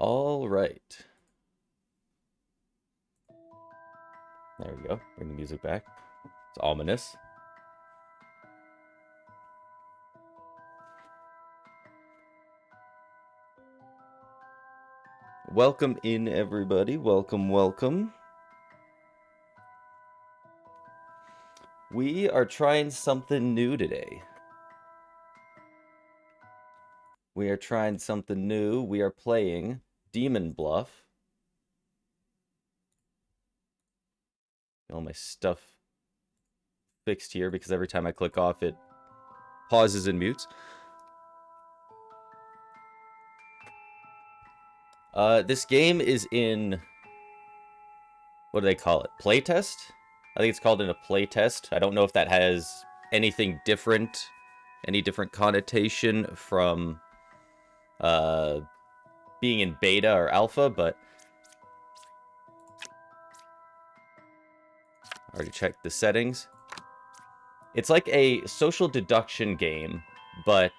All right. There we go. Bring the music back. It's ominous. Welcome in, everybody. Welcome, welcome. We are trying something new today. We are trying something new. We are playing Demon Bluff. All my stuff fixed here because every time I click off it pauses and mutes. This game is in, what do they call it? Playtest? I think it's called in a playtest. I don't know if that has anything different, any different connotation from being in beta or alpha, but I already checked the settings. It's like a social deduction game, but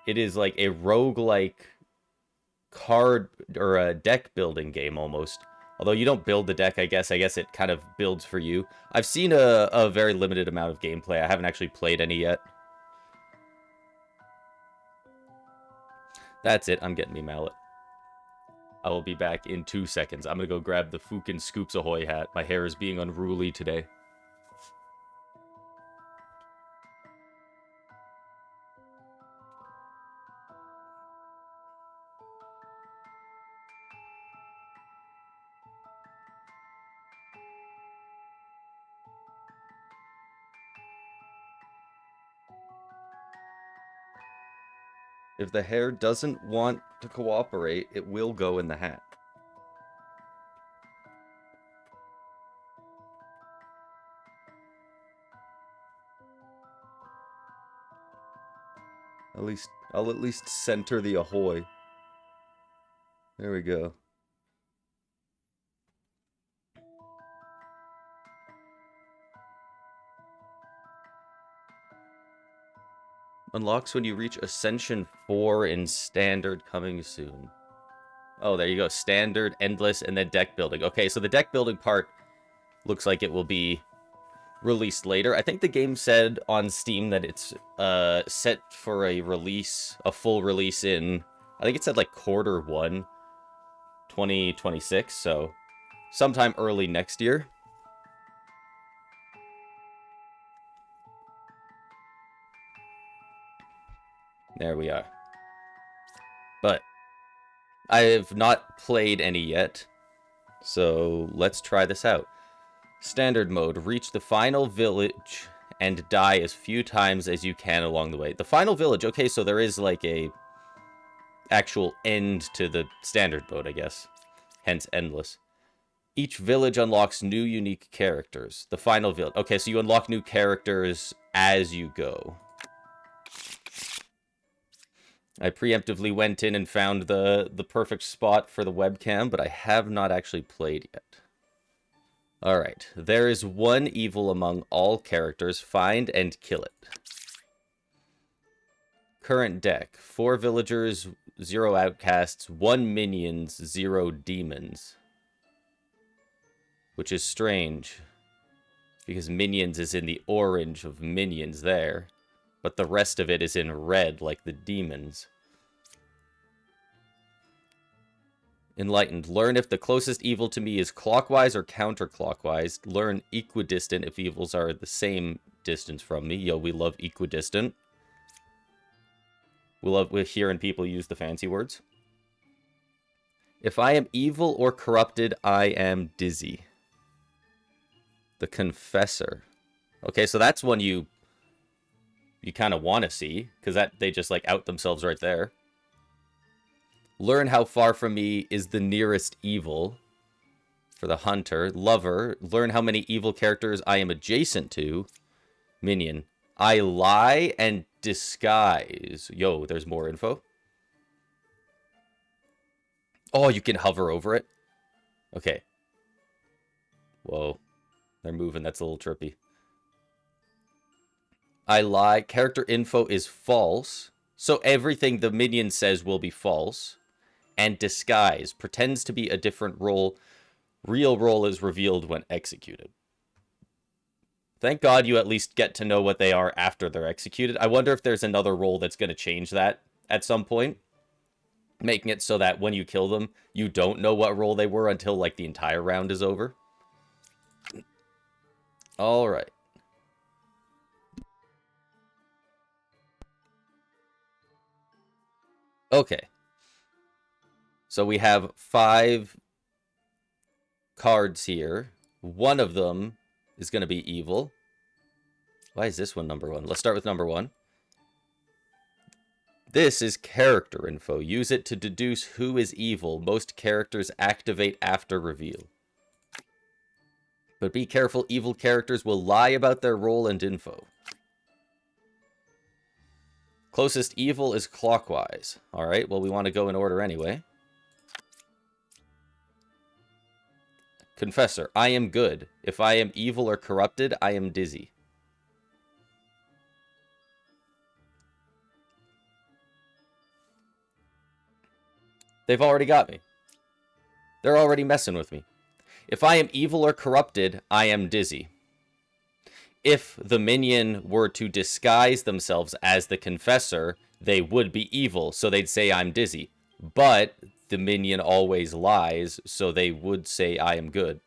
it is like a roguelike card or a deck building game almost. Although you don't build the deck, I guess it kind of builds for you. I've seen a very limited amount of gameplay. I haven't actually played any yet. That's it. I'm getting me mallet. I will be back in 2 seconds. I'm going to go grab the Fukin Scoops Ahoy hat. My hair is being unruly today. If the hair doesn't want to cooperate, it will go in the hat. I'll at least center the ahoy. There we go. Unlocks when you reach Ascension 4 in Standard, coming soon. Oh, there you go. Standard, Endless, and then deck building. Okay, so the deck building part looks like it will be released later. I think the game said on Steam that it's set for a release, a full release in, I think it said like Q1 2026, so sometime early next year. There we are. But I have not played any yet, so let's try this out. Standard mode, reach the final village and die as few times as you can along the way. The final village, okay, so there is like a actual end to the standard mode, I guess. Hence endless. Each village unlocks new unique characters. The final village. Okay, so you unlock new characters as you go. I preemptively went in and found the perfect spot for the webcam, but I have not actually played yet. Alright, there is one evil among all characters. Find and kill it. Current deck. 4 villagers, 0 outcasts, 1 minions, 0 demons. Which is strange, because minions is in the orange of minions there, but the rest of it is in red like the demons. Enlightened. Learn if the closest evil to me is clockwise or counterclockwise. Learn equidistant if evils are the same distance from me. Yo, we love equidistant. We're hearing people use the fancy words. If I am evil or corrupted, I am dizzy. The Confessor. Okay, so that's one you kind of want to see, because that they just like out themselves right there. Learn how far from me is the nearest evil. For the Hunter. Lover. Learn how many evil characters I am adjacent to. Minion. I lie and disguise. Yo, there's more info. Oh, you can hover over it. Okay. Whoa. They're moving. That's a little trippy. I lie. Character info is false. So everything the minion says will be false. and disguise. Pretends to be a different role. Real role is revealed when executed. Thank God you at least get to know what they are after they're executed. I wonder if there's another role that's going to change that at some point, making it so that when you kill them, you don't know what role they were until, like, the entire round is over. All right. Okay. So we have 5 cards here. One of them is going to be evil. Why is this one number 1? Let's start with number 1. This is character info. Use it to deduce who is evil. Most characters activate after reveal. But be careful, evil characters will lie about their role and info. Closest evil is clockwise. Alright, well, we want to go in order anyway. Confessor, I am good. If I am evil or corrupted, I am dizzy. They've already got me. They're already messing with me. If I am evil or corrupted, I am dizzy. If the minion were to disguise themselves as the confessor, they would be evil, so they'd say I'm dizzy. But the minion always lies, so they would say I am good.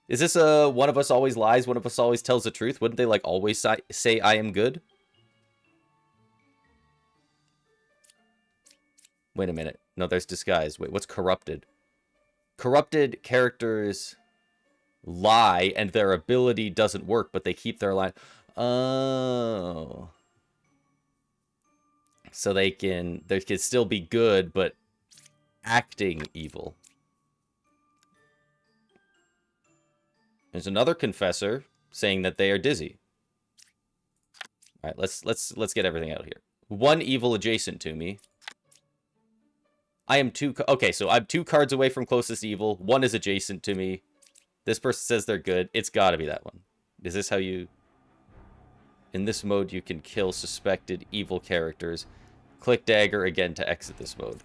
Is this a one of us always lies, one of us always tells the truth? Wouldn't they, like, always say I am good? Wait a minute. No, there's disguise. Wait, what's corrupted? Corrupted characters lie and their ability doesn't work, but they keep their lie. Oh. So they can still be good, but acting evil. There's another confessor saying that they are dizzy. All right, let's get everything out here. One evil adjacent to me. I am okay, so I'm 2 cards away from closest evil. One is adjacent to me. This person says they're good. It's got to be that one. Is this how you... In this mode, you can kill suspected evil characters. Click dagger again to exit this mode.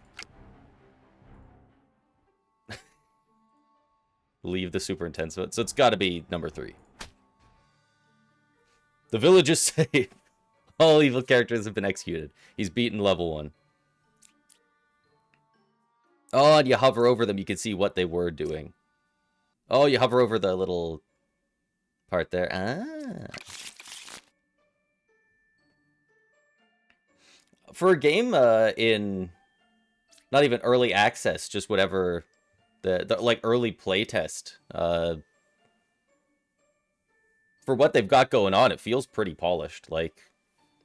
Leave the super intense mode. So it's got to be number 3. The village is safe. All evil characters have been executed. He's beaten level 1. Oh, and you hover over them, you can see what they were doing. Oh, you hover over the little part there. Ah. For a game in not even early access, just whatever the like early playtest, for what they've got going on, it feels pretty polished. Like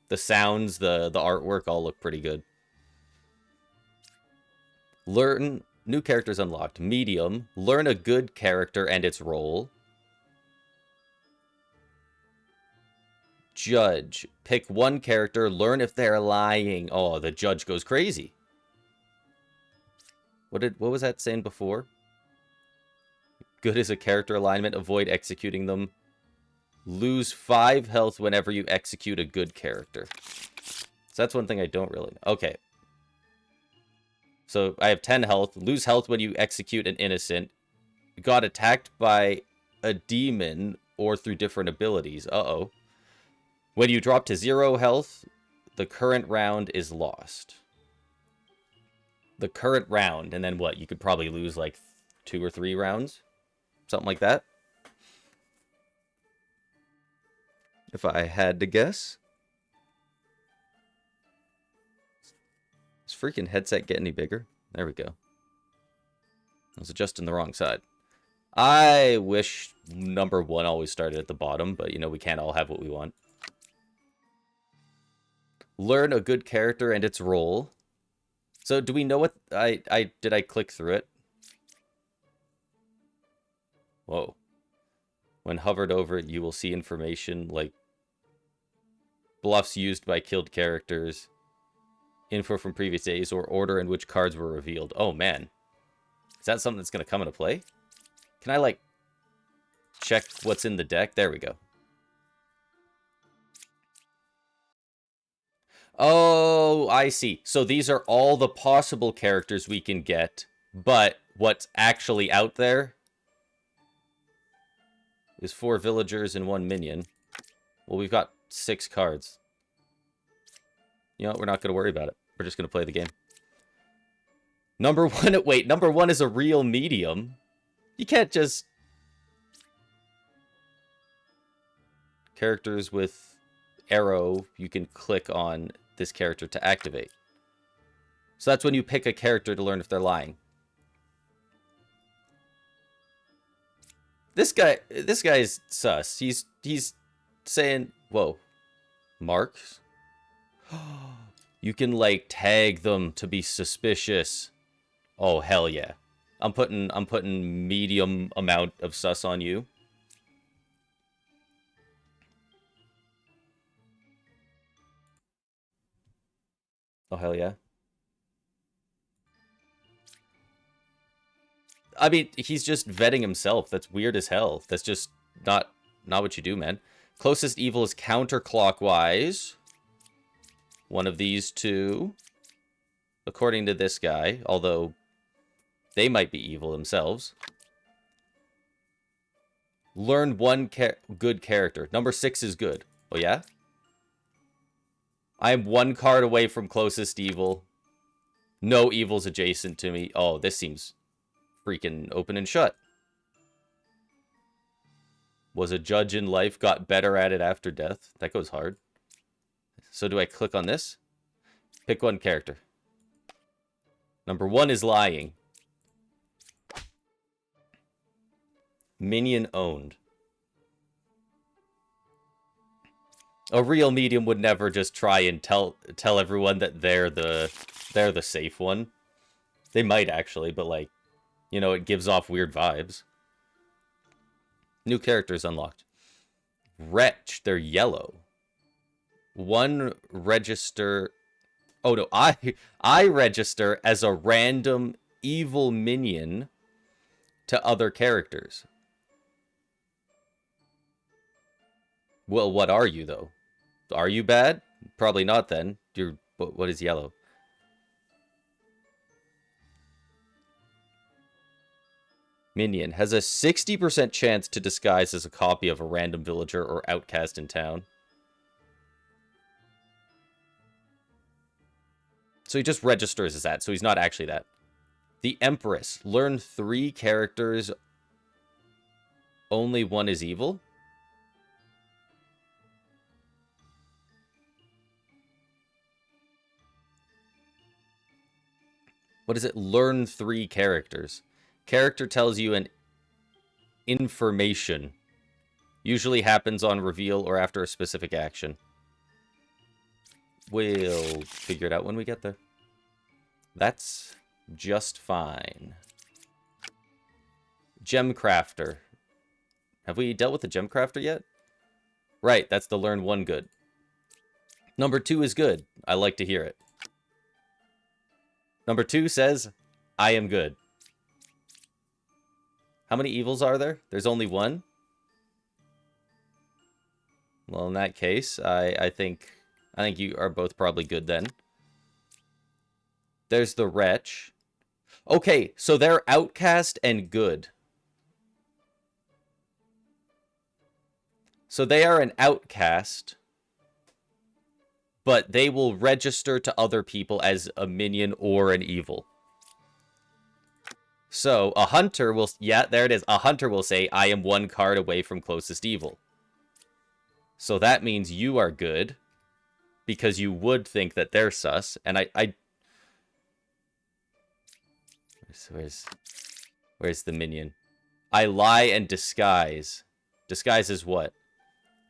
the sounds, the artwork all look pretty good. Learn new characters unlocked. Medium. Learn a good character and its role. Judge. Pick one character. Learn if they're lying. Oh, the judge goes crazy. What was that saying before? Good is a character alignment. Avoid executing them. Lose 5 health whenever you execute a good character. So that's one thing I don't really know. Okay. So I have 10 health. Lose health when you execute an innocent. Got attacked by a demon or through different abilities. Uh-oh. When you drop to 0 health, the current round is lost. The current round, and then what? You could probably lose like 2 or 3 rounds? Something like that? If I had to guess. Does freaking headset get any bigger? There we go. I was adjusting the wrong side. I wish number 1 always started at the bottom, but, you know, we can't all have what we want. Learn a good character and its role. So, do we know what... did I click through it? Whoa. When hovered over it, you will see information like bluffs used by killed characters, info from previous days, or order in which cards were revealed. Oh, man. Is that something that's going to come into play? Can I, like, check what's in the deck? There we go. Oh, I see. So these are all the possible characters we can get, but what's actually out there is 4 villagers and 1 minion. Well, we've got 6 cards. You know what? We're not going to worry about it. We're just going to play the game. Number 1... Wait, number 1 is a real medium. You can't just... Characters with arrow, you can click on this character to activate. So that's when you pick a character to learn if they're lying. This guy is sus. He's saying, whoa, marks? You can like tag them to be suspicious. Oh hell yeah. I'm putting medium amount of sus on you. Oh hell yeah. I mean, he's just vetting himself. That's weird as hell. That's just not what you do, man. Closest evil is counterclockwise. One of these two. According to this guy, although they might be evil themselves. Learn one good character. Number 6 is good. Oh yeah? I am 1 card away from closest evil. No evils adjacent to me. Oh, this seems freaking open and shut. Was a judge in life, got better at it after death. That goes hard. So do I click on this? Pick one character. Number 1 is lying. Minion owned. A real medium would never just try and tell everyone that they're the safe one. They might actually, but like, you know, it gives off weird vibes. New characters unlocked. Wretch, they're yellow. 1 register. Oh no, I register as a random evil minion to other characters. Well, what are you though? Are you bad? Probably not then. What is yellow? Minion has a 60% chance to disguise as a copy of a random villager or outcast in town. So he just registers as that, so he's not actually that. The Empress. Learn 3 characters. Only 1 is evil? What is it? Learn 3 characters. Character tells you an information. Usually happens on reveal or after a specific action. We'll figure it out when we get there. That's just fine. Gem Crafter. Have we dealt with the Gem Crafter yet? Right, that's the learn 1 good. Number 2 is good. I like to hear it. Number 2 says, I am good. How many evils are there? There's only 1? Well, in that case, I think you are both probably good then. There's the Wretch. Okay, so they're outcast and good. So they are an outcast, but they will register to other people as a minion or an evil. So a hunter will... Yeah, there it is. A hunter will say, I am 1 card away from closest evil. So that means you are good, because you would think that they're sus. And Where's the minion? I lie and disguise. Disguise is what?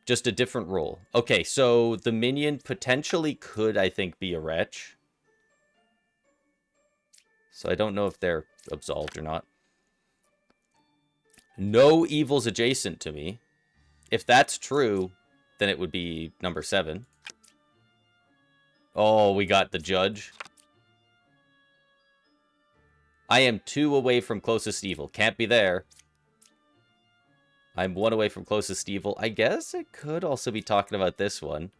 Just a different role. Okay, so the minion potentially could, I think, be a wretch. So I don't know if they're absolved or not. No evils adjacent to me. If that's true, then it would be number 7. Oh, we got the judge. I am 2 away from closest evil. Can't be there. I'm 1 away from closest evil. I guess it could also be talking about this one.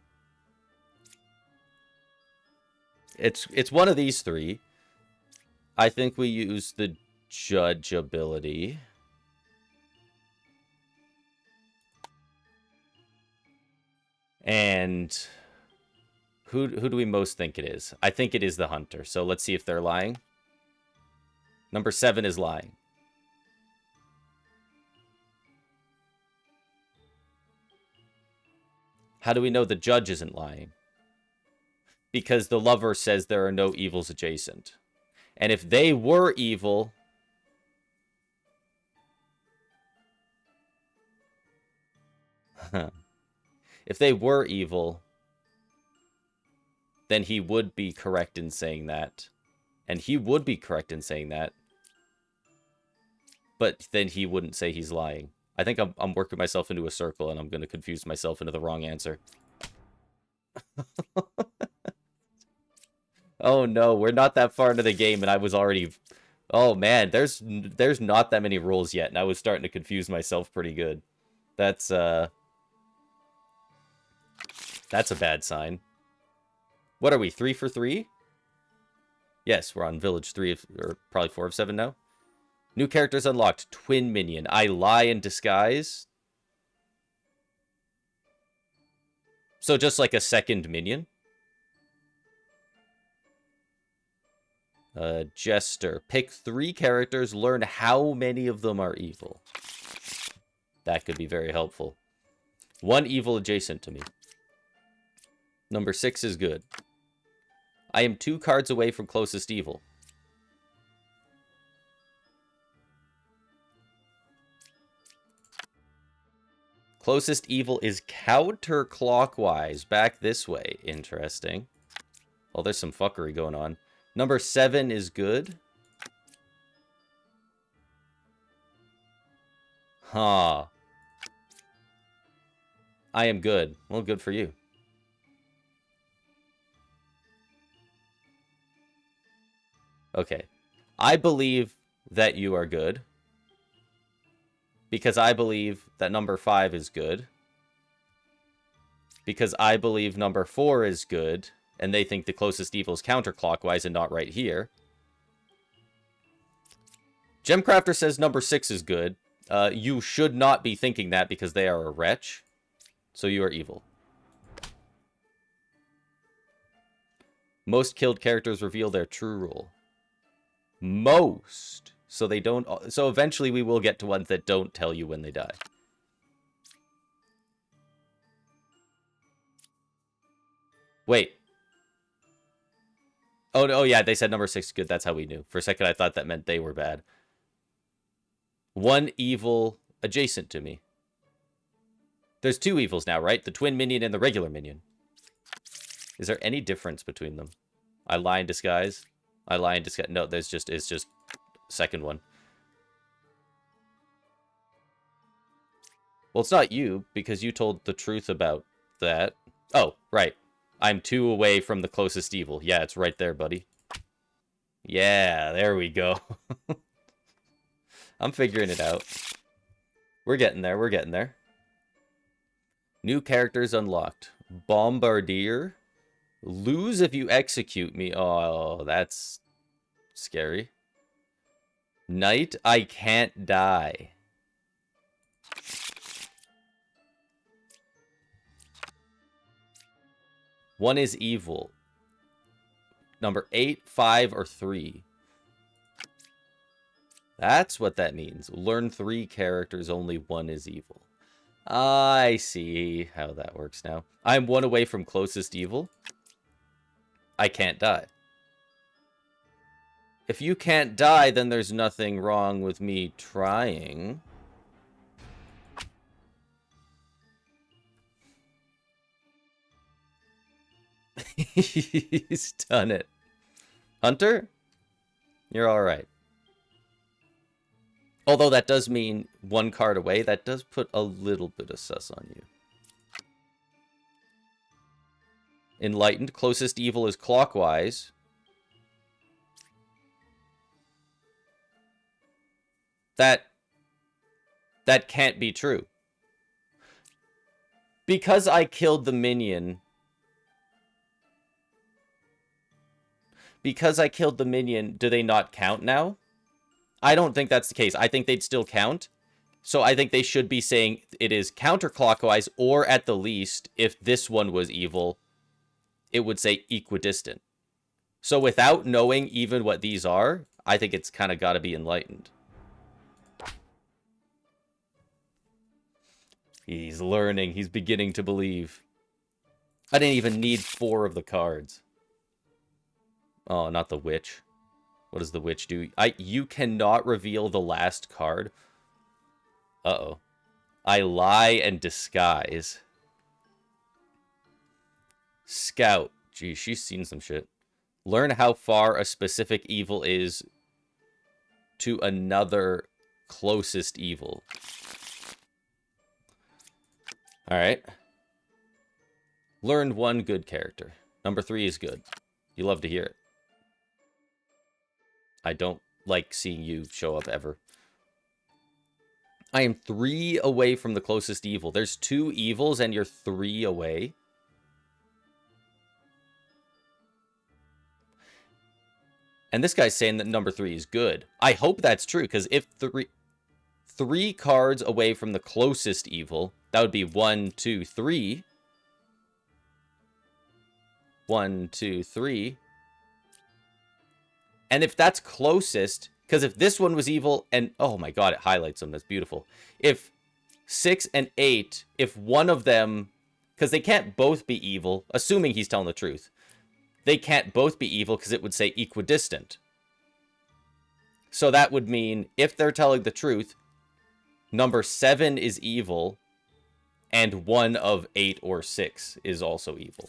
It's one of these three. I think we use the judge ability. And who do we most think it is? I think it is the hunter. So let's see if they're lying. Number 7 is lying. How do we know the judge isn't lying? Because the lover says there are no evils adjacent. And if they were evil... if they were evil, then he would be correct in saying that. And he would be correct in saying that. But then he wouldn't say he's lying. I think I'm working myself into a circle, and I'm going to confuse myself into the wrong answer. Oh no, we're not that far into the game, and I was already... Oh man, there's not that many rules yet, and I was starting to confuse myself pretty good. That's a bad sign. What are we, 3 for 3? Yes, we're on village 3, or probably 4 of 7 now. New characters unlocked. Twin minion. I lie in disguise. So just like a second minion. Jester. Pick 3 characters. Learn how many of them are evil. That could be very helpful. 1 evil adjacent to me. Number 6 is good. I am 2 cards away from closest evil. Closest evil is counterclockwise. Back this way. Interesting. Oh, there's some fuckery going on. Number 7 is good. Huh. I am good. Well, good for you. Okay. I believe that you are good. Because I believe that number 5 is good. Because I believe number 4 is good. And they think the closest evil is counterclockwise and not right here. Gemcrafter says number 6 is good. You should not be thinking that because they are a wretch. So you are evil. Most killed characters reveal their true role. Most. So they don't... So eventually we will get to ones that don't tell you when they die. Wait. Oh, yeah, they said number 6 is good. That's how we knew. For a second, I thought that meant they were bad. 1 evil adjacent to me. There's 2 evils now, right? The twin minion and the regular minion. Is there any difference between them? I lie in disguise. I lie in disguise. No, it's just second one. Well, it's not you, because you told the truth about that. Oh, right. I'm 2 away from the closest evil. Yeah, it's right there, buddy. Yeah, there we go. I'm figuring it out. We're getting there, we're getting there. New characters unlocked. Bombardier. Lose if you execute me. Oh, that's scary. Knight, I can't die. One is evil. Number 8, 5, or 3. That's what that means. Learn 3 characters, only 1 is evil. I see how that works now. I'm 1 away from closest evil. I can't die. If you can't die, then there's nothing wrong with me trying. He's done it. Hunter? You're alright. Although that does mean 1 card away. That does put a little bit of sus on you. Enlightened. Closest evil is clockwise. That can't be true. Because I killed the minion... because I killed the minion, do they not count now? I don't think that's the case. I think they'd still count. So I think they should be saying it is counterclockwise, or at the least, if this one was evil, it would say equidistant. So without knowing even what these are, I think it's kind of got to be enlightened. He's learning. He's beginning to believe. I didn't even need 4 of the cards. Oh, not the witch. What does the witch do? You cannot reveal the last card. Uh-oh. I lie and disguise. Scout. Gee, she's seen some shit. Learn how far a specific evil is to another closest evil. Alright. Learned 1 good character. Number 3 is good. You love to hear it. I don't like seeing you show up ever. I am 3 away from the closest evil. There's 2 evils and you're 3 away. And this guy's saying that number 3 is good. I hope that's true, because if 3 cards away from the closest evil, that would be 1, 2, 3. 1, 2, 3. And if that's closest, because if this one was evil, and oh my god, it highlights them, that's beautiful. If 6 and 8, if one of them, because they can't both be evil, assuming he's telling the truth, they can't both be evil because it would say equidistant. So that would mean, if they're telling the truth, number 7 is evil, and 1 of 8 or 6 is also evil.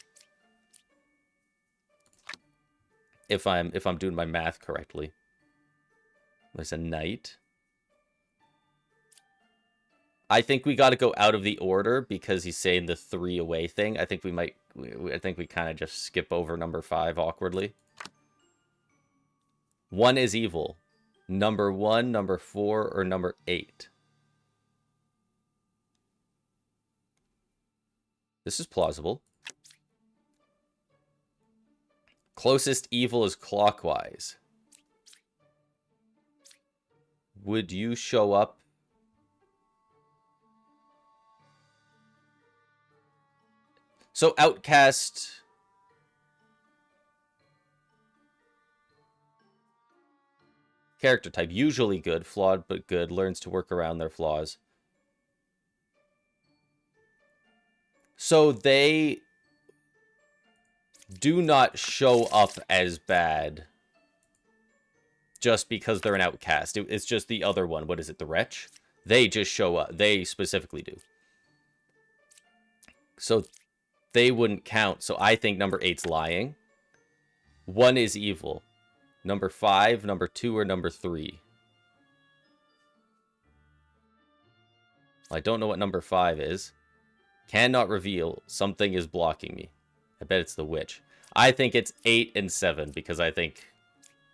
If I'm doing my math correctly. There's a knight. I think we got to go out of the order because he's saying the 3 away thing. I think we kind of just skip over number 5 awkwardly. 1 is evil. Number 1, number 4, or number 8. This is plausible. Closest evil is clockwise. Would you show up? So outcast. Character type. Usually good. Flawed but good. Learns to work around their flaws. So they do not show up as bad just because they're an outcast. It's just the other one. What is it? The wretch? They just show up. They specifically do. So they wouldn't count. So I think number 8's lying. 1 is evil. Number 5, number 2, or number 3. I don't know what number 5 is. Cannot reveal. Something is blocking me. I bet it's the witch. I think it's 8 and 7 because I think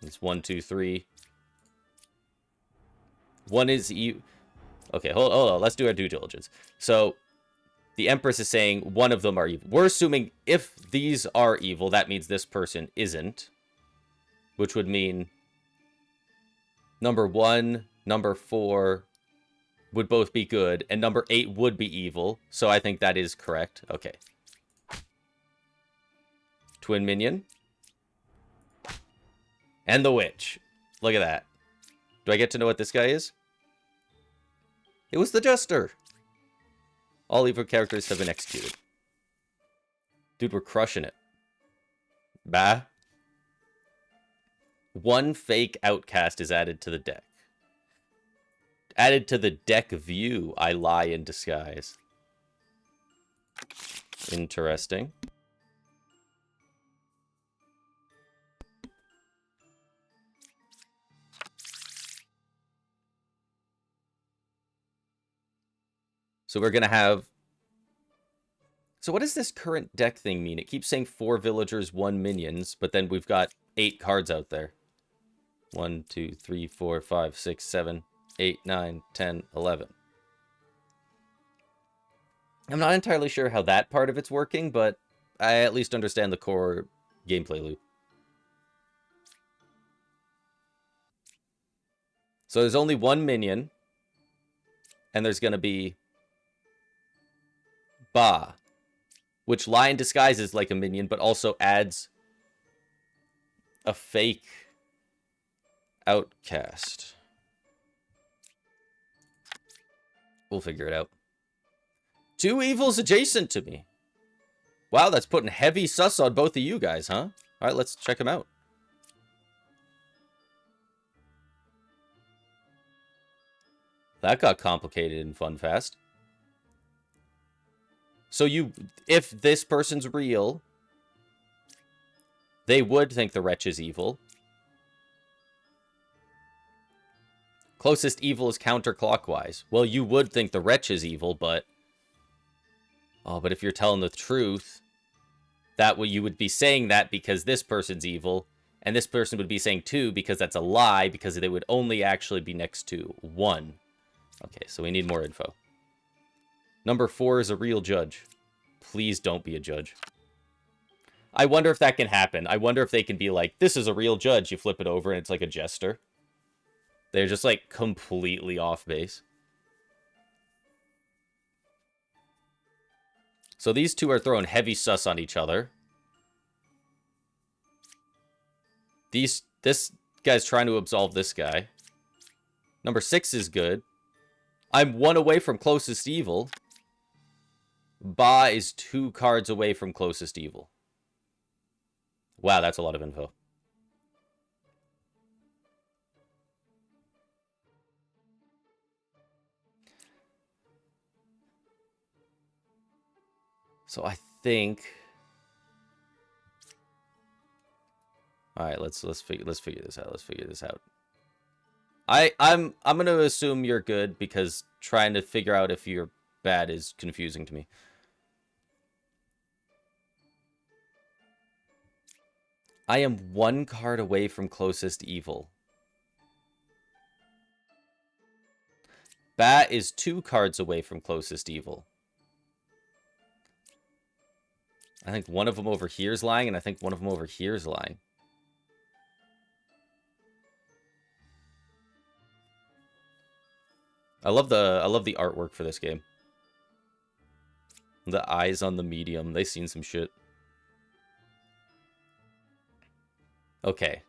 it's 1, 2, 3. 1 is evil. Okay, hold on. Let's do our due diligence. So the Empress is saying one of them are evil. We're assuming if these are evil, that means this person isn't. Which would mean number 1, number 4 would both be good, and number 8 would be evil. So I think that is correct. Okay. Twin minion. And the witch. Look at that. Do I get to know what this guy is? It was the Jester. All evil characters have been executed. Dude, we're crushing it. Bah. 1 fake outcast is added to the deck. Added to the deck view, I lie in disguise. Interesting. So we're going to have... So what does this current deck thing mean? It keeps saying 4 villagers, 1 minions, but then we've got 8 cards out there. 1, 2, 3, 4, 5, 6, 7, 8, 9, 10, 11. I'm not entirely sure how that part of it's working, but I at least understand the core gameplay loop. So there's only one minion. And there's going to be Ba, which lie in disguise is like a minion, but also adds a fake outcast. We'll figure it out. 2 evils adjacent to me. Wow, that's putting heavy sus on both of you guys, huh? All right, let's check them out. That got complicated and fun fast. So if this person's real, they would think the wretch is evil. Closest evil is counterclockwise. Well, you would think the wretch is evil, but... Oh, but if you're telling the truth, you would be saying that because this person's evil, and this person would be saying 2 because that's a lie, because they would only actually be next to 1. Okay, so we need more info. Number 4 is a real judge. Please don't be a judge. I wonder if that can happen. I wonder if they can be like, this is a real judge. You flip it over and it's like a jester. They're just like completely off base. So these 2 are throwing heavy sus on each other. This guy's trying to absolve this guy. Number 6 is good. I'm 1 away from closest evil. Ba is 2 cards away from closest evil. Wow, that's a lot of info. So I think... All right, let's figure this out. Let's figure this out. I'm going to assume you're good because trying to figure out if you're bad is confusing to me. I am 1 card away from closest evil. Bat is 2 cards away from closest evil. I think one of them over here is lying, and I think one of them over here is lying. I love the artwork for this game. The eyes on the medium, they've seen some shit. Okay.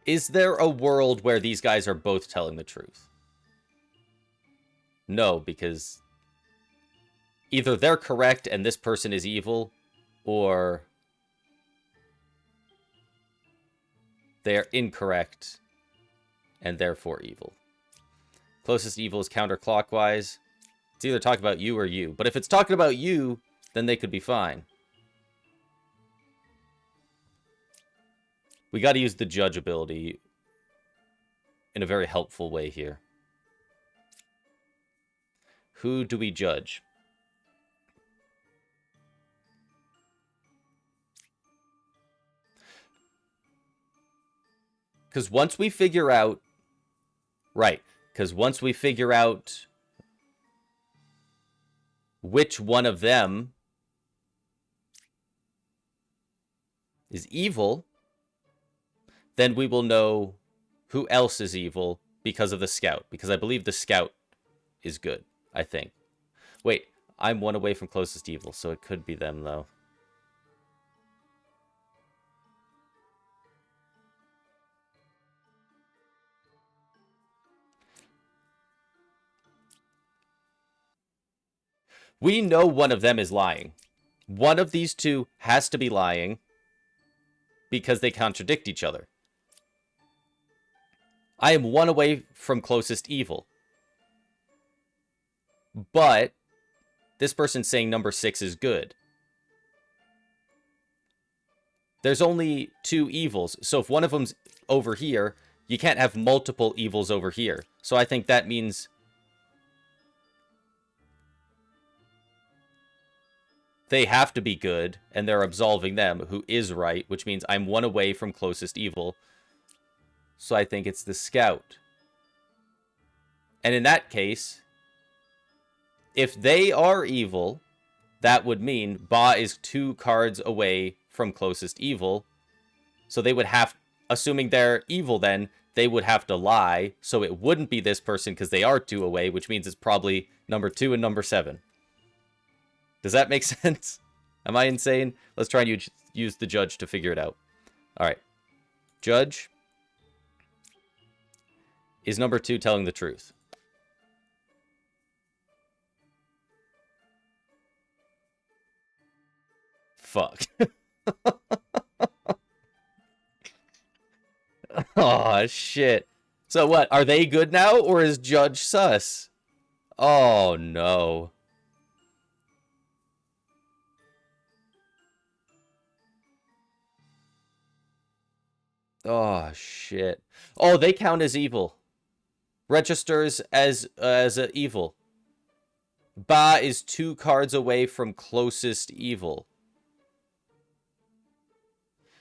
Is there a world where these guys are both telling the truth? No, because either they're correct and this person is evil, or they're incorrect and therefore evil. Closest evil is counterclockwise. It's either talking about you or you. But if it's talking about you, then they could be fine. We got to use the judge ability in a very helpful way here. Who do we judge? Because once we figure out... Right. Because once we figure out which one of them is evil, then we will know who else is evil because of the scout. Because I believe the scout is good, I think. Wait, I'm 1 away from closest evil, so it could be them, though. We know one of them is lying. One of these 2 has to be lying because they contradict each other. I am 1 away from closest evil. But this person's saying number 6 is good. There's only 2 evils. So if one of them's over here, you can't have multiple evils over here. So I think that means they have to be good, and they're absolving them, who is right, which means I'm 1 away from closest evil. So I think it's the scout. And in that case, if they are evil, that would mean Ba is 2 cards away from closest evil. So they would have, assuming they're evil then, they would have to lie. So it wouldn't be this person because they are 2 away, which means it's probably number 2 and number 7. Does that make sense? Am I insane? Let's try and use the judge to figure it out. All right. Judge. Is number 2 telling the truth? Fuck. Oh, shit. So what? Are they good now, or is Judge sus? Oh, no. Oh, shit. Oh, they count as evil. Registers as a evil. Ba is 2 cards away from closest evil.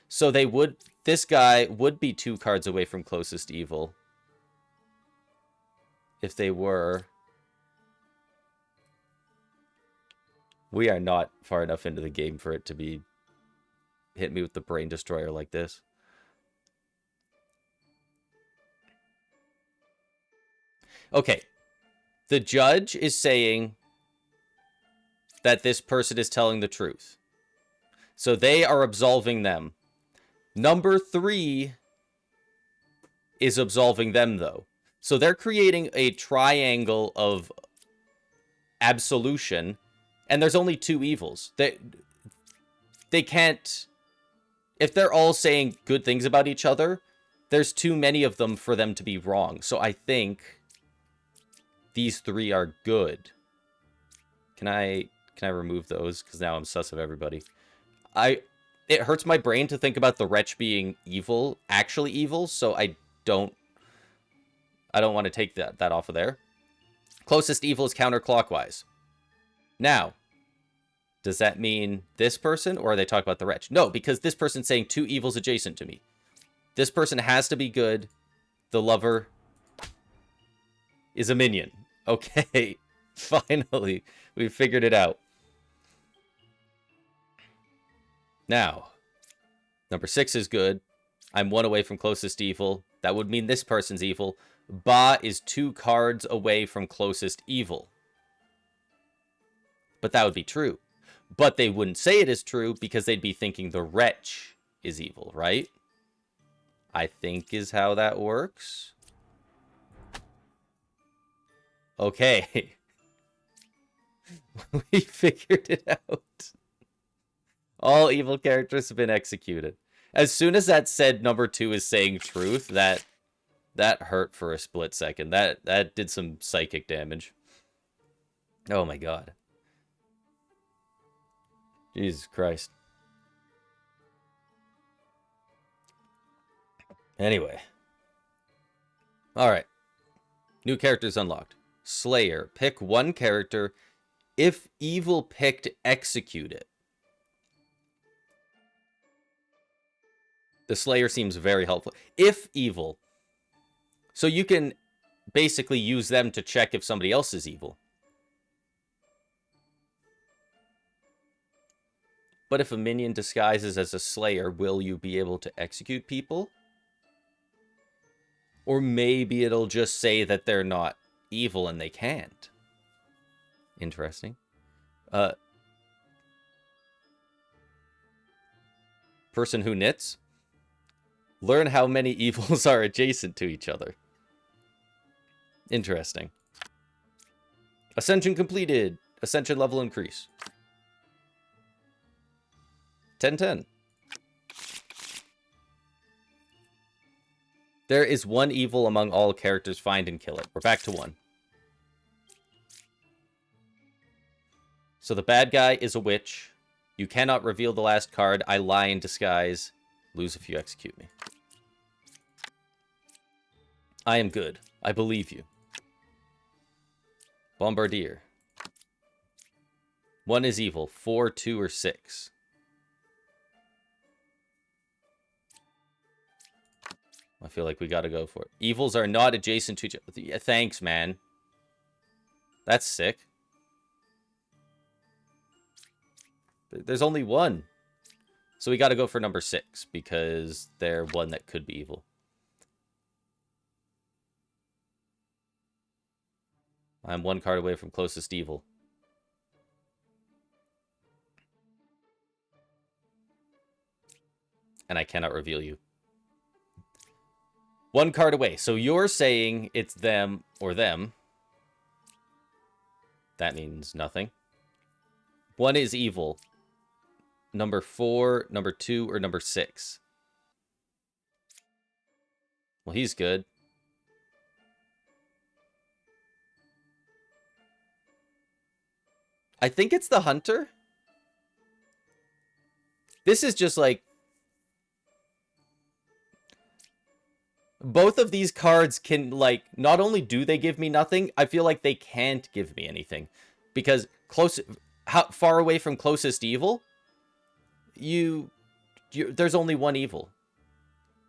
So they would... This guy would be 2 cards away from closest evil. If they were. We are not far enough into the game for it to be... Hit me with the brain destroyer like this. Okay. The judge is saying that this person is telling the truth. So they are absolving them. Number 3 is absolving them, though. So they're creating a triangle of absolution, and there's only 2 evils. They can't... If they're all saying good things about each other, there's too many of them for them to be wrong. So I think these 3 are good. Can I remove those? Because now I'm sus of everybody. It hurts my brain to think about the wretch being evil, actually evil, so I don't want to take that off of there. Closest evil is counterclockwise. Now, does that mean this person, or are they talking about the wretch? No, because this person's saying 2 evils adjacent to me. This person has to be good. The lover is a minion. Okay, finally, we figured it out. Now, number 6 is good. I'm 1 away from closest evil. That would mean this person's evil. Ba is 2 cards away from closest evil. But that would be true. But they wouldn't say it is true because they'd be thinking the wretch is evil, right? I think is how that works. Okay. We figured it out. All evil characters have been executed. As soon as that said number 2 is saying truth, that hurt for a split second. That did some psychic damage. Oh my god. Jesus Christ. Anyway. Alright. New characters unlocked. Slayer. Pick 1 character. If evil picked, execute it. The Slayer seems very helpful. If evil. So you can basically use them to check if somebody else is evil. But if a minion disguises as a Slayer, will you be able to execute people? Or maybe it'll just say that they're not evil and they can't. Interesting. Person who knits. Learn how many evils are adjacent to each other. Interesting. Ascension completed. Ascension level increase. 10-10. There is 1 evil among all characters. Find and kill it. We're back to 1. So the bad guy is a witch. You cannot reveal the last card. I lie in disguise. Lose if you execute me. I am good. I believe you. Bombardier. 1 is evil. 4, 2, or 6. I feel like we gotta go for it. Evils are not adjacent to each other. Yeah, thanks, man. That's sick. There's only one. So we got to go for number 6 because they're one that could be evil. I'm 1 card away from closest evil. And I cannot reveal you. 1 card away. So you're saying it's them or them. That means nothing. 1 is evil. Number 4, number 2, or number 6? Well, he's good. I think it's the hunter. This is just like... Both of these cards can, like, not only do they give me nothing, I feel like they can't give me anything. Because far away from closest evil, there's only one evil.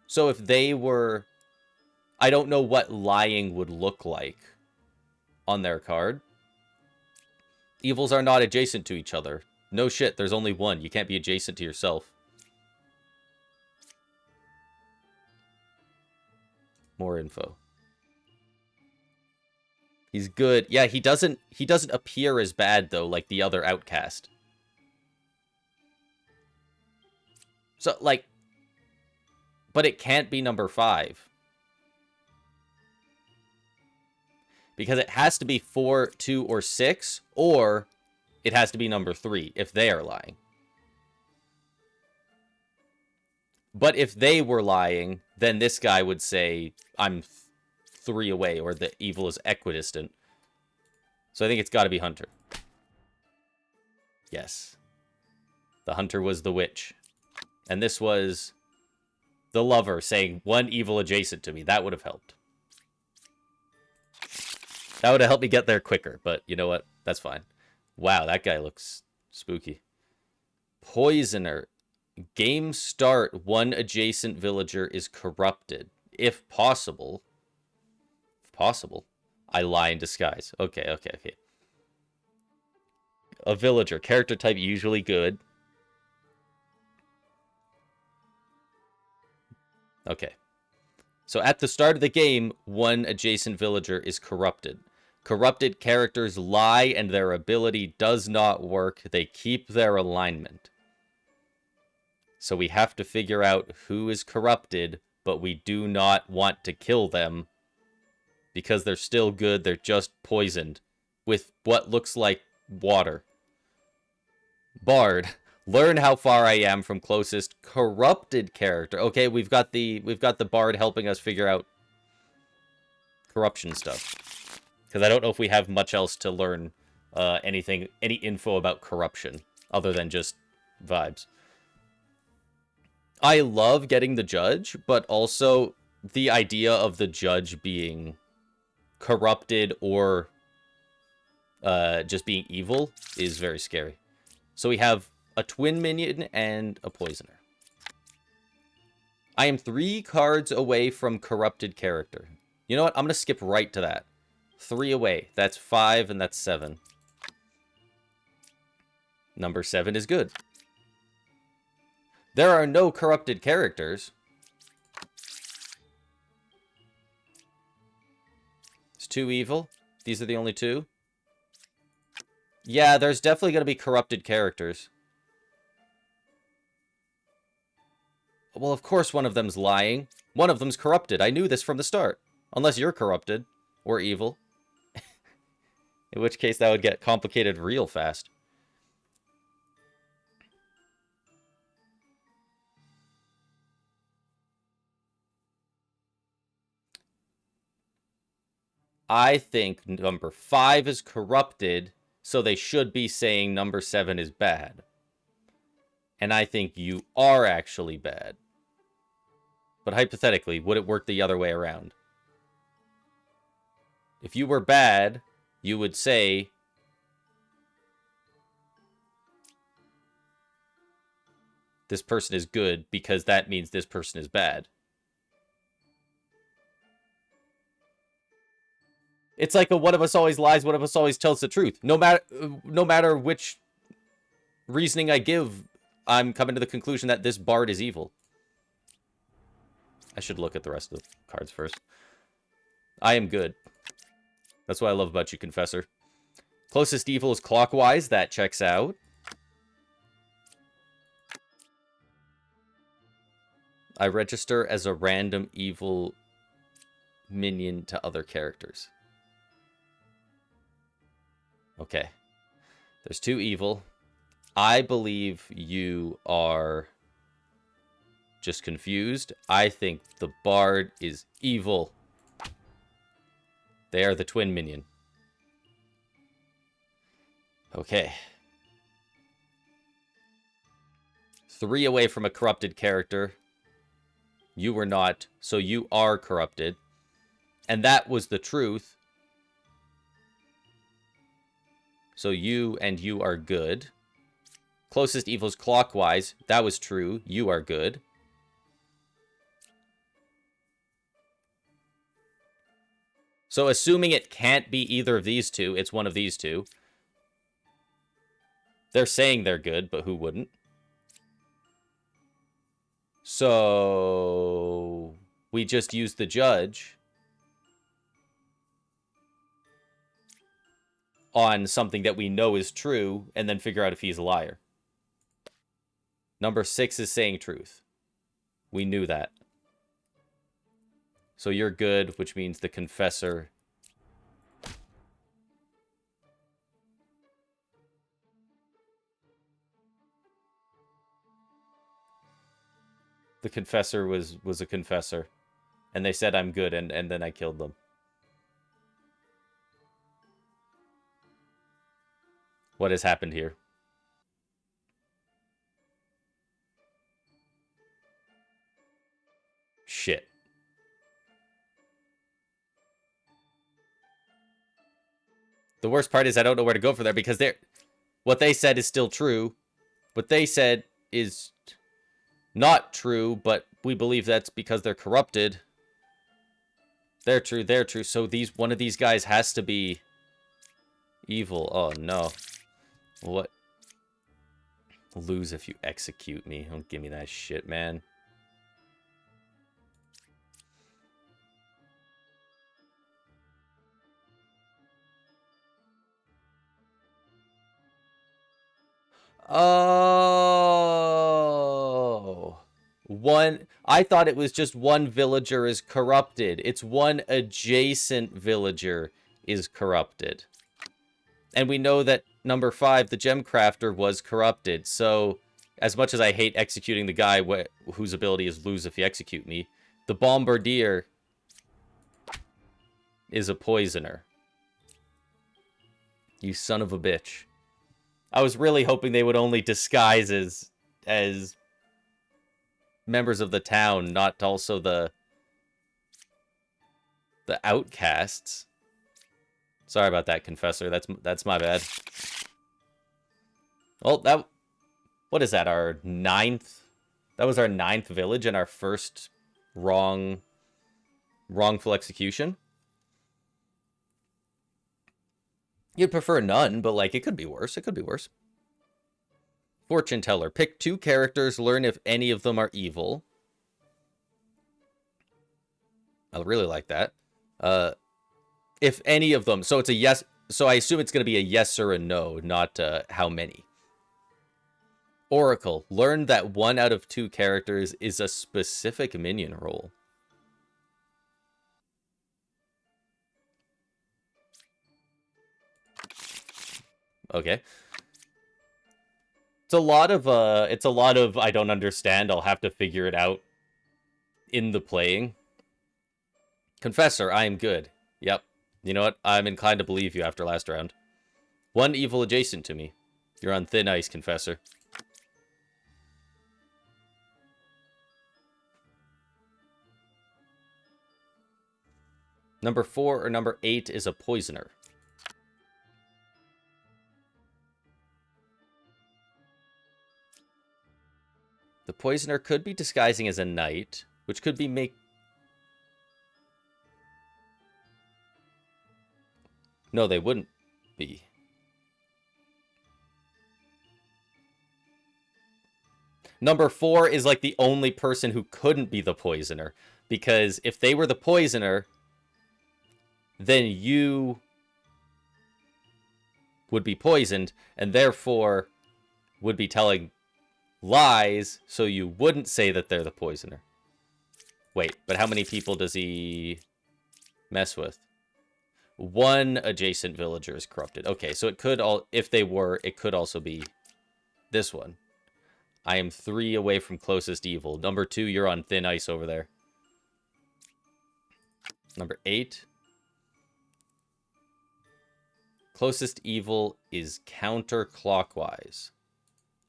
So if they were... I don't know what lying would look like on their card. Evils are not adjacent to each other. No shit, there's only one. You can't be adjacent to yourself. More info. He's good. Yeah, he doesn't appear as bad though, like the other outcast. So like, but it can't be number 5. Because it has to be 4, 2, or 6, or it has to be number 3 if they are lying. But if they were lying, then this guy would say, I'm 3 away, or the evil is equidistant. So I think it's got to be Hunter. Yes. The Hunter was the witch. And this was the lover saying 1 evil adjacent to me. That would have helped. That would have helped me get there quicker, but you know what? That's fine. Wow, that guy looks spooky. Poisoner. Game start, 1 adjacent villager is corrupted. If possible. If possible. I lie in disguise. Okay. A villager. Character type usually good. Okay. So at the start of the game, 1 adjacent villager is corrupted. Corrupted characters lie and their ability does not work. They keep their alignment. So we have to figure out who is corrupted, but we do not want to kill them because they're still good. They're just poisoned with what looks like water. Bard. Learn how far I am from closest corrupted character. Okay, we've got the bard helping us figure out corruption stuff. Because I don't know if we have much else to learn any info about corruption other than just vibes. I love getting the judge, but also the idea of the judge being corrupted or just being evil is very scary. So we have a twin minion and a poisoner. I am 3 cards away from corrupted character. You know what? I'm going to skip right to that. 3 away. That's 5 and that's 7. Number 7 is good. There are no corrupted characters. It's 2 evil. These are the only 2. Yeah, there's definitely going to be corrupted characters. Well, of course one of them's lying. One of them's corrupted. I knew this from the start. Unless you're corrupted. Or evil. In which case that would get complicated real fast. I think number 5 is corrupted, so they should be saying number 7 is bad. And I think you are actually bad. But hypothetically, would it work the other way around? If you were bad, you would say this person is good because that means this person is bad. It's like a one of us always lies, one of us always tells the truth. No matter which reasoning I give, I'm coming to the conclusion that this bard is evil. I should look at the rest of the cards first. I am good. That's what I love about you, Confessor. Closest evil is clockwise. That checks out. I register as a random evil minion to other characters. Okay. There's 2 evil. I believe you are just confused. I think the bard is evil. They are the twin minion. Okay. 3 away from a corrupted character. You were not, so you are corrupted. And that was the truth. So you and you are good. Closest evil is clockwise. That was true. You are good. So assuming it can't be either of these two, it's one of these two. They're saying they're good, but who wouldn't? So we just use the judge on something that we know is true and then figure out if he's a liar. Number 6 is saying truth. We knew that. So you're good, which means the confessor. The confessor was a confessor. And they said I'm good, and then I killed them. What has happened here? Shit. The worst part is I don't know where to go from there because what they said is still true. What they said is not true, but we believe that's because they're corrupted. They're true, they're true. So one of these guys has to be evil. Oh no. What? Lose if you execute me. Don't give me that shit, man. Oh. I thought it was just one villager is corrupted. It's one adjacent villager is corrupted. And we know that number 5, the gem crafter, was corrupted. So, as much as I hate executing the guy whose ability is lose if you execute me, the bombardier is a poisoner. You son of a bitch. I was really hoping they would only disguise as members of the town, not also the outcasts. Sorry about that, Confessor. That's my bad. Well, what is that? Our 9th? That was our 9th village and our first wrongful execution. You'd prefer none, but like it could be worse. It could be worse. Fortune teller. Pick 2 characters. Learn if any of them are evil. I really like that. If any of them. So it's a yes. So I assume it's going to be a yes or a no, not how many. Oracle. Learn that 1 out of 2 characters is a specific minion role. Okay. It's a lot of I don't understand. I'll have to figure it out in the playing. Confessor, I am good. Yep. You know what? I'm inclined to believe you after last round. 1 evil adjacent to me. You're on thin ice, Confessor. Number 4 or number 8 is a poisoner. The poisoner could be disguising as a knight, which could be No, they wouldn't be. Number 4 is like the only person who couldn't be the poisoner. Because if they were the poisoner, then you would be poisoned, and therefore would be telling lies, so you wouldn't say that they're the poisoner. Wait, but how many people does he mess with? 1 adjacent villager is corrupted. Okay, so it could all, if they were, it could also be this one. I am 3 away from closest evil. Number 2, you're on thin ice over there. Number 8. Closest evil is counterclockwise.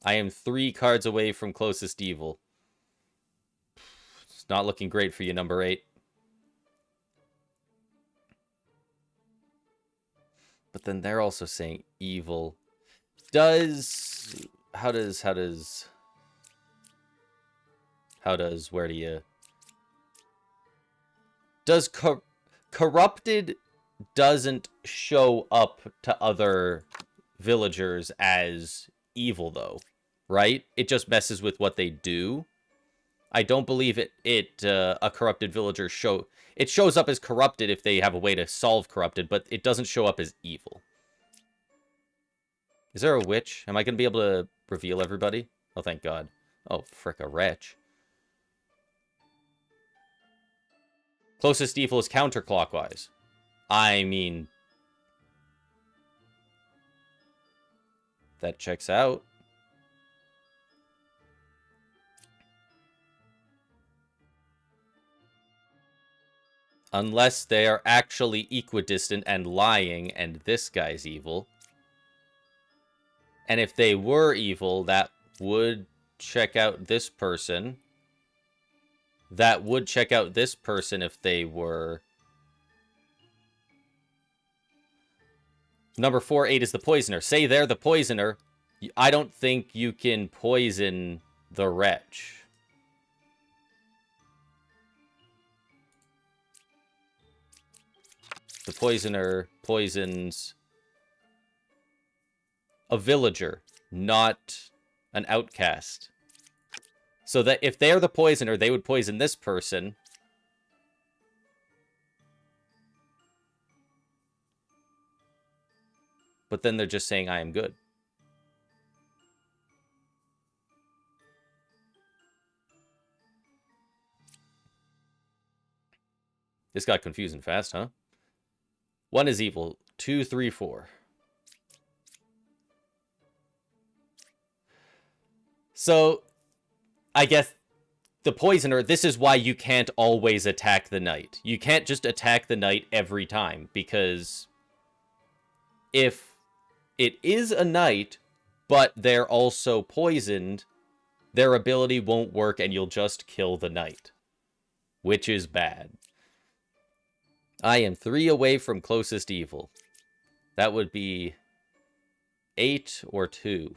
I am 3 cards away from closest evil. It's not looking great for you, number 8. But then they're also saying evil. How does, where do you... Does corrupted doesn't show up to other villagers as evil, though, right? It just messes with what they do. I don't believe a corrupted villager it shows up as corrupted if they have a way to solve corrupted, but it doesn't show up as evil. Is there a witch? Am I going to be able to reveal everybody? Oh, thank God. Oh, frick, a wretch. Closest evil is counterclockwise. I mean, that checks out. Unless they are actually equidistant and lying, and this guy's evil. And if they were evil, that would check out this person. That would check out this person if they were... Number 4, 8 is the poisoner. Say they're the poisoner. I don't think you can poison the wretch. The poisoner poisons a villager, not an outcast. So that if they're the poisoner, they would poison this person. But then they're just saying, I am good. This got confusing fast, huh? 1 is evil. 2, 3, 4. So, I guess the poisoner, this is why you can't always attack the knight. You can't just attack the knight every time, because if it is a knight, but they're also poisoned, their ability won't work and you'll just kill the knight, which is bad. I am 3 away from closest evil. That would be 8 or 2.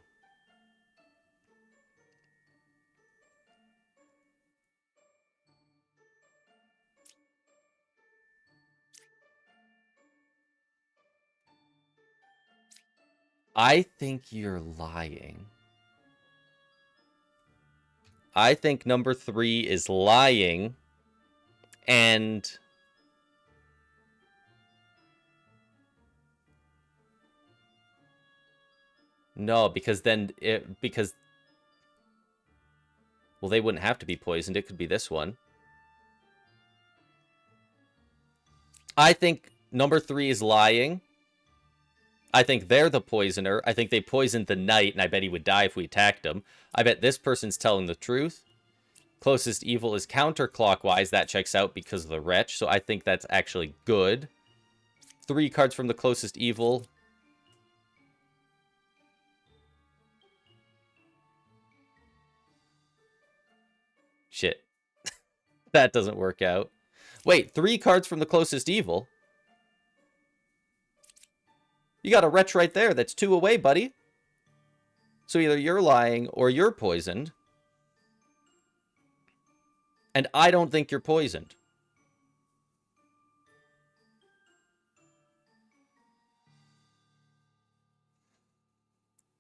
I think you're lying. I think number 3 is lying, and... No, because then... Well, they wouldn't have to be poisoned. It could be this one. I think number 3 is lying. I think they're the poisoner. I think they poisoned the knight, and I bet he would die if we attacked him. I bet this person's telling the truth. Closest evil is counterclockwise. That checks out because of the wretch, so I think that's actually good. 3 cards from the closest evil. Shit. That doesn't work out. Wait, 3 cards from the closest evil? You got a wretch right there. That's 2 away, buddy. So either you're lying or you're poisoned. And I don't think you're poisoned.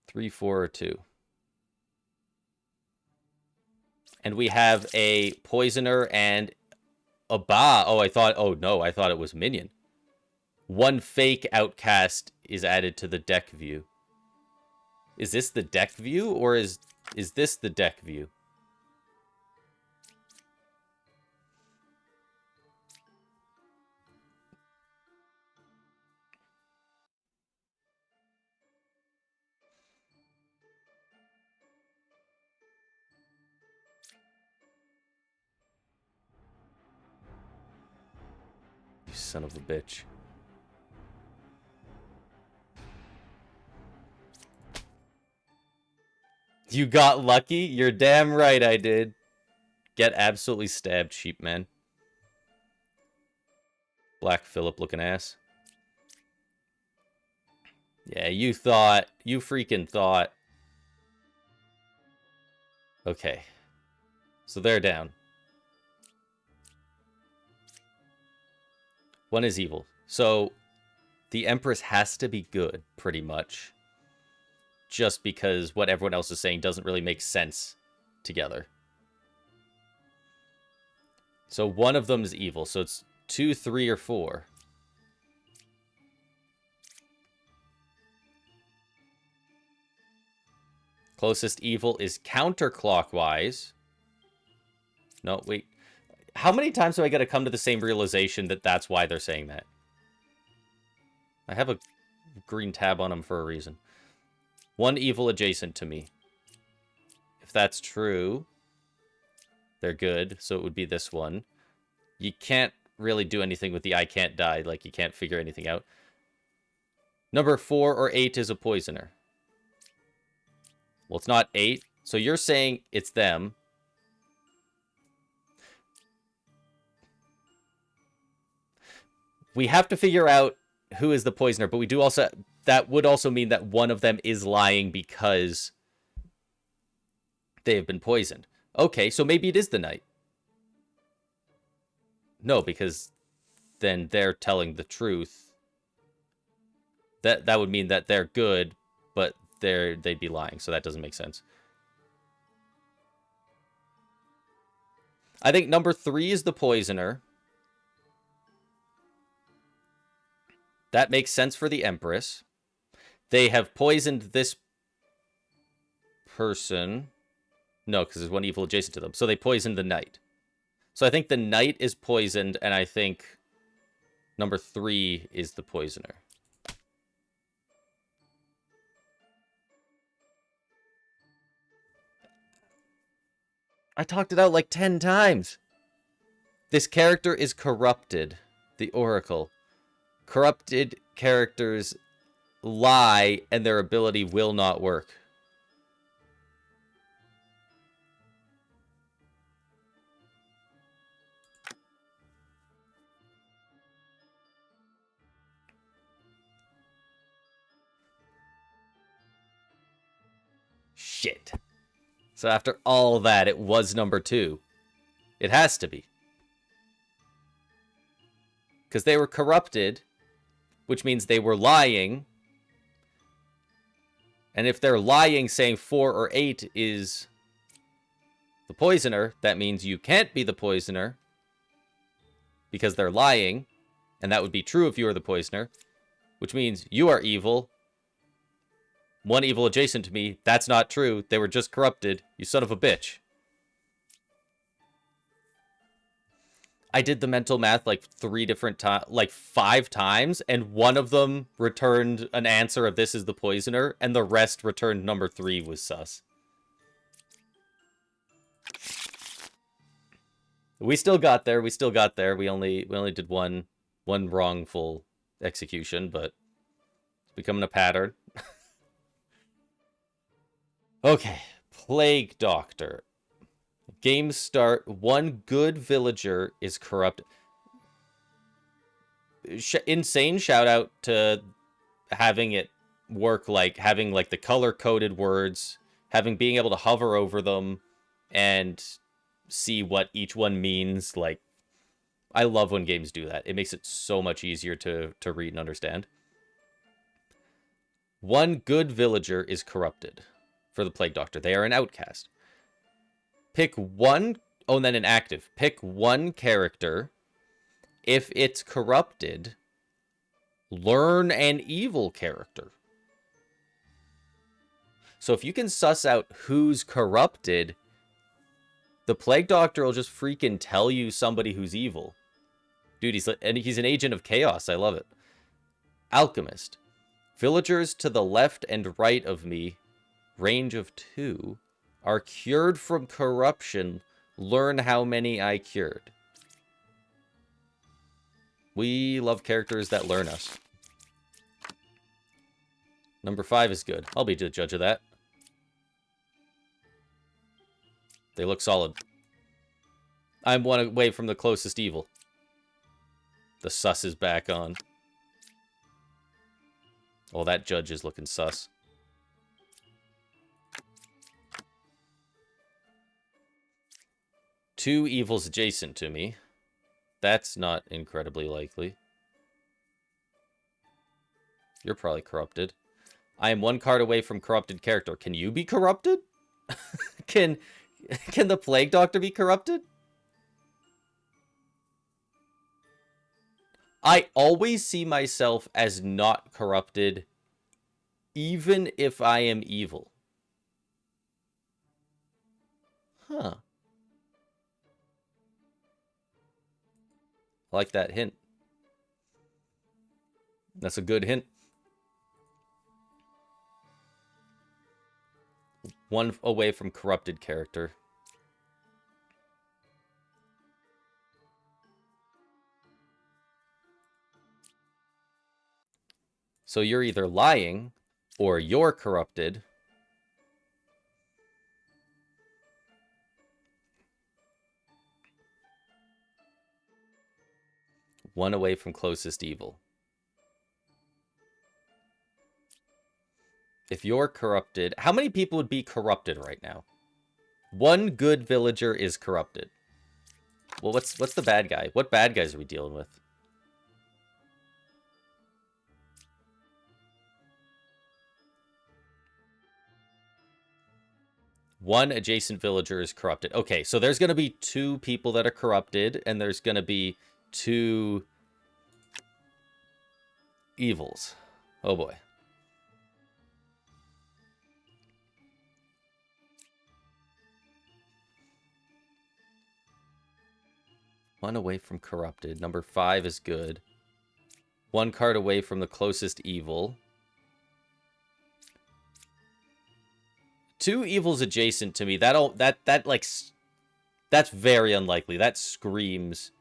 Three, 4, or 2. And we have a poisoner and a ba. Oh no, I thought it was minion. One fake outcast is added to the deck view. Is this the deck view, or is this the deck view? You son of a bitch. You got lucky? You're damn right I did. Get absolutely stabbed, sheep man. Black Phillip looking ass. Yeah, you thought. You freaking thought. Okay. So they're down. One is evil. So the Empress has to be good, pretty much. Just because what everyone else is saying doesn't really make sense together. So one of them is evil. So it's 2, 3, or 4. Closest evil is counterclockwise. No, wait. How many times do I got to come to the same realization that that's why they're saying that? I have a green tab on them for a reason. One evil adjacent to me. If that's true, they're good. So it would be this one. You can't really do anything with the I can't die. Like, you can't figure anything out. Number 4 or 8 is a poisoner. Well, it's not 8. So you're saying it's them. We have to figure out who is the poisoner, but we do also... That would also mean that one of them is lying because they have been poisoned. Okay, so maybe it is the knight. No, because then they're telling the truth. That would mean that they're good, but they'd be lying, so that doesn't make sense. I think number 3 is the poisoner. That makes sense for the Empress. They have poisoned this person. No, because there's one evil adjacent to them. So they poisoned the knight. So I think the knight is poisoned, and I think number 3 is the poisoner. I talked it out like 10 times. This character is corrupted. The Oracle. Corrupted characters lie, and their ability will not work. Shit. So after all that, it was number 2. It has to be. Because they were corrupted, which means they were lying. And if they're lying, saying 4 or 8 is the poisoner, that means you can't be the poisoner because they're lying. And that would be true if you were the poisoner, which means you are evil. One evil adjacent to me, that's not true. They were just corrupted. You son of a bitch. I did the mental math like 3 different times, like 5 times, and one of them returned an answer of this is the poisoner, and the rest returned number 3 was sus. We still got there. We still got there. We only did one wrongful execution, but it's becoming a pattern. Okay, Plague Doctor. Game start. One good villager is corrupt. Insane shout out to having it work, like having like the color coded words, being able to hover over them and see what each one means. Like, I love when games do that. It makes it so much easier to read and understand. One good villager is corrupted for the Plague Doctor. They are an outcast. Pick one... Oh, and then an active. Pick one character. If it's corrupted, learn an evil character. So if you can suss out who's corrupted, the Plague Doctor will just freaking tell you somebody who's evil. Dude, he's an agent of chaos. I love it. Alchemist. Villagers to the left and right of me, range of 2, are cured from corruption. Learn how many I cured. We love characters that learn us. Number 5 is good. I'll be the judge of that. They look solid. I'm one away from the closest evil. The sus is back on. Oh, that judge is looking sus. Two evils adjacent to me. That's not incredibly likely. You're probably corrupted. I am one card away from corrupted character. Can you be corrupted? Can the Plague Doctor be corrupted? I always see myself as not corrupted, even if I am evil. Huh. I like that hint. That's a good hint. One away from corrupted character. So you're either lying or you're corrupted. One away from closest evil. If you're corrupted, how many people would be corrupted right now? One good villager is corrupted. Well, what's the bad guy? What bad guys are we dealing with? One adjacent villager is corrupted. Okay, so there's going to be 2 people that are corrupted, and there's going to be 2 evils. Oh boy. One away from corrupted. Number 5 is good. 1 card away from the closest evil. 2 evils adjacent to me. That's very unlikely. That screams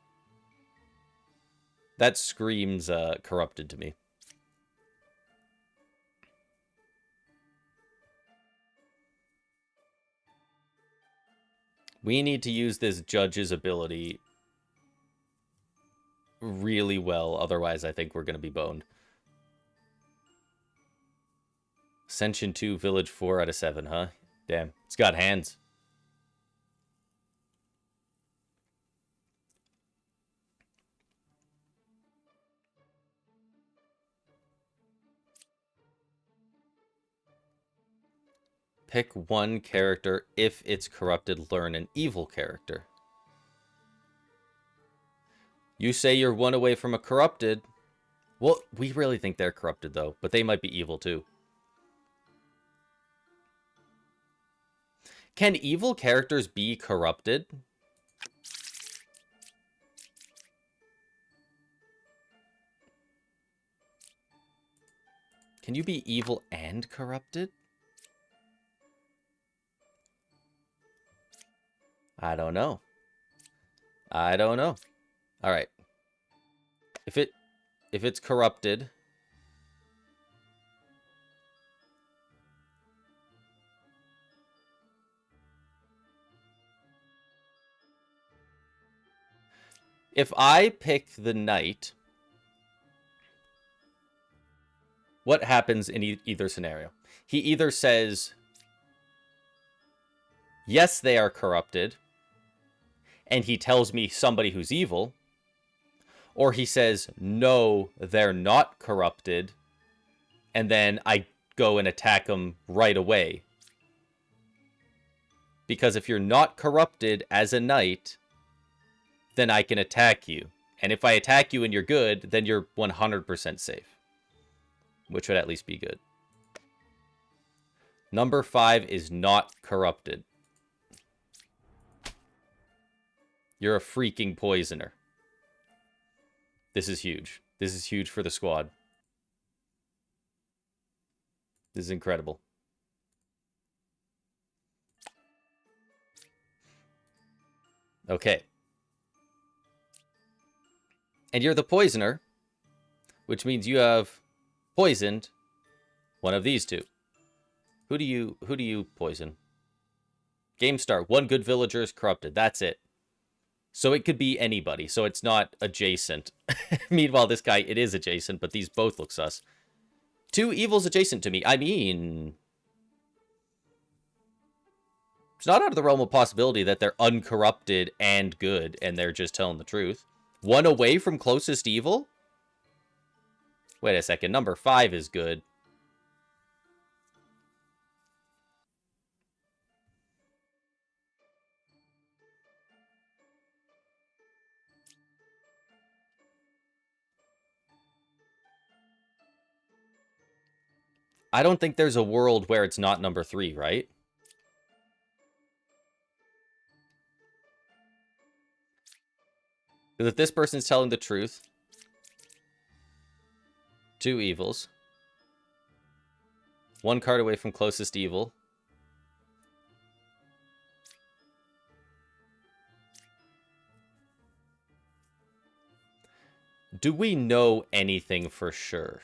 corrupted to me. We need to use this judge's ability really well. Otherwise, I think we're going to be boned. Ascension 2, Village 4 out of 7, huh? Damn, it's got hands. Pick one character. If it's corrupted, learn an evil character. You say you're 1 away from a corrupted. Well, we really think they're corrupted, though. But they might be evil, too. Can evil characters be corrupted? Can you be evil and corrupted? I don't know. I don't know. All right. If it's corrupted, if I pick the knight, what happens in either scenario? He either says, yes, they are corrupted, and he tells me somebody who's evil, or he says, no, they're not corrupted, and then I go and attack them right away. because if you're not corrupted as a knight, then I can attack you. And if I attack you and you're good, then you're 100% safe. Which would at least be good. Number 5 is not corrupted. You're a freaking poisoner. This is huge. This is huge for the squad. This is incredible. Okay. And you're the poisoner, which means you have poisoned one of these two. Who do you poison? Game start. One good villager is corrupted. That's it. So it could be anybody. So it's not adjacent. Meanwhile, this guy, it is adjacent, but these both look sus. 2 evils adjacent to me. I mean, it's not out of the realm of possibility that they're uncorrupted and good, and they're just telling the truth. 1 away from closest evil? Wait a second. Number 5 is good. I don't think there's a world where it's not number 3, right? Because if this person's telling the truth, 2 evils. 1 card away from closest evil. Do we know anything for sure?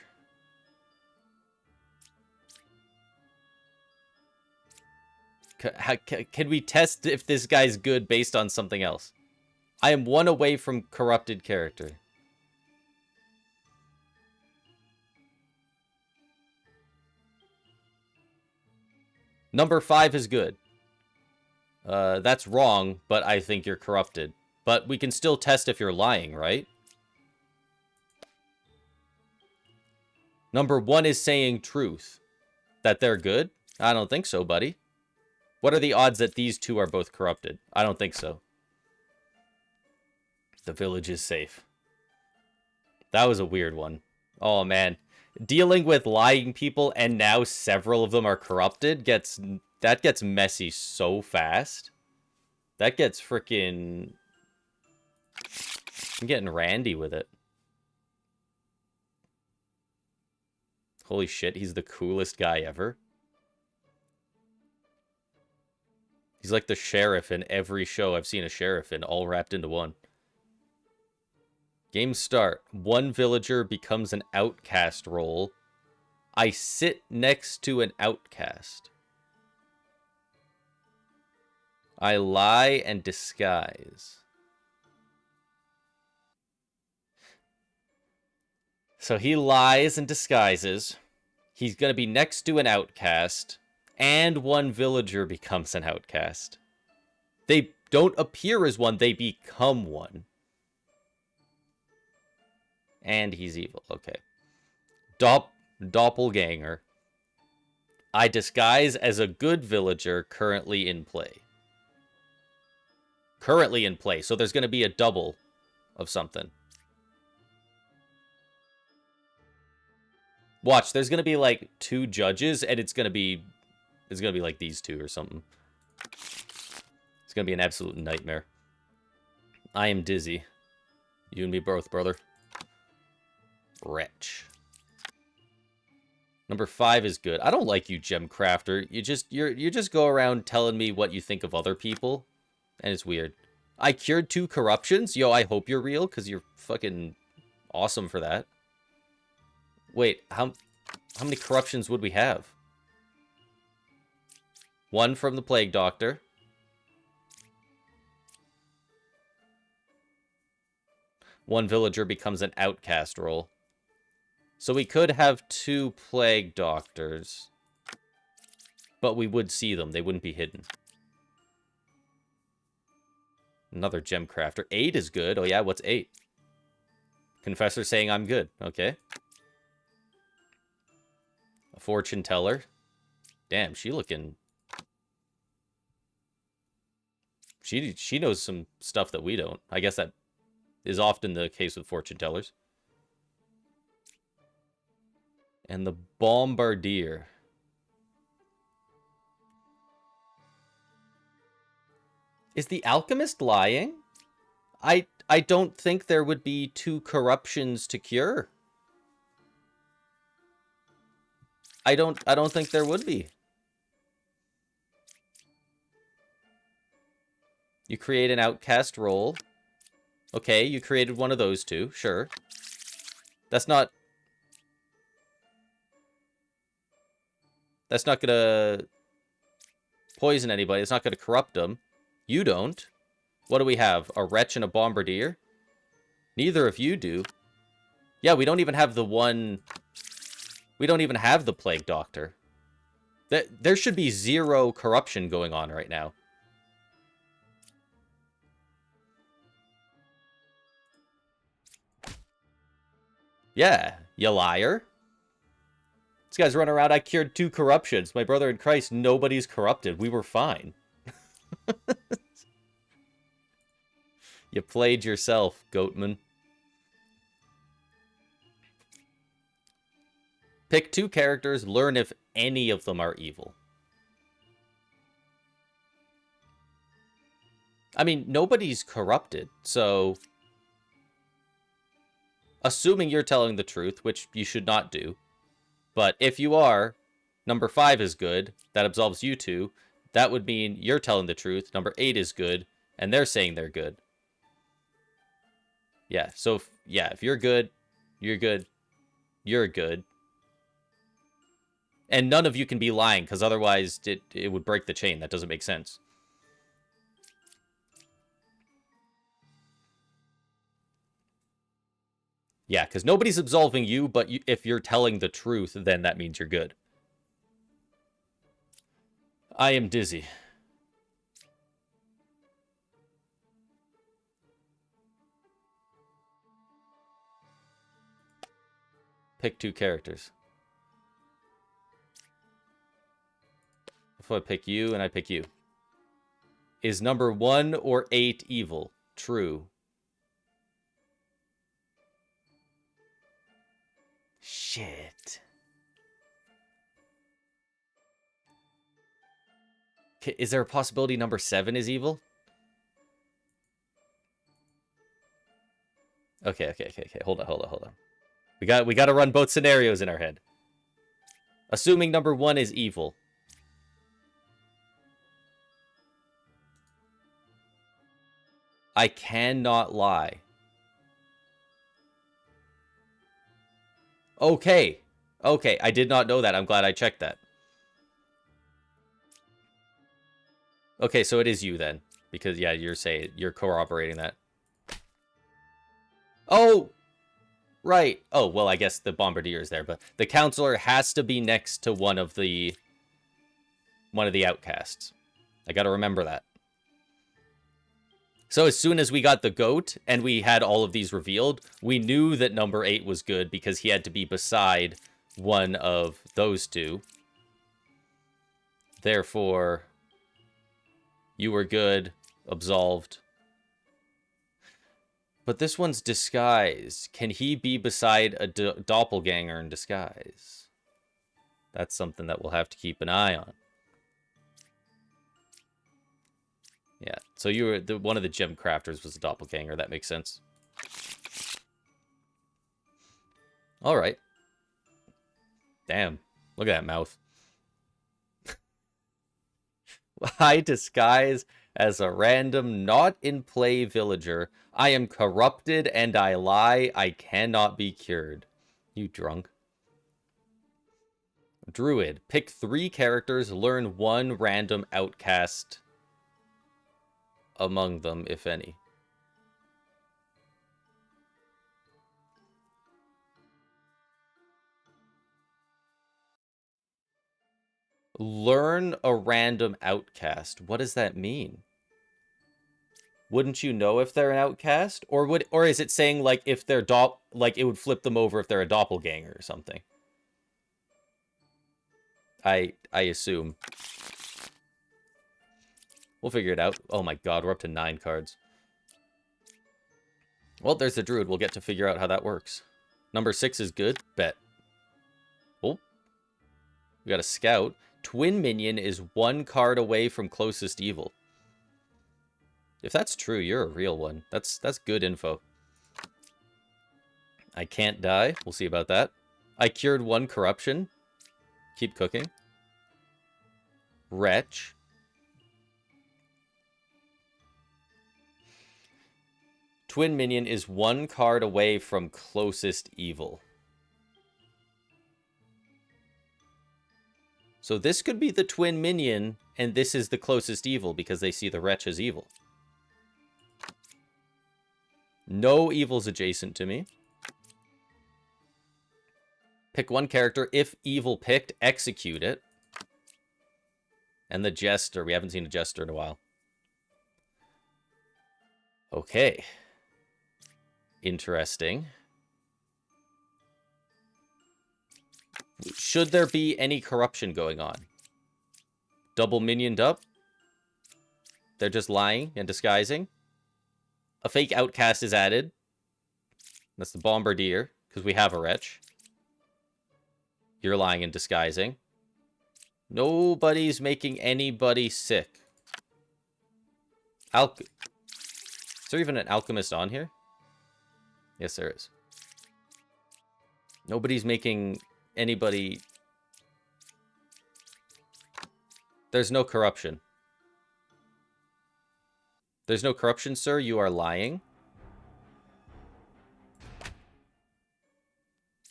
Can we test if this guy's good based on something else? I am 1 away from corrupted character. Number 5 is good. That's wrong, but I think you're corrupted. But we can still test if you're lying, right? Number 1 is saying truth. That they're good? I don't think so, buddy. What are the odds that these 2 are both corrupted? I don't think so. The village is safe. That was a weird one. Oh, man. Dealing with lying people and now several of them are corrupted gets messy so fast. That gets freaking... I'm getting randy with it. Holy shit, he's the coolest guy ever. He's like the sheriff in every show I've seen a sheriff in, all wrapped into one. Game start. 1 villager becomes an outcast role. I sit next to an outcast. I lie and disguise. So he lies and disguises. He's going to be next to an outcast. And 1 villager becomes an outcast. They don't appear as one, they become one. And he's evil. Okay. Doppelganger. I disguise as a good villager currently in play. Currently in play. So there's going to be a double of something. Watch, there's going to be like 2 judges and it's going to be like these 2 or something. It's going to be an absolute nightmare. I am dizzy. You and me both, brother. Wretch. Number 5 is good. I don't like you, Gem Crafter. You just go around telling me what you think of other people. And it's weird. I cured 2 corruptions? Yo, I hope you're real, because you're fucking awesome for that. Wait, how many corruptions would we have? 1 from the Plague Doctor. One villager becomes an outcast role. So we could have 2 Plague Doctors. But we would see them. They wouldn't be hidden. Another Gem Crafter. 8 is good. Oh yeah, what's 8? Confessor saying I'm good. Okay. A Fortune Teller. Damn, she looking... She knows some stuff that we don't. I guess that is often the case with fortune tellers. And the bombardier. Is the alchemist lying? I don't think there would be 2 corruptions to cure. I don't think there would be. You create an outcast role. Okay, you created one of those 2, sure. That's not gonna poison anybody. It's not gonna corrupt them. You don't. What do we have? A wretch and a bombardier? Neither of you do. Yeah, we don't even have the one... We don't even have the plague doctor. There should be 0 corruption going on right now. Yeah, you liar. This guy's running around, I cured 2 corruptions. My brother in Christ, nobody's corrupted. We were fine. You played yourself, Goatman. Pick 2 characters, learn if any of them are evil. I mean, nobody's corrupted, so... Assuming you're telling the truth, which you should not do. But if you are, number 5 is good, that absolves you 2. That would mean you're telling the truth, number 8 is good, and they're saying they're good. Yeah, so, if you're good, you're good, you're good. And none of you can be lying, because otherwise it would break the chain. That doesn't make sense. Yeah, because nobody's absolving you, but if you're telling the truth, then that means you're good. I am dizzy. Pick 2 characters. If I pick you and I pick you. Is number 1 or 8 evil? True. Shit. Is there a possibility number 7 is evil? Okay. Hold on. We got to run both scenarios in our head. Assuming number 1 is evil. I cannot lie. Okay. I did not know that. I'm glad I checked that. Okay, so it is you then. Because, yeah, you're corroborating that. Oh! Right. Oh, well, I guess the bombardier is there, but the counselor has to be next to one of the outcasts. I gotta remember that. So as soon as we got the goat and we had all of these revealed, we knew that number 8 was good because he had to be beside one of those 2. Therefore, you were good, absolved. But this one's disguise. Can he be beside a doppelganger in disguise? That's something that we'll have to keep an eye on. Yeah, so you were one of the gem crafters was a doppelganger. That makes sense. All right. Damn, look at that mouth. I disguise as a random, not in play villager. I am corrupted and I lie. I cannot be cured. You drunk. Druid. Pick 3 characters. Learn 1 random outcast among them, if any. Learn a random outcast. What does that mean? Wouldn't you know if they're an outcast? Or is it saying like if they're like it would flip them over if they're a doppelganger or something? I assume. We'll figure it out. Oh my god, we're up to 9 cards. Well, there's the druid. We'll get to figure out how that works. Number 6 is good. Bet. Oh. We got a scout. Twin minion is 1 card away from closest evil. If that's true, you're a real one. That's good info. I can't die. We'll see about that. I cured 1 corruption. Keep cooking. Wretch. Twin minion is 1 card away from closest evil. So this could be the twin minion, and this is the closest evil because they see the wretch as evil. No evils adjacent to me. Pick 1 character. If evil picked, execute it. And the jester. We haven't seen a jester in a while. Okay. Interesting. Should there be any corruption going on? Double minioned up. They're just lying and disguising. A fake outcast is added. That's the bombardier, because we have a wretch. You're lying and disguising. Nobody's making anybody sick. Is there even an alchemist on here? Yes, there is. Nobody's making anybody... There's no corruption. There's no corruption, sir. You are lying.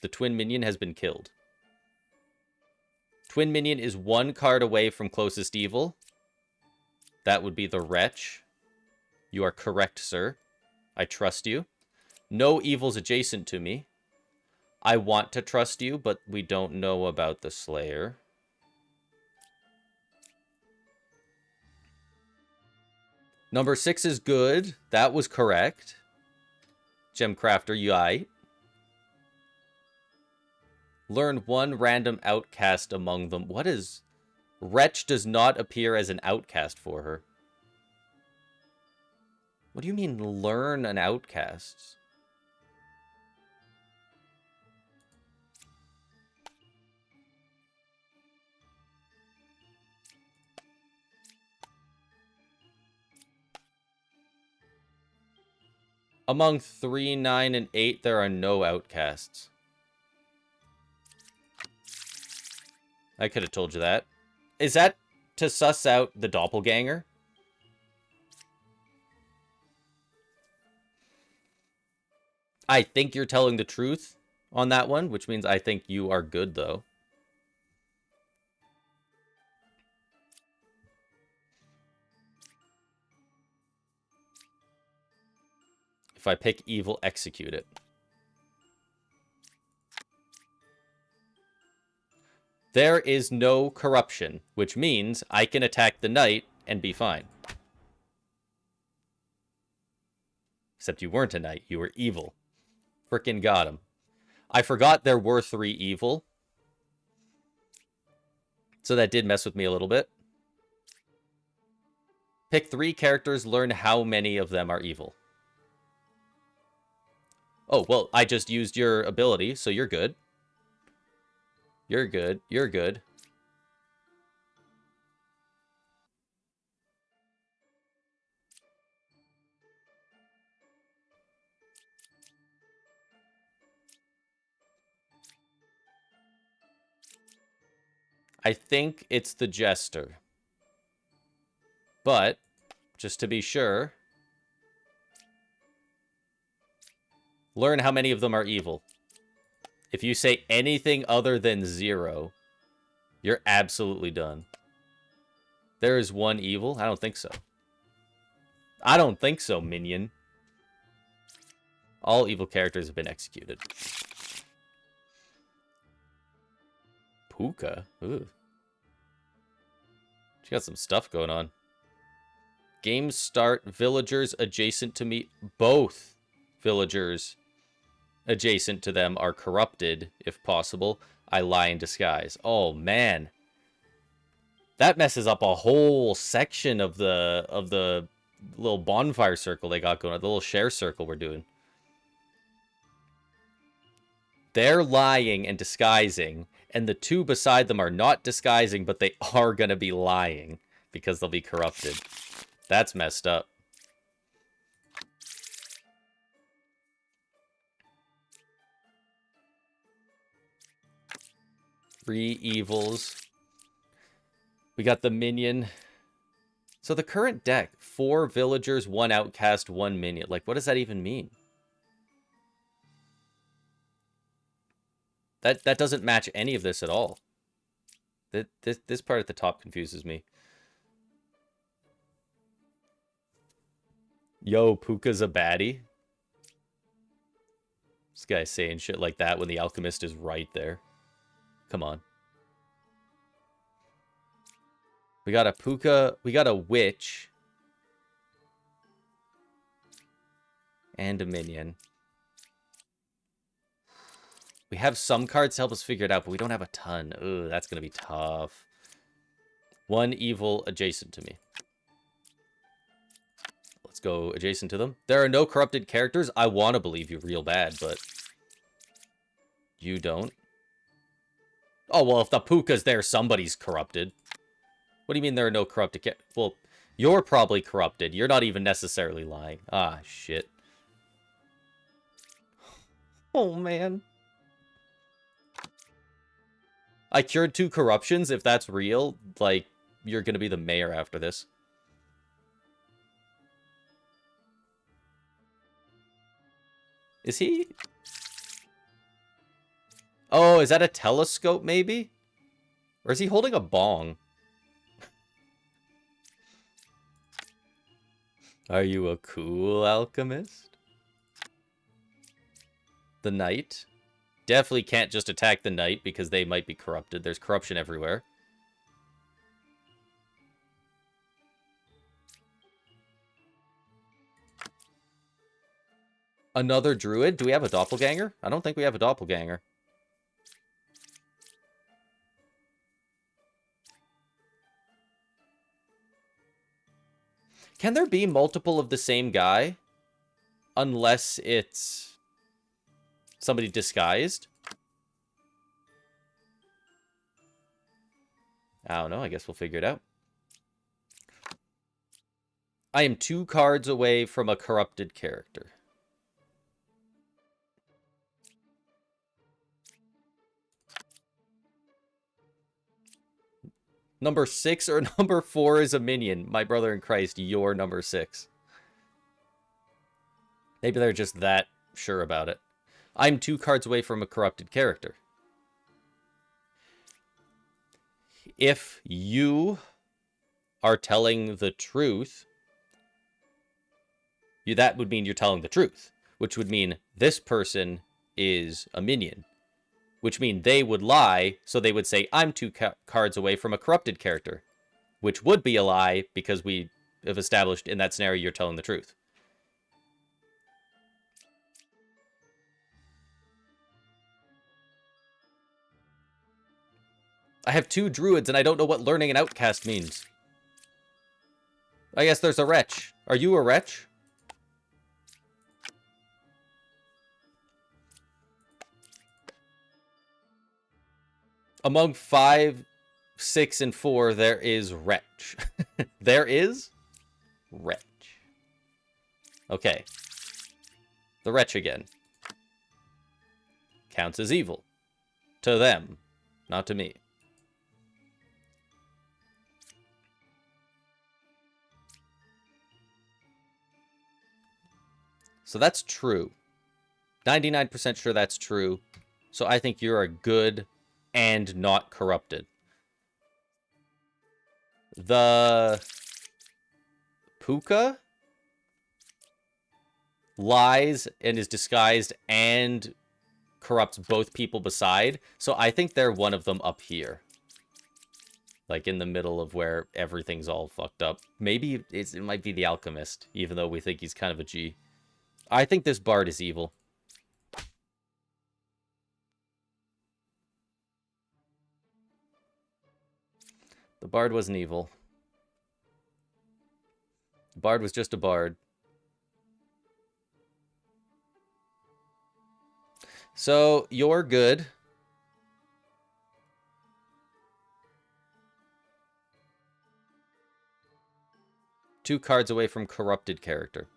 The twin minion has been killed. Twin minion is 1 card away from closest evil. That would be the wretch. You are correct, sir. I trust you. No evils adjacent to me. I want to trust you, but we don't know about the Slayer. Number 6 is good. That was correct. Gemcrafter, you aight. Learn 1 random outcast among them. What is... Wretch does not appear as an outcast for her. What do you mean, learn an outcast? Among 3, 9, and 8, there are no outcasts. I could have told you that. Is that to suss out the doppelganger? I think you're telling the truth on that one, which means I think you are good, though. If I pick evil, execute it. There is no corruption, which means I can attack the knight and be fine. Except you weren't a knight, you were evil. Frickin' got him. I forgot there were 3 evil. So that did mess with me a little bit. Pick 3 characters, learn how many of them are evil. Oh, well, I just used your ability, so you're good. You're good. You're good. I think it's the jester. But, just to be sure, learn how many of them are evil. If you say anything other than 0, you're absolutely done. There is 1 evil? I don't think so. I don't think so, minion. All evil characters have been executed. Puka? Ooh. She got some stuff going on. Game start. Villagers adjacent to me. Both villagers adjacent to them are corrupted, if possible. I lie in disguise. Oh, man. That messes up a whole section of the little bonfire circle they got going on, the little share circle we're doing. They're lying and disguising, and the two beside them are not disguising, but they are going to be lying because they'll be corrupted. That's messed up. Three evils. We got the minion. So the current deck, 4 villagers, 1 outcast, 1 minion. Like, what does that even mean? That doesn't match any of this at all. This part at the top confuses me. Yo, Puka's a baddie. This guy's saying shit like that when the alchemist is right there. Come on. We got a Puka. We got a witch. And a minion. We have some cards to help us figure it out, but we don't have a ton. Ooh, that's going to be tough. 1 evil adjacent to me. Let's go adjacent to them. There are no corrupted characters. I want to believe you real bad, but you don't. Oh, well, if the Puka's there, somebody's corrupted. What do you mean there are no corrupted characters? Well, you're probably corrupted. You're not even necessarily lying. Ah, shit. Oh, man. I cured 2 corruptions. If that's real, like, you're going to be the mayor after this. Is he? Oh, is that a telescope, maybe? Or is he holding a bong? Are you a cool alchemist? The knight? Definitely can't just attack the knight because they might be corrupted. There's corruption everywhere. Another druid? Do we have a doppelganger? I don't think we have a doppelganger. Can there be multiple of the same guy? Unless it's somebody disguised? I don't know. I guess we'll figure it out. I am 2 cards away from a corrupted character. Number 6 or number 4 is a minion. My brother in Christ, you're number 6. Maybe they're just that sure about it. I'm 2 cards away from a corrupted character. If you are telling the truth, that would mean you're telling the truth, which would mean this person is a minion, which means they would lie, so they would say, I'm 2 cards away from a corrupted character, which would be a lie because we have established in that scenario you're telling the truth. I have 2 druids, and I don't know what learning an outcast means. I guess there's a wretch. Are you a wretch? Among 5, 6, and 4, there is wretch. There is wretch. Okay. The wretch again. Counts as evil. To them, not to me. So that's true. 99% sure that's true. So I think you're a good and not corrupted. The Puka lies and is disguised and corrupts both people beside. So I think they're one of them up here. Like in the middle of where everything's all fucked up. Maybe it might be the alchemist, even though we think he's kind of a G. I think this bard is evil. The Bard wasn't evil. Bard was just a bard. So, you're good. Two cards away from corrupted character.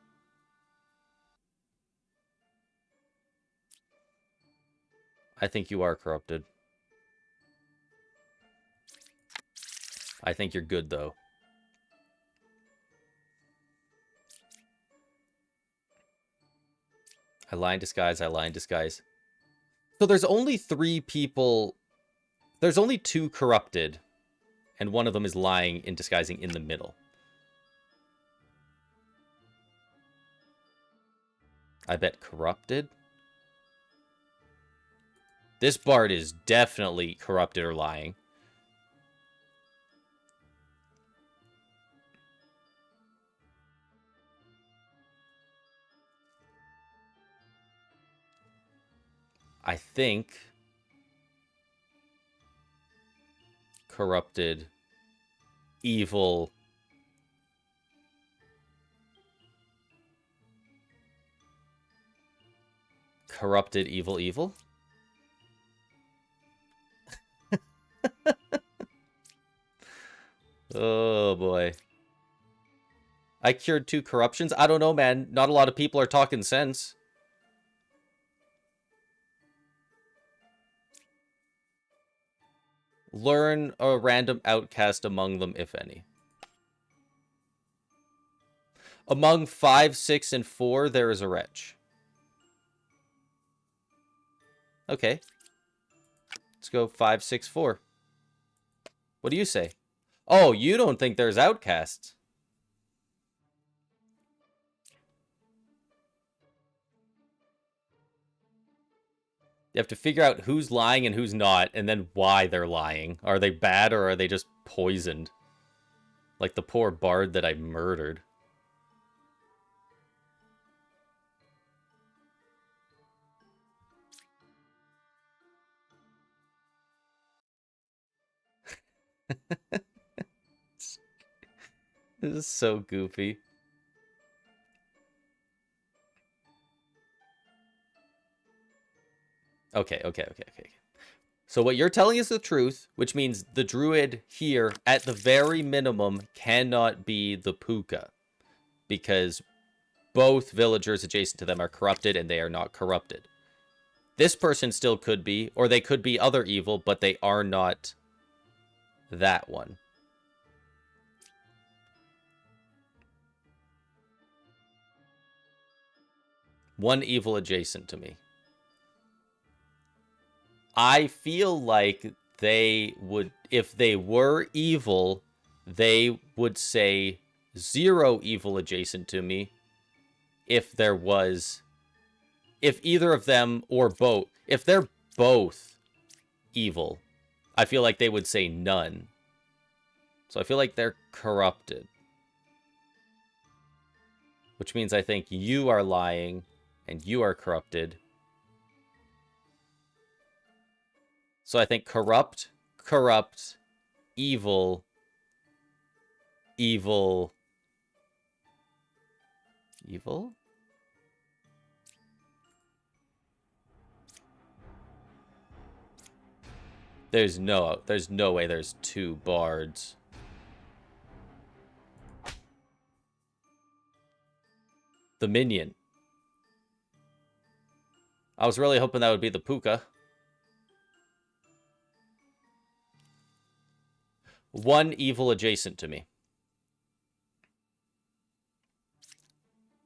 I think you are corrupted. I think you're good, though. I lie in disguise, I lie in disguise. So there's only 3 people. There's only 2 corrupted, and one of them is lying in disguising in the middle. I bet corrupted. This bard is definitely corrupted or lying. I think corrupted, evil. Corrupted, evil, evil? Oh, boy. I cured 2 corruptions? I don't know, man. Not a lot of people are talking sense. Learn a random outcast among them, if any. Among 5, 6, and 4, there is a wretch. Okay. Let's go 5, 6, 4. What do you say? Oh, you don't think there's outcasts? You have to figure out who's lying and who's not, and then why they're lying. Are they bad or are they just poisoned? Like the poor bard that I murdered. This is so goofy. Okay. So what you're telling is the truth, which means the druid here, at the very minimum, cannot be the puka. Because both villagers adjacent to them are corrupted and they are not corrupted. This person still could be, or they could be other evil, but they are not that one. One evil adjacent to me. I feel like they would, if they were evil, they would say 0 evil adjacent to me if there was, if either of them or both, if they're both evil, I feel like they would say none. So I feel like they're corrupted. Which means I think you are lying and you are corrupted. So I think corrupt, evil, evil. There's no way there's 2 bards. The minion. I was really hoping that would be the puka. One evil adjacent to me.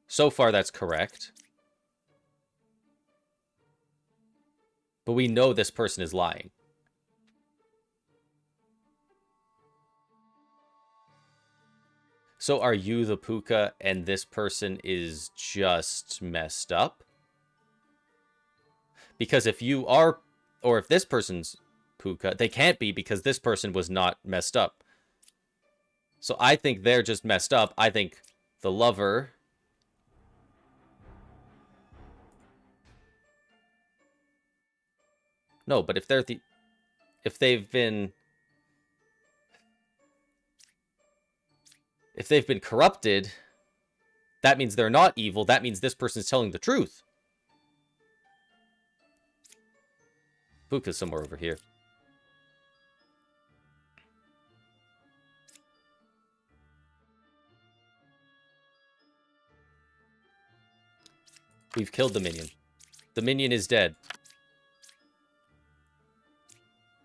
So far, that's correct. But we know this person is lying. So are you the puka and this person is just messed up? Because if you are, or if this person's puka, they can't be because this person was not messed up. So I think they're just messed up. I think the lover... No, but if they're if they've been... If they've been corrupted, that means they're not evil. That means this person's telling the truth. Puka's somewhere over here. We've killed the minion. The minion is dead.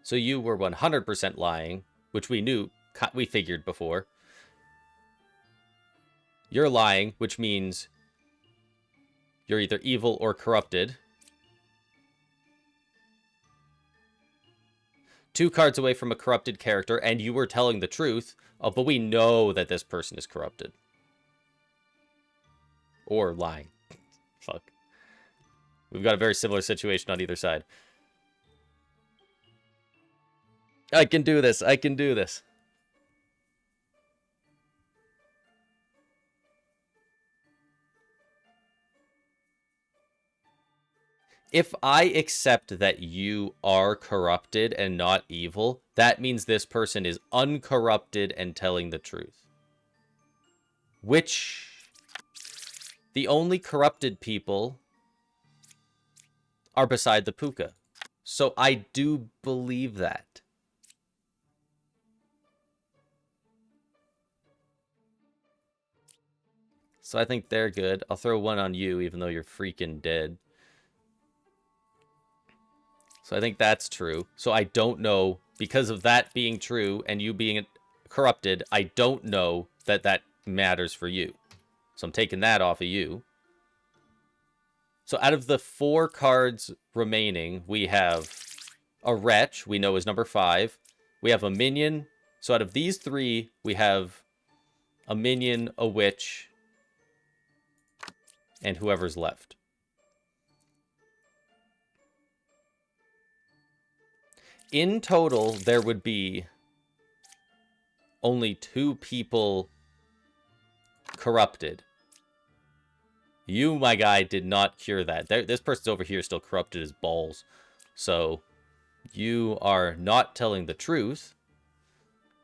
So you were 100% lying, which we knew, we figured before. You're lying, which means you're either evil or corrupted. 2 cards away from a corrupted character, and you were telling the truth, but we know that this person is corrupted. Or lying. Fuck. We've got a very similar situation on either side. I can do this. I can do this. If I accept that you are corrupted and not evil, that means this person is uncorrupted and telling the truth. Which, the only corrupted people are beside the puka. So I do believe that. So I think they're good. I'll throw 1 on you, even though you're freaking dead. So I think that's true. So I don't know, because of that being true and you being corrupted, I don't know that that matters for you. So I'm taking that off of you. So out of the 4 cards remaining, we have a wretch, we know is number 5. We have a minion. So out of these 3, we have a minion, a witch, and whoever's left. In total, there would be only 2 people corrupted. You, my guy, did not cure that. This person's over here still corrupted as balls. So, you are not telling the truth,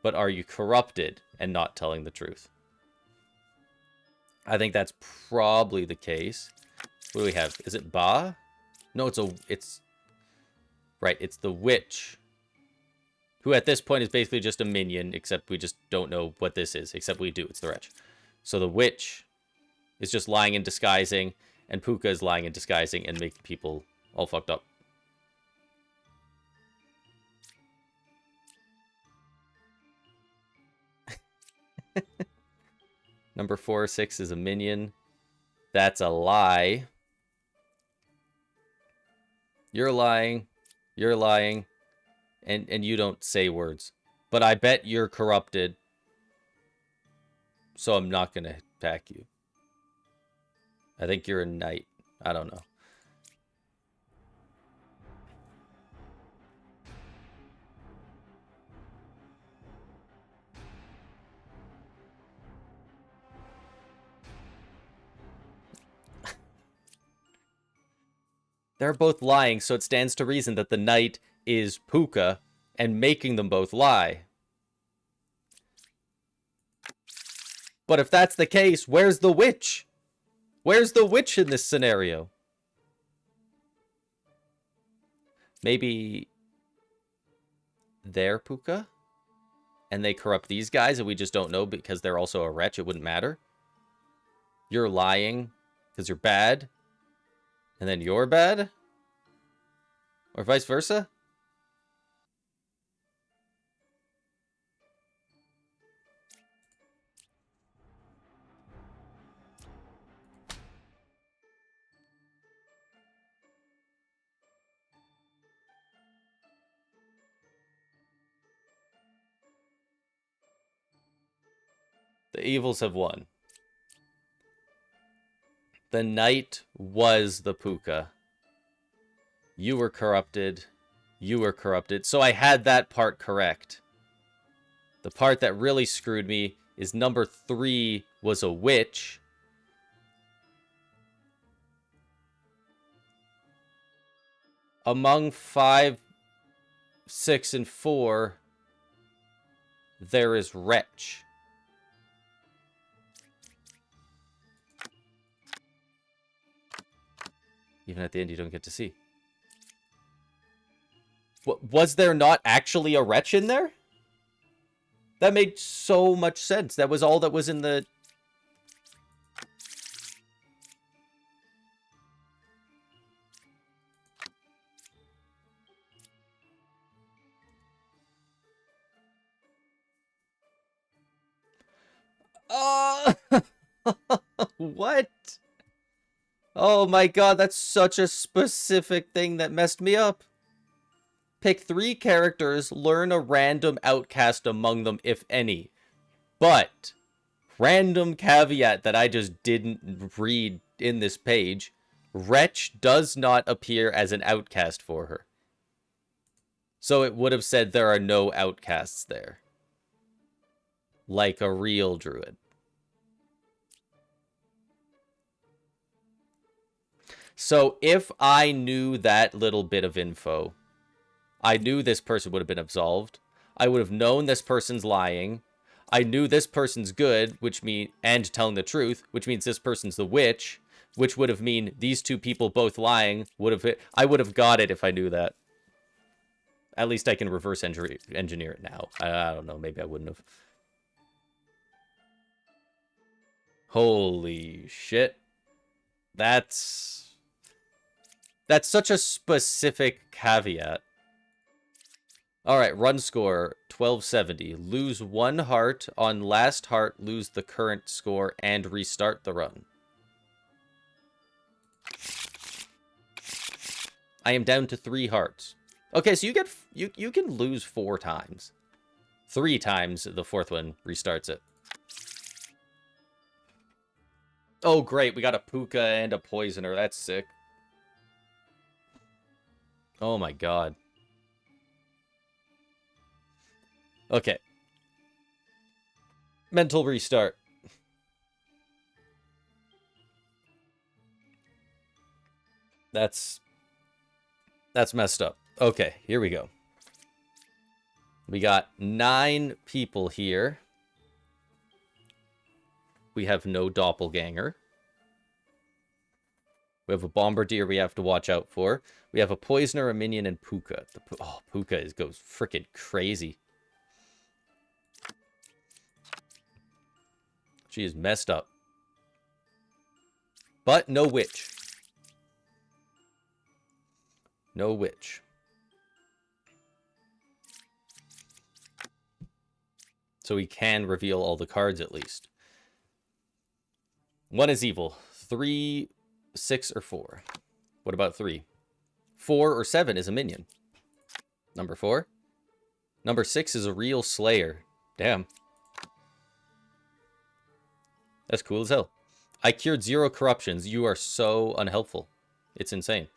but are you corrupted and not telling the truth? I think that's probably the case. What do we have? Is it Ba? No, it's right, it's the witch, who at this point is basically just a minion, except we just don't know what this is, except we do. It's the wretch. So the witch is just lying and disguising, and Puka is lying and disguising and making people all fucked up. Number 4 or 6 is a minion. That's a lie. You're lying. You're lying. And you don't say words. But I bet you're corrupted. So I'm not going to attack you. I think you're a knight. I don't know. They're both lying, so it stands to reason that the knight is Puka and making them both lie. But if that's the case, where's the witch? Where's the witch in this scenario? Maybe they're Puka? And they corrupt these guys and we just don't know because they're also a wretch. It wouldn't matter. You're lying because you're bad. And then you're bad? Or vice versa? The evils have won. The knight was the Puka. You were corrupted. You were corrupted. So I had that part correct. The part that really screwed me is number 3 was a witch. Among 5, 6, and 4, there is wretch. Even at the end, you don't get to see. Was there not actually a wretch in there? That made so much sense. That was all that was in the... What? Oh my god, that's such a specific thing that messed me up. Pick 3 characters, learn a random outcast among them, if any. But, random caveat that I just didn't read in this page, Wretch does not appear as an outcast for her. So it would have said there are no outcasts there. Like a real druid. So if I knew that little bit of info, I knew this person would have been absolved. I would have known this person's lying. I knew this person's good, and telling the truth, which means this person's the witch, which would have mean these 2 people both lying I would have got it if I knew that. At least I can reverse engineer it now. I don't know, maybe I wouldn't have. Holy shit. That's such a specific caveat. Alright, run score, 1270. Lose 1 heart. On last heart, lose the current score and restart the run. I am down to 3 hearts. Okay, so you can lose 4 times. 3 times, the 4th one restarts it. Oh, great, we got a Puka and a Poisoner. That's sick. Oh my god. Okay. Mental restart. That's messed up. Okay, here we go. We got 9 people here. We have no doppelganger. We have a bombardier we have to watch out for. We have a poisoner, a minion, and Puka. Puka goes freaking crazy. She is messed up. But no witch. No witch. So we can reveal all the cards at least. 1 is evil. 3, 6, or 4. What about 3? 4 or 7 is a minion. Number 4. Number 6 is a real slayer. Damn. That's cool as hell. I cured 0 corruptions. You are so unhelpful. It's insane.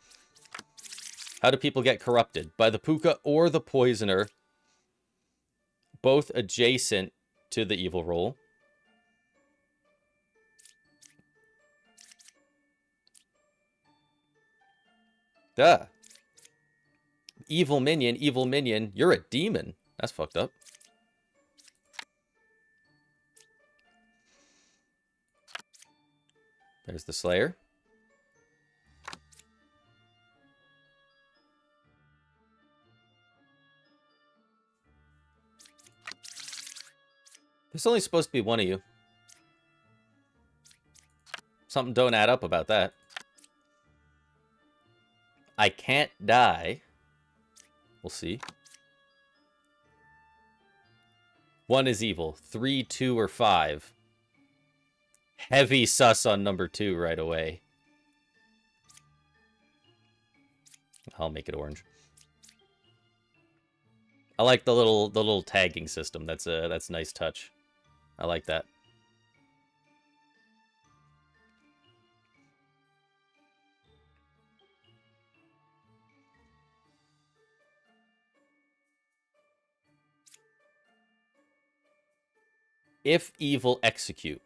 How do people get corrupted? By the Puka or the Poisoner. Both adjacent to the evil roll. Duh. Evil minion. You're a demon. That's fucked up. There's the Slayer. There's only supposed to be 1 of you. Something don't add up about that. I can't die. We'll see. 1 is evil. 3, 2, or 5. Heavy sus on number 2 right away. I'll make it orange. I like the little tagging system. That's a nice touch. I like that. If evil execute.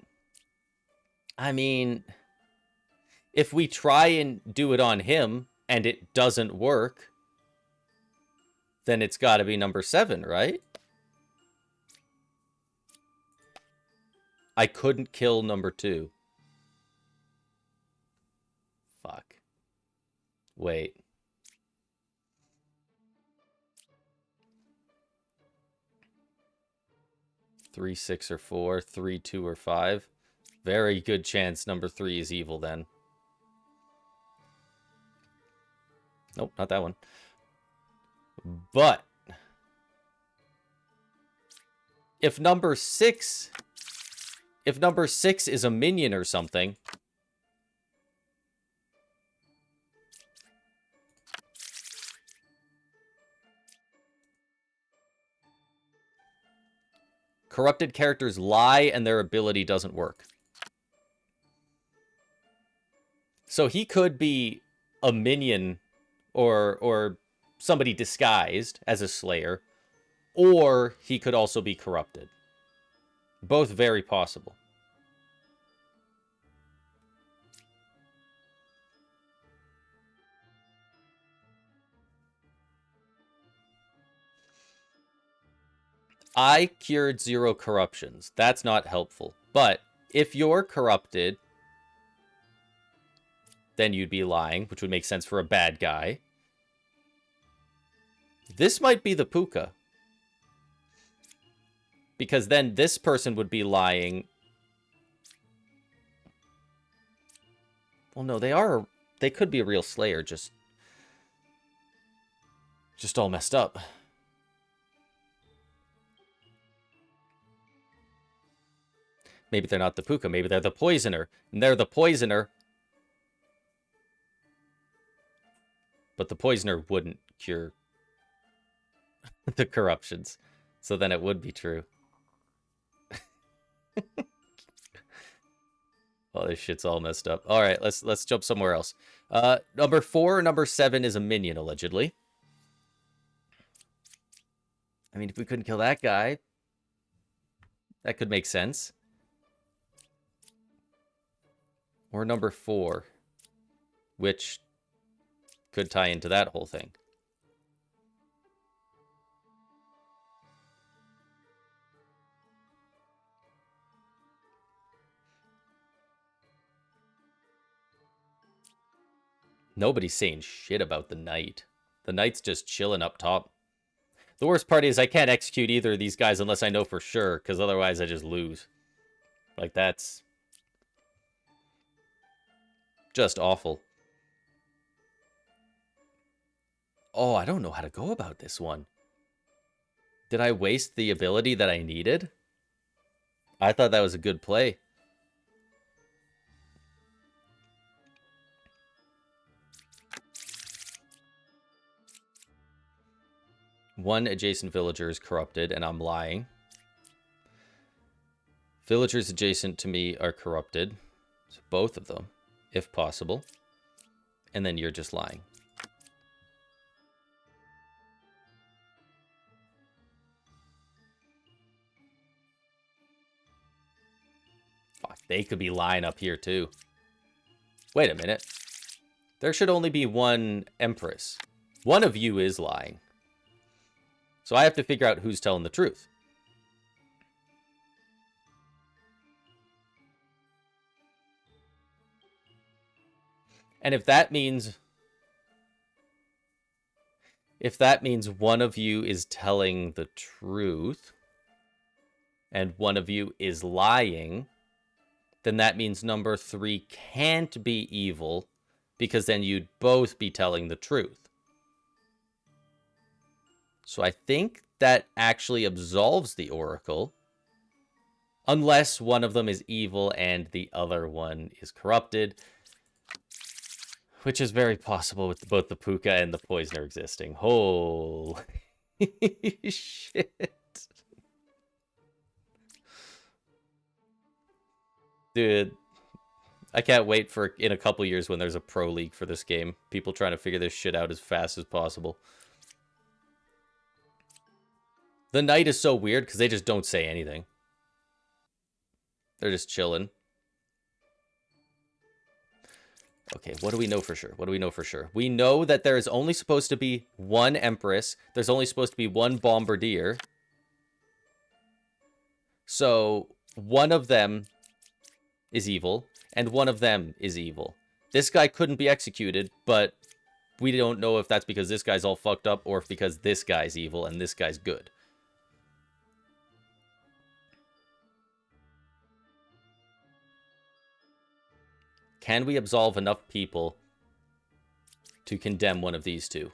I mean, if we try and do it on him and it doesn't work, then it's got to be number 7, right? I couldn't kill number 2. Fuck. Wait. Three, 6, or 4. 3, 2, or 5. Very good chance number 3 is evil then. Nope, not that one. But if number 6 is a minion or something, corrupted characters lie and their ability doesn't work. So he could be a minion or somebody disguised as a slayer, or he could also be corrupted. Both very possible. I cured 0 corruptions. That's not helpful. But if you're corrupted, then you'd be lying, which would make sense for a bad guy. This might be the Puka. Because then this person would be lying. Well, no, they could be a real slayer, just all messed up. Maybe they're not the Puka. Maybe they're the poisoner. And they're the poisoner. But the poisoner wouldn't cure the corruptions. So then it would be true. Oh, this shit's all messed up. All right, let's jump somewhere else. Number 4 or number 7 is a minion, allegedly. I mean, if we couldn't kill that guy, that could make sense. Or number 4, which could tie into that whole thing. Nobody's saying shit about the knight. The knight's just chilling up top. The worst part is I can't execute either of these guys unless I know for sure, because otherwise I just lose. Like, that's just awful. Oh, I don't know how to go about this one. Did I waste the ability that I needed? I thought that was a good play. One adjacent villager is corrupted, and I'm lying. Villagers adjacent to me are corrupted. So both of them, if possible. And then you're just lying. Fuck, they could be lying up here too. Wait a minute. There should only be one Empress. One of you is lying. So I have to figure out who's telling the truth. And if that means one of you is telling the truth and one of you is lying, then that means number 3 can't be evil, because then you'd both be telling the truth. So I think that actually absolves the Oracle, unless one of them is evil and the other one is corrupted, which is very possible with both the Puka and the Poisoner existing. Holy shit. Dude, I can't wait for in a couple years when there's a pro league for this game. People trying to figure this shit out as fast as possible. The knight is so weird because they just don't say anything. They're just chilling. Okay, what do we know for sure? What do we know for sure? We know that there is only supposed to be one Empress. There's only supposed to be one Bombardier. So one of them is evil, and one of them is evil. This guy couldn't be executed, but we don't know if that's because this guy's all fucked up or if because this guy's evil and this guy's good. Can we absolve enough people to condemn one of these two?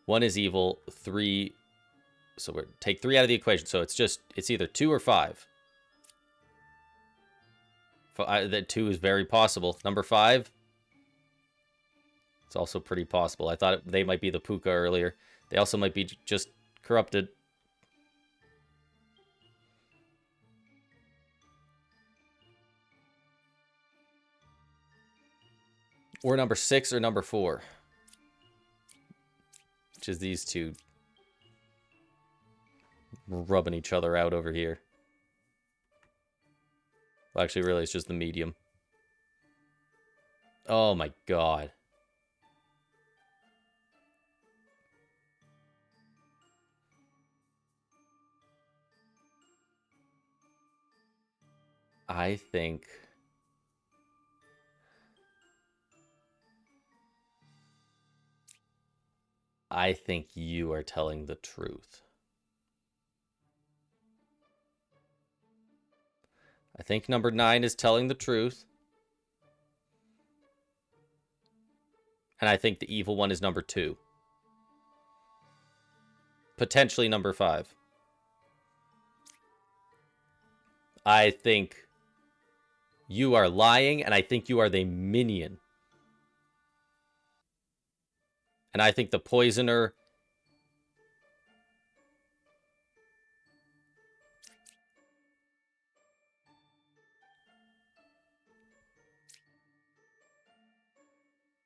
One is evil, 3... So we're take 3 out of the equation. So it's either 2 or 5. That 2 is very possible. Number 5. It's also pretty possible. I thought they might be the Puka earlier. They also might be just corrupted. Or number 6 or number 4. Which is these two rubbing each other out over here. Well, actually, really, it's just the medium. Oh my god. I think you are telling the truth. I think number 9 is telling the truth. And I think the evil one is number 2. Potentially number 5. I think you are lying, and I think you are the minion. And I think the poisoner...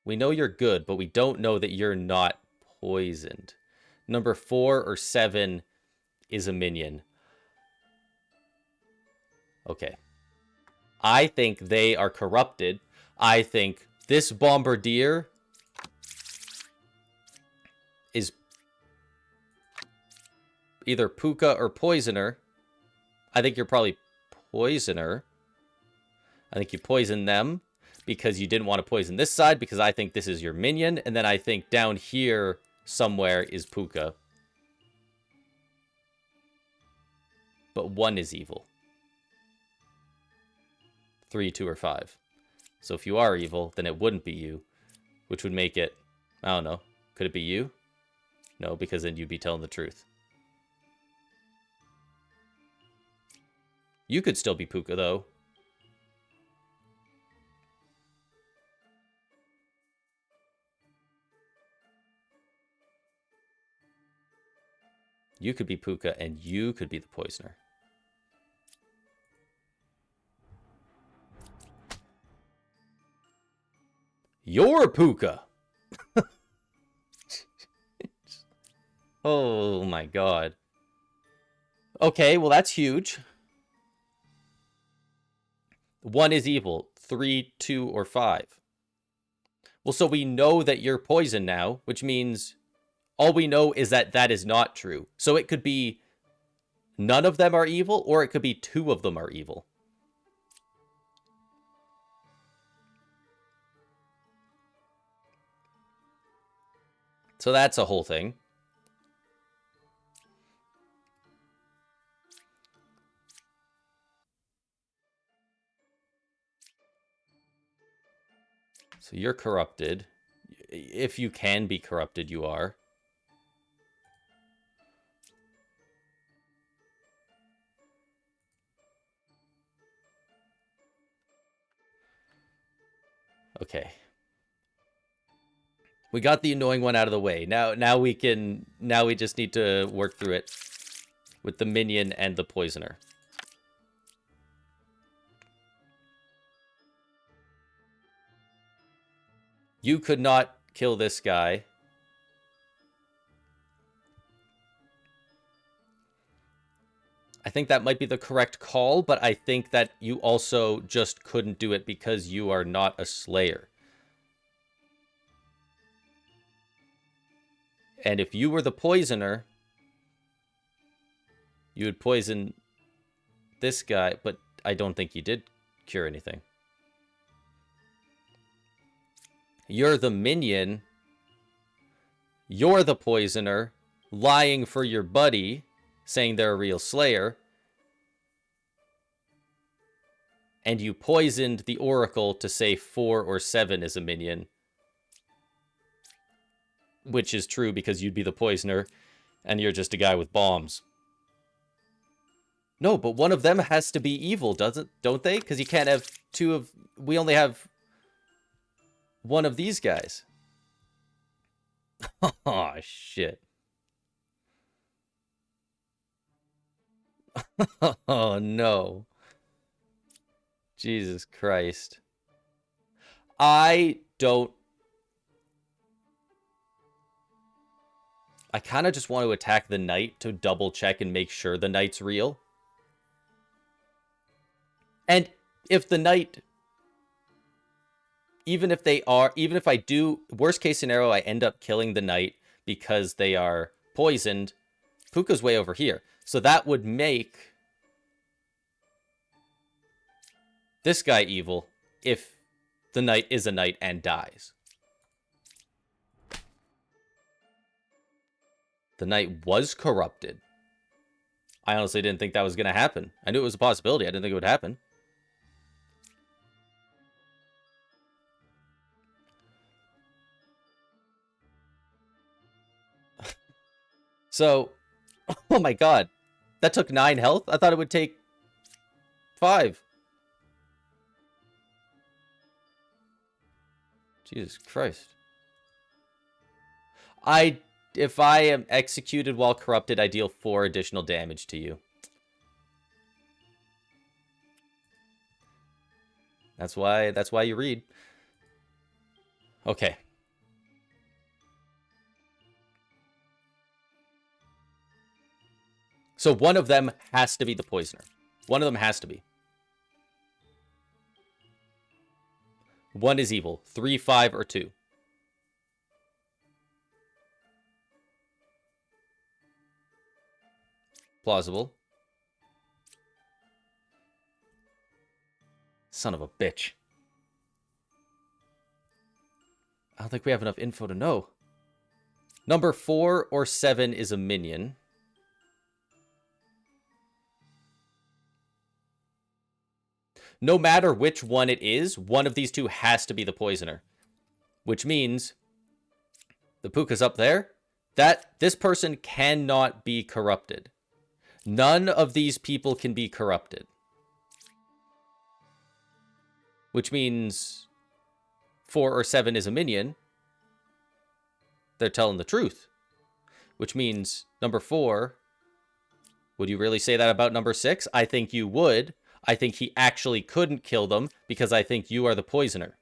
We know you're good, but we don't know that you're not poisoned. Number 4 or 7 is a minion. Okay. I think they are corrupted. I think this bombardier is either Puka or poisoner. I think you're probably poisoner. I think you poisoned them because you didn't want to poison this side, because I think this is your minion. And then I think down here somewhere is Puka. But 1 is evil. 3, 2, or 5. So if you are evil, then it wouldn't be you, which would make it, I don't know, could it be you? No, because then you'd be telling the truth. You could still be Puka, though. You could be Puka, and you could be the poisoner. You're Puka! Oh my god. Okay, well that's huge. 1 is evil. 3, 2, or 5. Well, so we know that you're poison now, which means all we know is that that is not true. So it could be none of them are evil, or it could be 2 of them are evil. So that's a whole thing. So you're corrupted. If you can be corrupted, you are. Okay. We got the annoying one out of the way. Now we just need to work through it with the minion and the poisoner. You could not kill this guy. I think that might be the correct call, but I think that you also just couldn't do it because you are not a slayer. And if you were the poisoner, you would poison this guy, but I don't think you did cure anything. You're the minion. You're the poisoner, lying for your buddy, saying they're a real slayer. And you poisoned the Oracle to say 4 or 7 is a minion. Which is true because you'd be the poisoner, and you're just a guy with bombs. No, but one of them has to be evil, don't they? Because you can't have two of... We only have one of these guys. Oh, shit. Oh, no. Jesus Christ. I kind of just want to attack the knight to double check and make sure the knight's real. And if the knight, even if I do, worst case scenario, I end up killing the knight because they are poisoned, Puka's way over here. So that would make this guy evil if the knight is a knight and dies. The knight was corrupted. I honestly didn't think that was going to happen. I knew it was a possibility. I didn't think it would happen. So, oh my god. That took 9 health? I thought it would take 5. Jesus Christ. If I am executed while corrupted, I deal 4 additional damage to you. That's why you read. Okay. So one of them has to be the poisoner. One of them has to be. One is evil. 3, 5, or 2. Plausible. Son of a bitch. I don't think we have enough info to know. Number 4 or 7 is a minion. No matter which one it is, one of these two has to be the poisoner. Which means the Puka's up there. This person cannot be corrupted. None of these people can be corrupted. Which means 4 or 7 is a minion. They're telling the truth. Which means number 4. Would you really say that about number 6? I think you would. I think he actually couldn't kill them because I think you are the poisoner.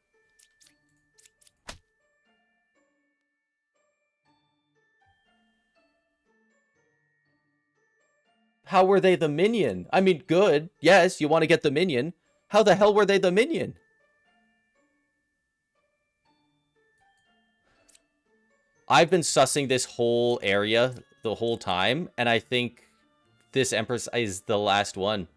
How were they the minion? I mean, good. Yes, you want to get the minion. How the hell were they the minion? I've been sussing this whole area the whole time, and I think this Empress is the last one.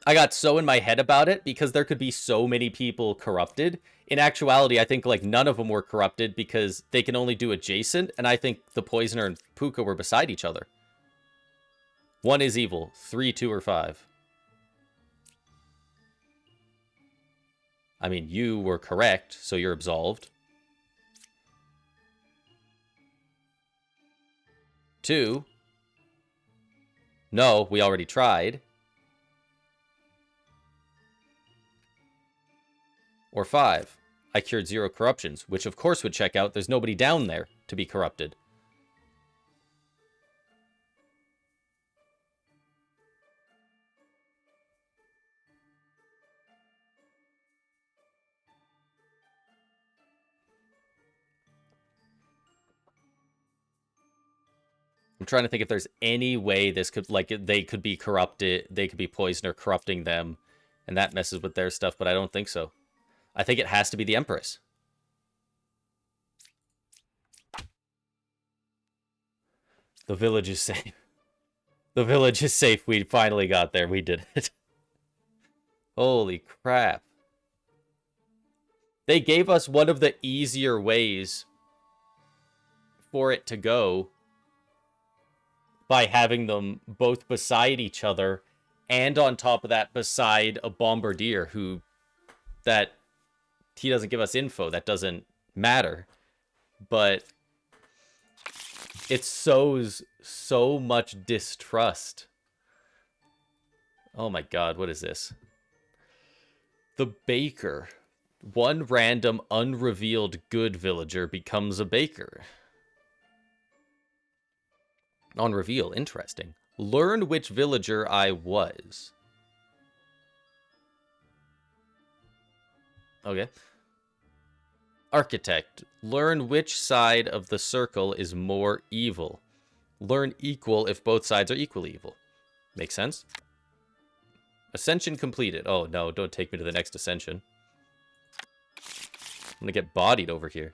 I got so in my head about it because there could be so many people corrupted. In actuality, I think like none of them were corrupted because they can only do adjacent, and I think the Poisoner and Puka were beside each other. 1 is evil. 3, 2, or 5. I mean, you were correct, so you're absolved. 2. No, we already tried. Or 5. I cured 0 corruptions, which of course would check out. There's nobody down there to be corrupted. I'm trying to think if there's any way this could, like, they could be corrupted, they could be Poisoner corrupting them, and that messes with their stuff, but I don't think so. I think it has to be the Empress. The village is safe. The village is safe. We finally got there. We did it. Holy crap. They gave us one of the easier ways for it to go by having them both beside each other, and on top of that, beside a bombardier that he doesn't give us info. That doesn't matter. But it sows so much distrust. Oh my god, what is this? The baker. One random unrevealed good villager becomes a baker. On reveal, interesting. Learn which villager I was. Okay. Architect. Learn which side of the circle is more evil. Learn equal if both sides are equally evil. Makes sense. Ascension completed. Oh no, don't take me to the next ascension. I'm gonna get bodied over here.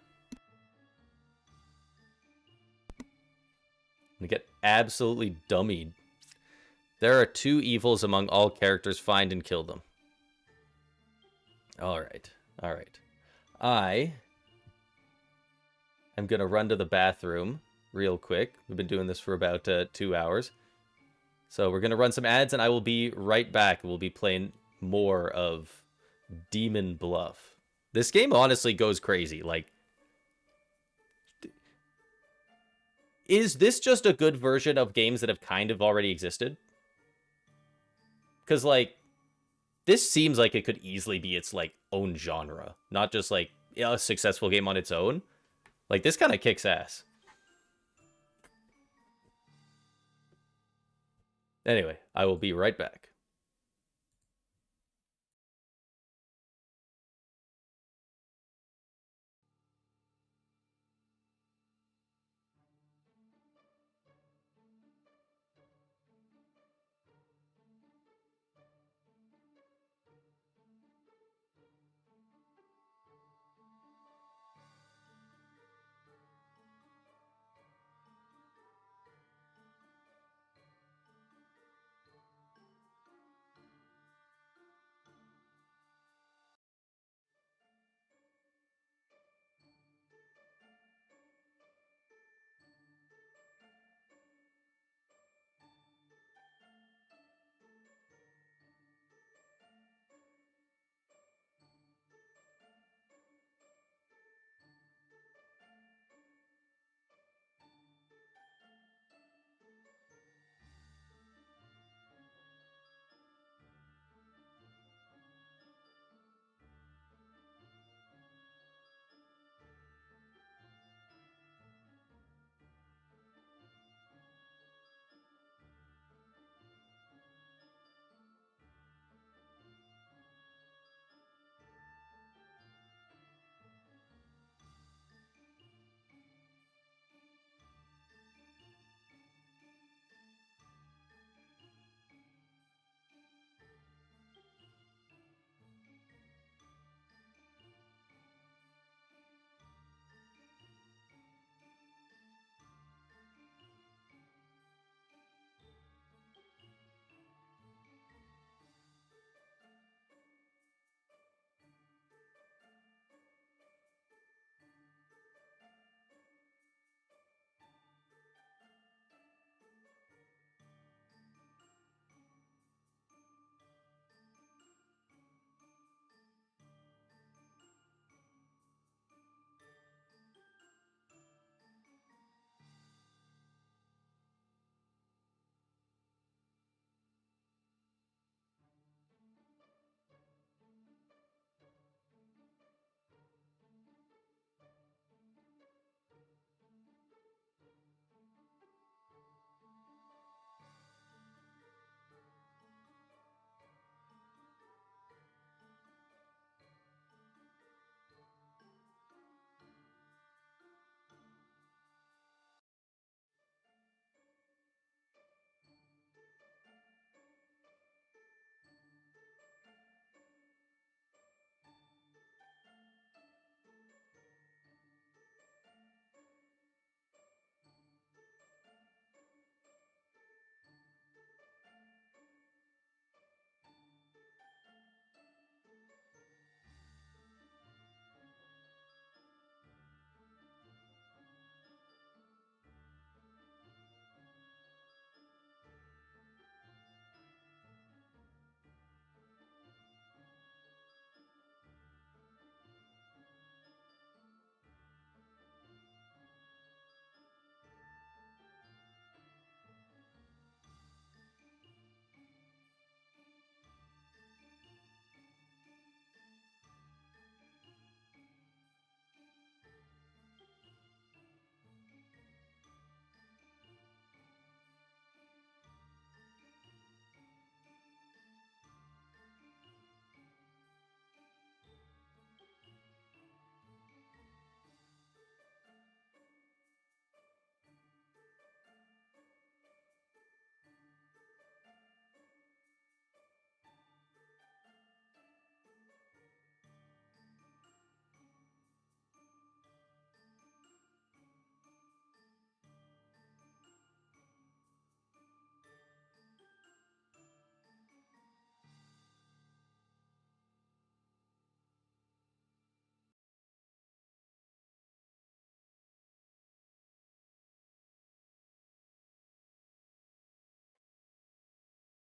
I'm gonna get absolutely dummied. There are 2 evils among all characters. Find and kill them. Alright. Alright. I am gonna run to the bathroom real quick. We've been doing this for about 2 hours. So we're gonna run some ads and I will be right back. We'll be playing more of Demon Bluff. This game honestly goes crazy. Like, is this just a good version of games that have kind of already existed? Because, like, this seems like it could easily be its, like, own genre. Not just, like, a successful game on its own. Like, this kind of kicks ass. Anyway, I will be right back.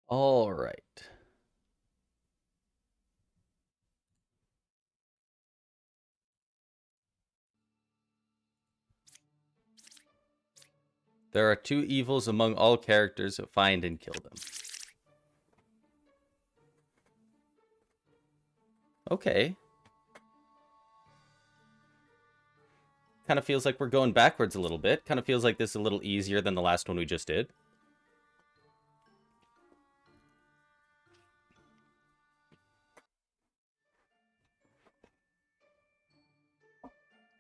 All right. There are 2 evils among all characters. Find and kill them. Okay. Kind of feels like we're going backwards a little bit. Kind of feels like this is a little easier than the last one we just did.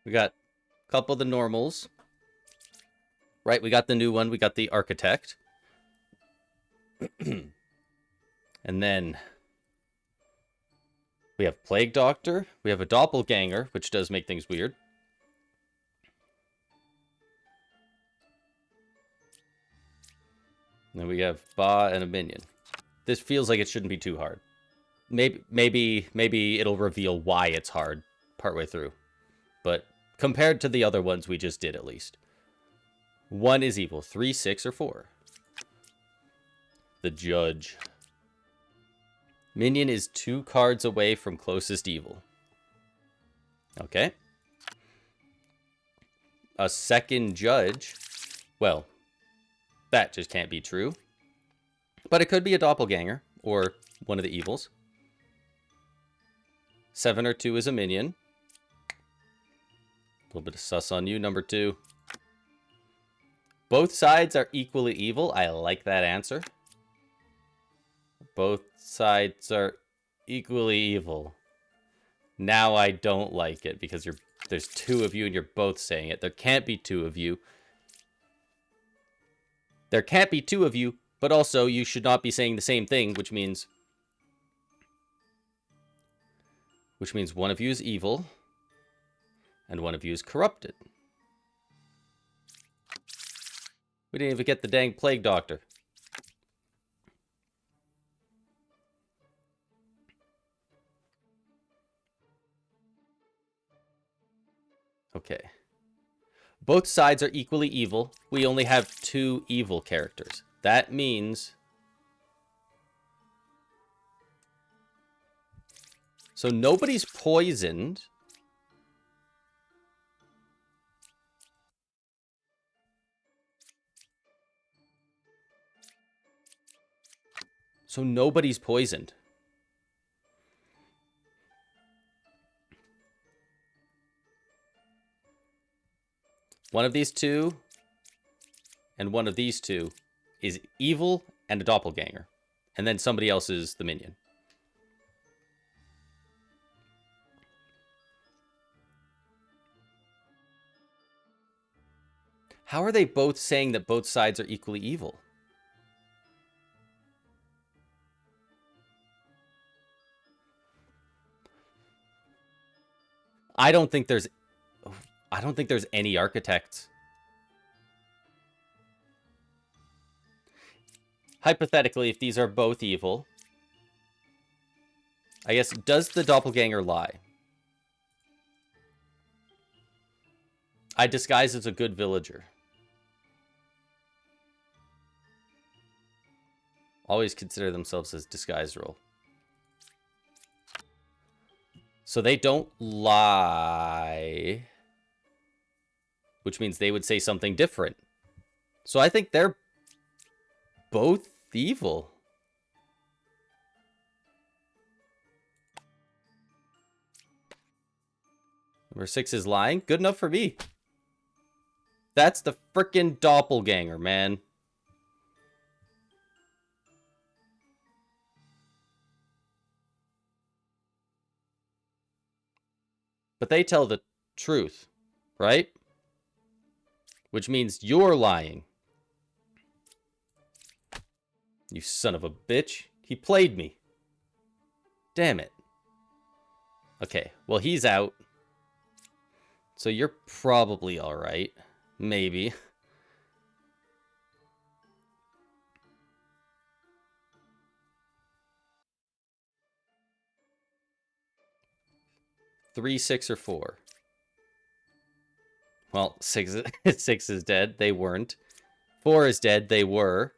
We got a couple of the normals. Right, we got the new one. We got the architect. And then we have Plague Doctor. We have a doppelganger, which does make things weird. And then we have Ba and a minion. This feels like it shouldn't be too hard. Maybe it'll reveal why it's hard partway through. But compared to the other ones we just did, at least. 1 is evil. 3, 6, or 4. The Judge. Minion is 2 cards away from closest evil. Okay. A second Judge. Well, that just can't be true. But it could be a doppelganger, or one of the evils. 7 or 2 is a minion. A little bit of sus on you, number 2. Both sides are equally evil. I like that answer. Both sides are equally evil. Now I don't like it because there's 2 of you and you're both saying it. There can't be 2 of you. There can't be 2 of you, but also you should not be saying the same thing, which means one of you is evil and one of you is corrupted. We didn't even get the dang Plague Doctor. Okay. Both sides are equally evil. We only have 2 evil characters. That means... So nobody's poisoned. So nobody's poisoned. One of these 2 and one of these 2 is evil and a doppelganger. And then somebody else is the minion. How are they both saying that both sides are equally evil? I don't think there's any architects. Hypothetically, if these are both evil, I guess, does the doppelganger lie? I disguise as a good villager. Always consider themselves as disguise role. So they don't lie, which means they would say something different. So I think they're both evil. Number 6 is lying. Good enough for me. That's the frickin' doppelganger, man. But they tell the truth, right? Which means you're lying. You son of a bitch. He played me. Damn it. Okay, well, he's out. So you're probably alright. Maybe. Three, 6, or 4. Well, 6 is dead. They weren't. 4 is dead. They were.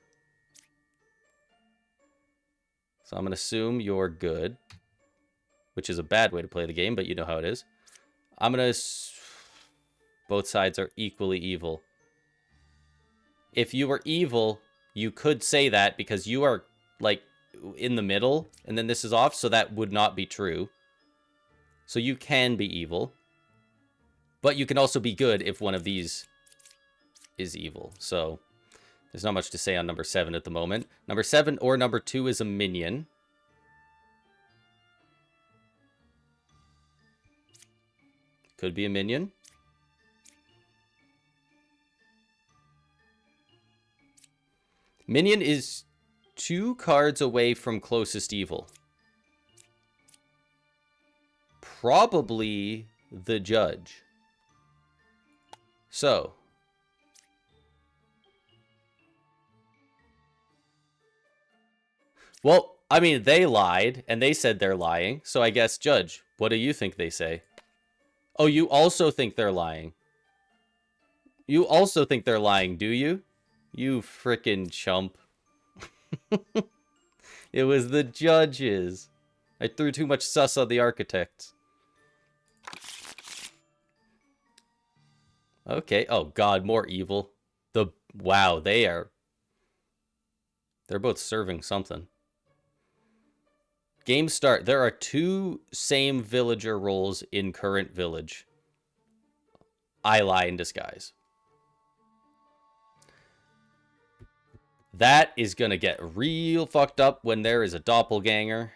So I'm going to assume you're good, which is a bad way to play the game, but you know how it is. I'm going to... Both sides are equally evil. If you were evil, you could say that because you are, like, in the middle, and then this is off, so that would not be true. So you can be evil. But you can also be good if one of these is evil. So there's not much to say on number 7 at the moment. Number 7 or number 2 is a minion. Could be a minion. Minion is 2 cards away from closest evil. Probably the judge. So. Well, I mean, they lied, and they said they're lying. So I guess, judge, what do you think they say? Oh, you also think they're lying. You also think they're lying, do you? You frickin' chump. It was the judges. I threw too much sus on the architects. Okay. Oh, God, more evil. Wow, they're both serving something. Game start. There are 2 same villager roles in current village. I lie in disguise. That is going to get real fucked up when there is a doppelganger.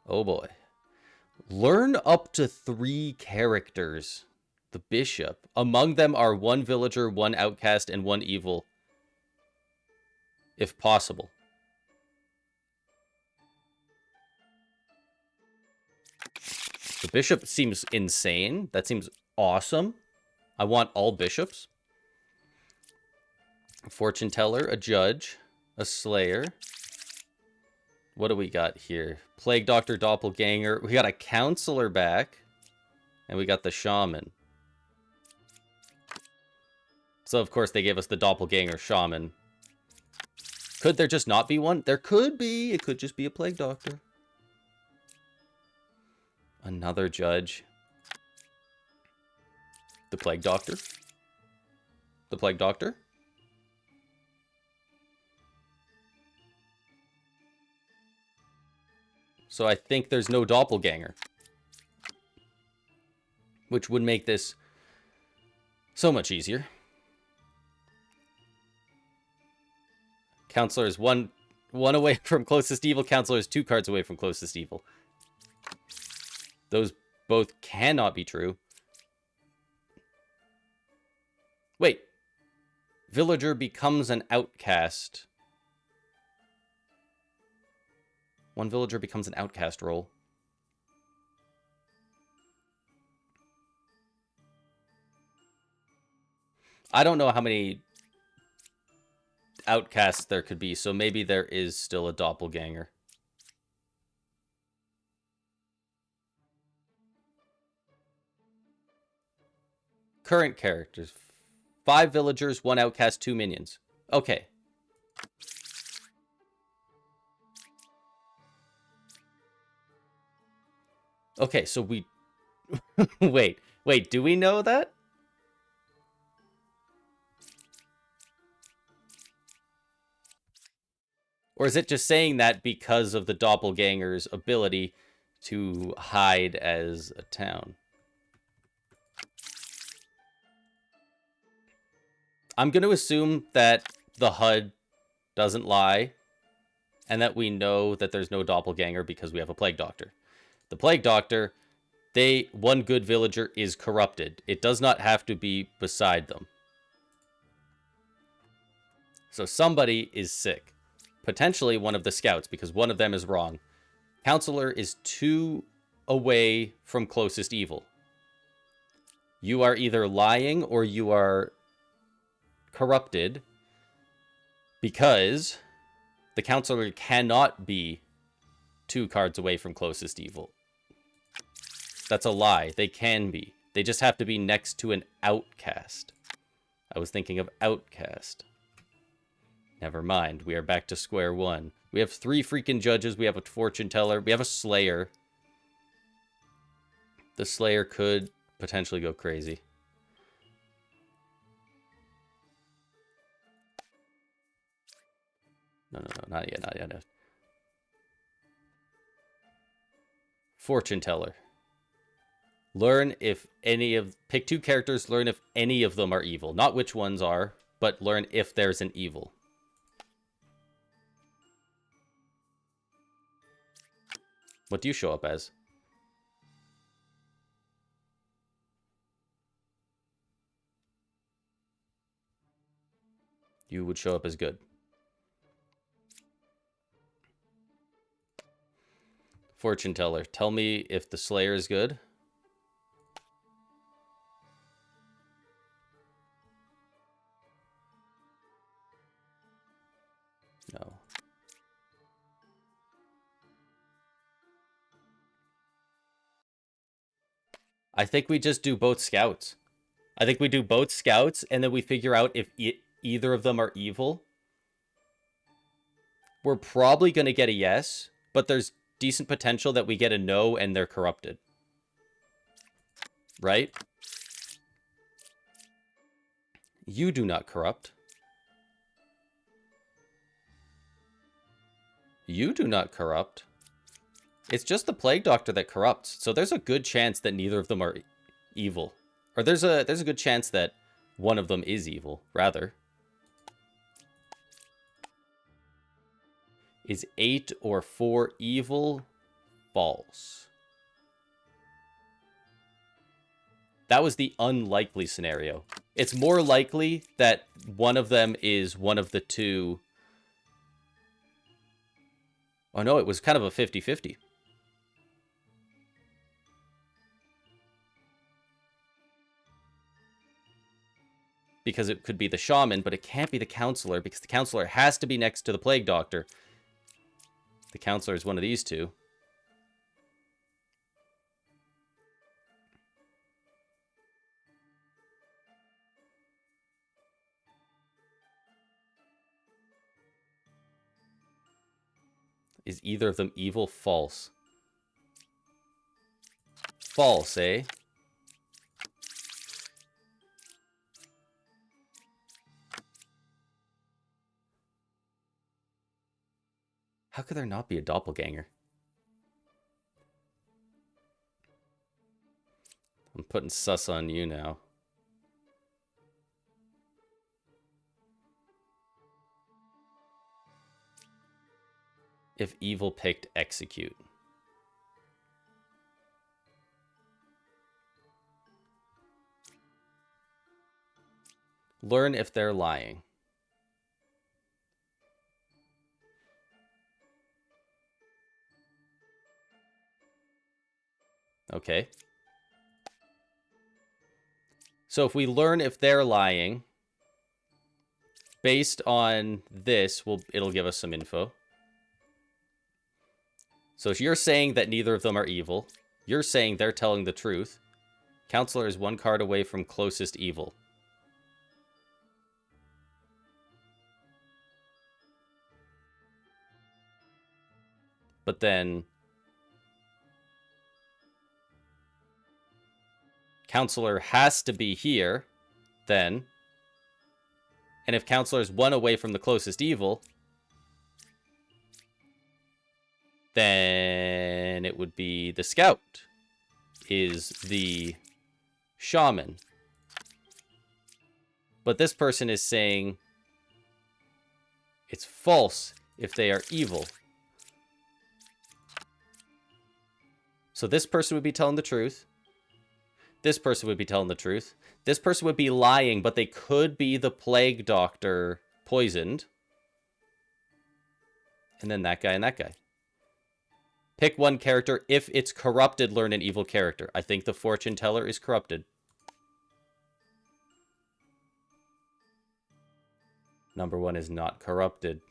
Oh boy. Learn up to 3 characters. The bishop. Among them are 1 villager, 1 outcast, and 1 evil. If possible. The bishop seems insane. That seems awesome. I want all bishops. A fortune teller, a judge, a slayer. What do we got here? Plague doctor, doppelganger. We got a counselor back. And we got the shaman. So, of course, they gave us the doppelganger shaman. Could there just not be one? There could be. It could just be a plague doctor. Another judge. The plague doctor. The plague doctor. So I think there's no doppelganger. Which would make this so much easier. Counselor is one away from closest evil. Counselor is 2 cards away from closest evil. Those both cannot be true. Wait. Villager becomes an outcast. 1 villager becomes an outcast role. I don't know how many outcasts there could be, so maybe there is still a doppelganger. Current characters. 5 villagers, 1 outcast, 2 minions. Okay. Okay, so we... Wait, do we know that? Or is it just saying that because of the doppelganger's ability to hide as a town? I'm going to assume that the HUD doesn't lie, and that we know that there's no doppelganger because we have a plague doctor. The plague doctor, one good villager is corrupted. It does not have to be beside them. So somebody is sick. Potentially one of the scouts, because one of them is wrong. Counselor is 2 away from closest evil. You are either lying or you are corrupted, because the counselor cannot be 2 cards away from closest evil. That's a lie. They can be. They just have to be next to an outcast. I was thinking of outcast. Never mind. We are back to square one. We have 3 freaking judges. We have a fortune teller. We have a slayer. The slayer could potentially go crazy. No, not yet, not yet. No. Fortune teller. Learn if any of... Pick 2 characters, learn if any of them are evil. Not which ones are, but learn if there's an evil. What do you show up as? You would show up as good. Fortune teller. Tell me if the slayer is good. No. I think we just do both scouts. I think we do both scouts, and then we figure out if either of them are evil. We're probably going to get a yes, but there's decent potential that we get a no and they're corrupted. Right? You do not corrupt. You do not corrupt. It's just the Plague Doctor that corrupts. So there's a good chance that neither of them are evil. Or there's a good chance that one of them is evil, rather. Is 8 or 4 evil? False. That was the unlikely scenario. It's more likely that one of them is one of the 2. Oh no, it was kind of a 50-50. Because it could be the shaman, but it can't be the counselor, because the counselor has to be next to the Plague Doctor. The counselor is one of these 2. Is either of them evil? False. False, eh? How could there not be a doppelganger? I'm putting sus on you now. If evil picked execute. Learn if they're lying. Okay. So if we learn if they're lying, based on this, it'll give us some info. So if you're saying that neither of them are evil, you're saying they're telling the truth. Counselor is 1 card away from closest evil. But then Counselor has to be here, then. And if Counselor is 1 away from the closest evil, then it would be the Scout is the Shaman. But this person is saying it's false if they are evil. So this person would be telling the truth. This person would be telling the truth. This person would be lying, but they could be the Plague Doctor poisoned. And then that guy and that guy. Pick 1 character. If it's corrupted, learn an evil character. I think the Fortune Teller is corrupted. Number 1 is not corrupted.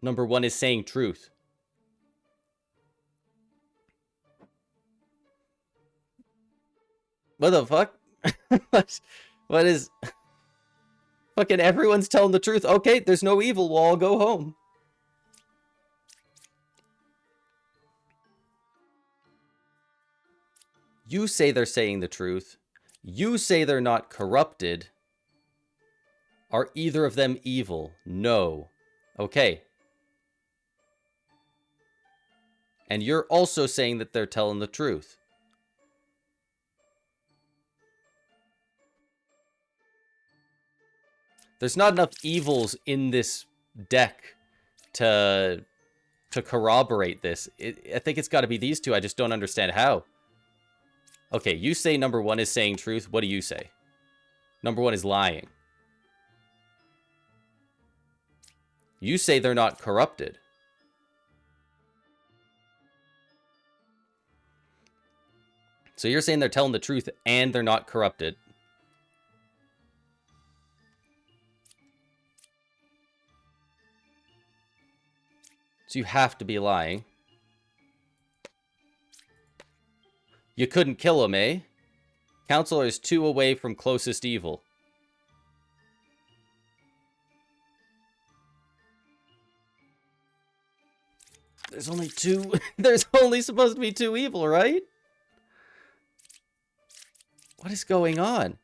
Number 1 is saying truth. What the fuck? What is... Fucking everyone's telling the truth. Okay, there's no evil. We'll all go home. You say they're saying the truth. You say they're not corrupted. Are either of them evil? No. Okay. And you're also saying that they're telling the truth. There's not enough evils in this deck to corroborate this. I think it's got to be these two. I just don't understand how. Okay, you say number one is saying truth. What do you say? Number one is lying. You say they're not corrupted. So you're saying they're telling the truth and they're not corrupted. So you have to be lying. You couldn't kill him, eh? Counselor is 2 away from closest evil. There's only 2. There's only supposed to be 2 evil, right? What is going on?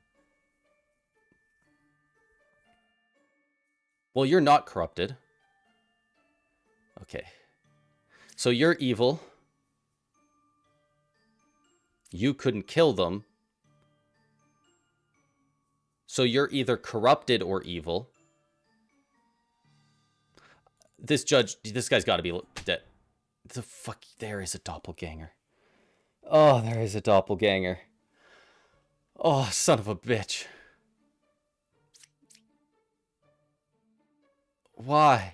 Well, you're not corrupted. Okay. So you're evil. You couldn't kill them. So you're either corrupted or evil. This guy's got to be dead. The fuck, there is a doppelganger. Oh, there is a doppelganger. Oh, son of a bitch. Why?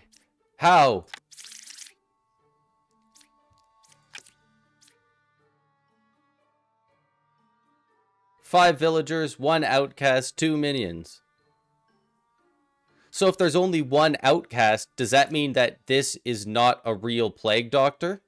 How? Five villagers, 1 outcast, 2 minions. So if there's only 1 outcast, does that mean that this is not a real plague doctor?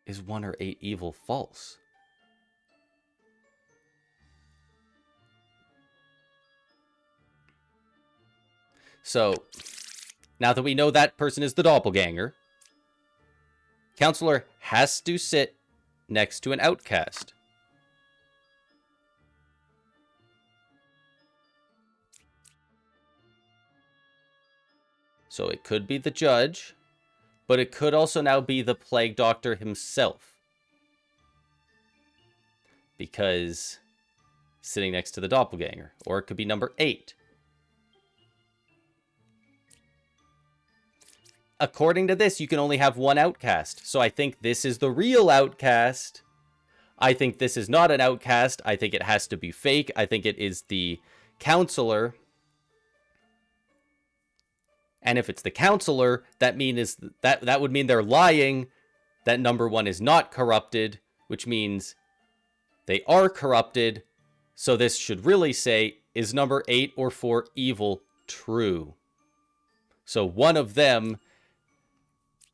Is 1 or 8 evil false? So, now that we know that person is the doppelganger, Counselor has to sit next to an outcast. So it could be the judge, but it could also now be the plague doctor himself. Because sitting next to the doppelganger. Or it could be number 8. According to this, you can only have 1 outcast. So I think this is the real outcast. I think this is not an outcast. I think it has to be fake. I think it is the counselor. And if it's the counselor, that would mean they're lying. That number 1 is not corrupted, which means they are corrupted. So this should really say, is number 8 or 4 evil true? So one of them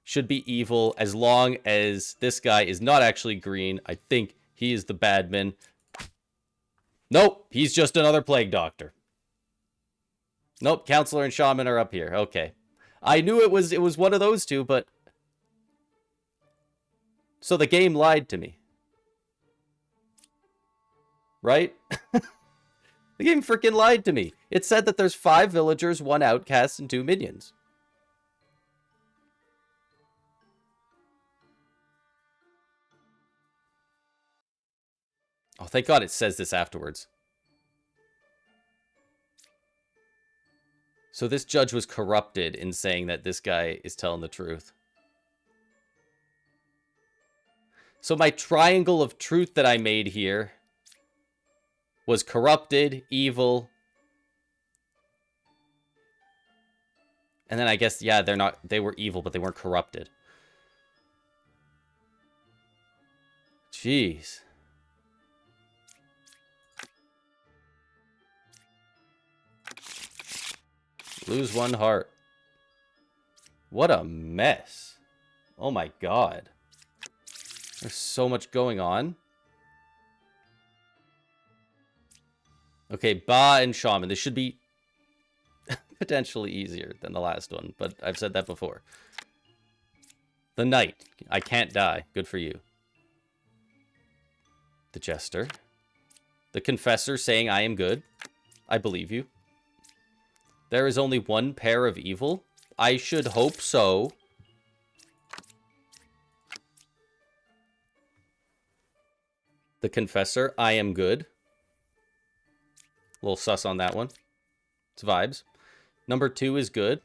should be evil as long as this guy is not actually green. I think he is the badman. Nope, he's just another plague doctor. Nope, counselor and shaman are up here. Okay. I knew it was one of those two, but... So the game lied to me. Right? The game freaking lied to me. It said that there's 5 villagers, 1 outcast, and 2 minions. Oh, thank God it says this afterwards. So this judge was corrupted in saying that this guy is telling the truth. So my triangle of truth that I made here was corrupted, evil. And then I guess, yeah, they were evil, but they weren't corrupted. Jeez. Lose 1 heart. What a mess. Oh my god. There's so much going on. Okay, Ba and Shaman. This should be potentially easier than the last one, but I've said that before. The Knight. I can't die. Good for you. The Jester. The Confessor saying I am good. I believe you. There is only one pair of evil. I should hope so. The Confessor. I am good. A little sus on that one. It's vibes. Number 2 is good.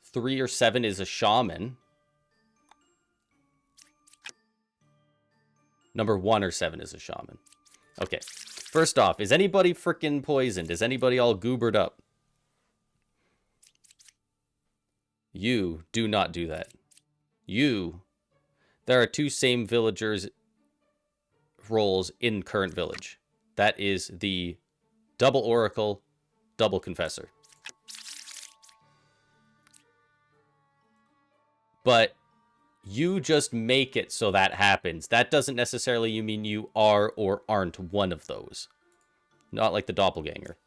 3 or 7 is a Shaman. Number 1 or 7 is a Shaman. Okay. First off, is anybody freaking poisoned? Is anybody all goobered up? You do not do that. You. There are 2 same villagers roles in current village. That is the double Oracle, double Confessor. But you just make it so that happens. That doesn't necessarily mean you are or aren't one of those. Not like the doppelganger.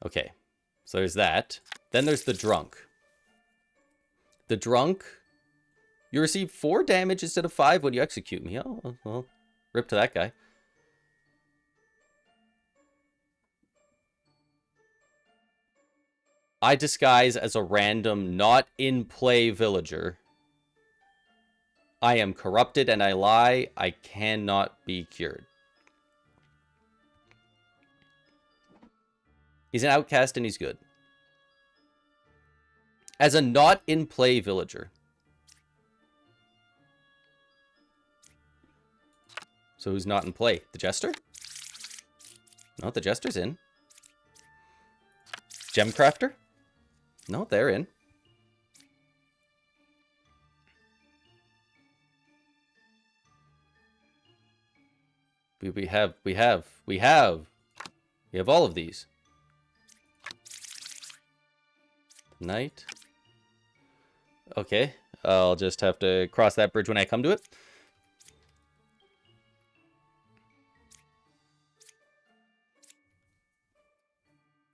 Okay, so there's that. Then there's the drunk. The drunk, you receive 4 damage instead of 5 when you execute me. Oh, well, rip to that guy. I disguise as a random, not in play villager. I am corrupted and I lie. I cannot be cured. He's an outcast and he's good. As a not in play villager. So who's not in play? The Jester? No, the Jester's in. Gemcrafter? No, they're in. We have all of these. Knight. Okay, I'll just have to cross that bridge when I come to it.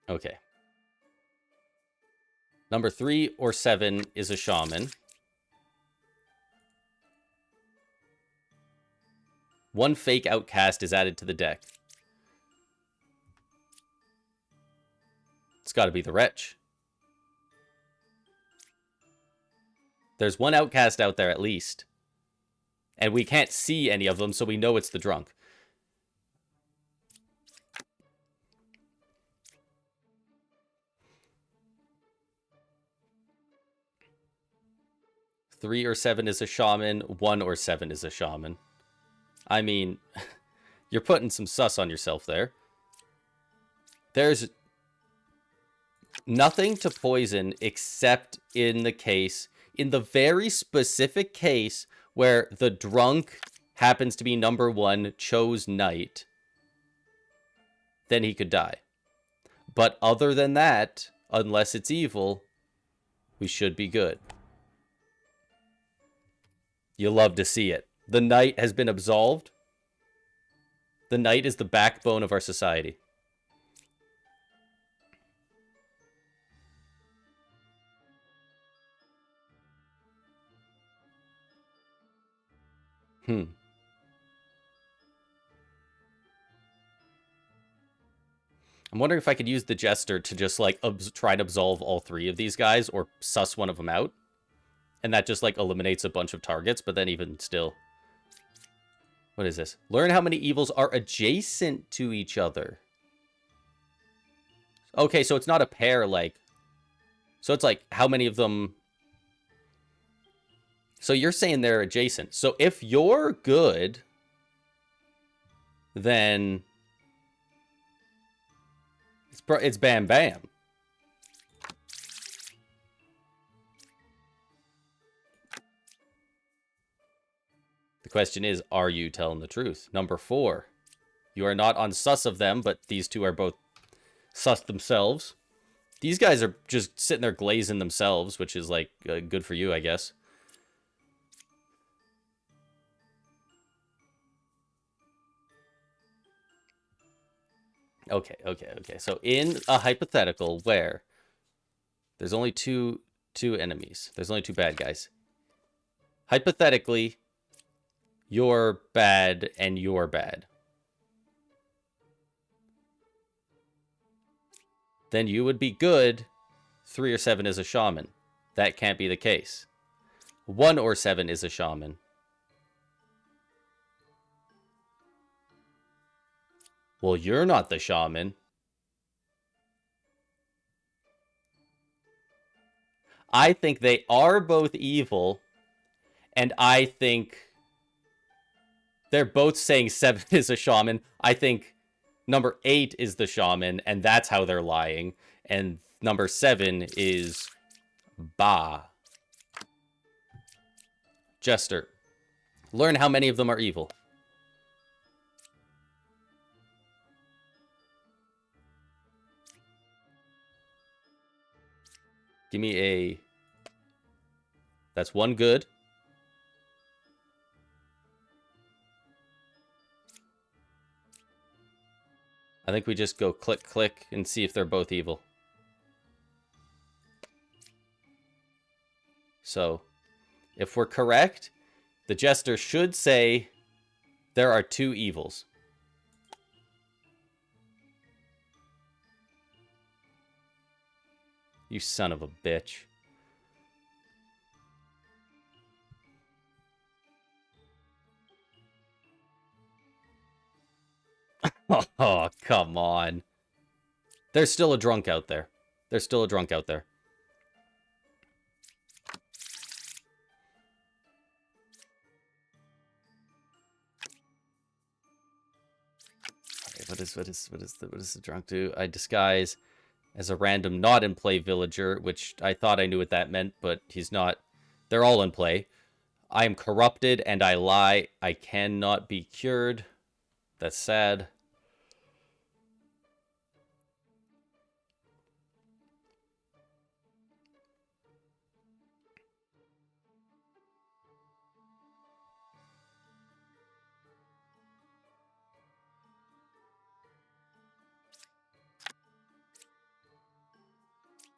Okay. Number 3 or 7 is a Shaman. 1 fake outcast is added to the deck. It's got to be the Wretch. There's 1 outcast out there at least. And we can't see any of them, so we know it's the drunk. Three or 7 is a Shaman. 1 or 7 is a Shaman. I mean, you're putting some sus on yourself there. There's nothing to poison except in the very specific case where the drunk happens to be number 1, chose Knight. Then he could die. But other than that, unless it's evil, we should be good. You love to see it. The Knight has been absolved. The Knight is the backbone of our society. I'm wondering if I could use the Jester to just, like, try and absolve all 3 of these guys, or suss one of them out. And that just, like, eliminates a bunch of targets, but then even still. What is this? Learn how many evils are adjacent to each other. Okay, so it's not a pair, like... So it's like, how many of them... So you're saying they're adjacent. So if you're good, then... It's bam bam. The question is, are you telling the truth? Number 4. You are not on sus of them, but these 2 are both Sus themselves. These guys are just sitting there glazing themselves, which is, like, good for you, I guess. Okay. So in a hypothetical where there's only two enemies, there's only two bad guys. Hypothetically, you're bad and you're bad. Then you would be good. 3 or 7 is a shaman. That can't be the case. 1 or 7 is a shaman. Well, you're not the shaman. I think they are both evil, and I think they're both saying 7 is a shaman. I think number 8 is the shaman, and that's how they're lying. And number 7 is Ba. Jester, learn how many of them are evil. Give me a... That's 1 good. I think we just go click, click, and see if they're both evil. So, if we're correct, the Jester should say there are 2 evils. You son of a bitch. Oh, come on. There's still a drunk out there. There's still a drunk out there. Okay, what does the drunk do? I disguise as a random not in play villager, which I thought I knew what that meant, but he's not. They're all in play. I am corrupted and I lie. I cannot be cured. That's sad.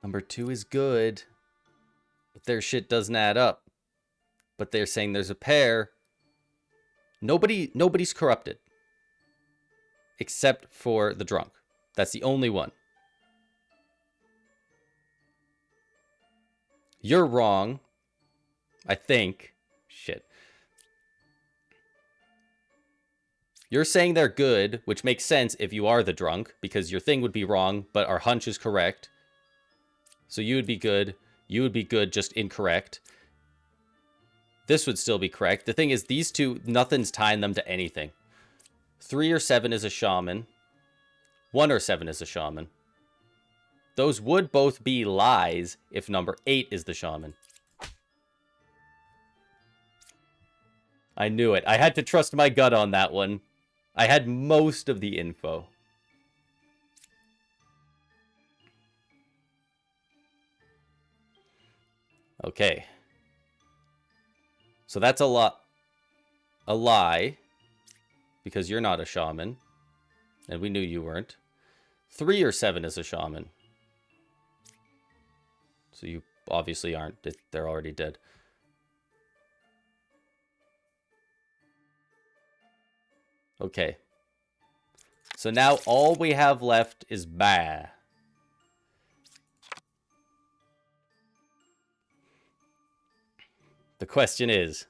Number 2 is good, but their shit doesn't add up. But they're saying there's a pair. Nobody's corrupted. Except for the drunk. That's the only one. You're wrong. I think. Shit. You're saying they're good, which makes sense if you are the drunk, because your thing would be wrong, but our hunch is correct. So you would be good. You would be good, just incorrect. This would still be correct. The thing is, these two, nothing's tying them to anything. 3 or 7 is a shaman. 1 or 7 is a shaman. Those would both be lies if number 8 is the shaman. I knew it. I had to trust my gut on that one. I had most of the info. Okay. So that's a lie. Because you're not a shaman. And we knew you weren't. 3 or 7 is a shaman. So you obviously aren't. They're already dead. Okay. So now all we have left is Ba. The question is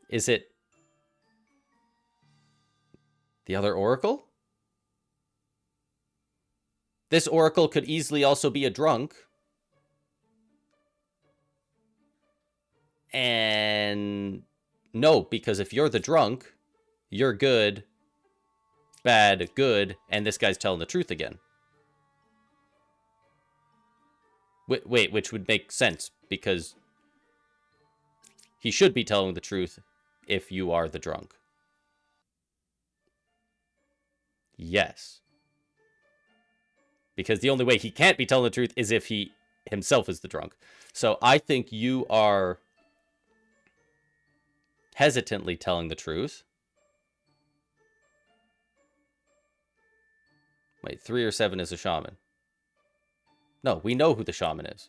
it the other oracle? This oracle could easily also be a drunk. And no, because if you're the drunk, you're good, bad, good, and this guy's telling the truth again. Wait, which would make sense, because he should be telling the truth if you are the drunk. Yes. Because the only way he can't be telling the truth is if he himself is the drunk. So I think you are hesitantly telling the truth. Wait, 3 or 7 is a shaman. No, we know who the shaman is.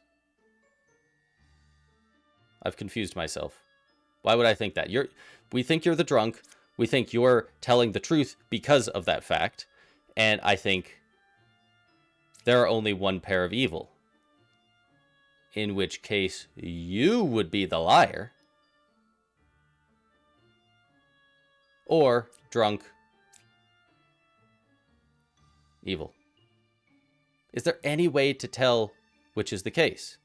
I've confused myself. Why would I think that? We think you're the drunk. We think you're telling the truth because of that fact. And I think there are only one pair of evil. In which case, you would be the liar. Or drunk. Evil. Is there any way to tell which is the case?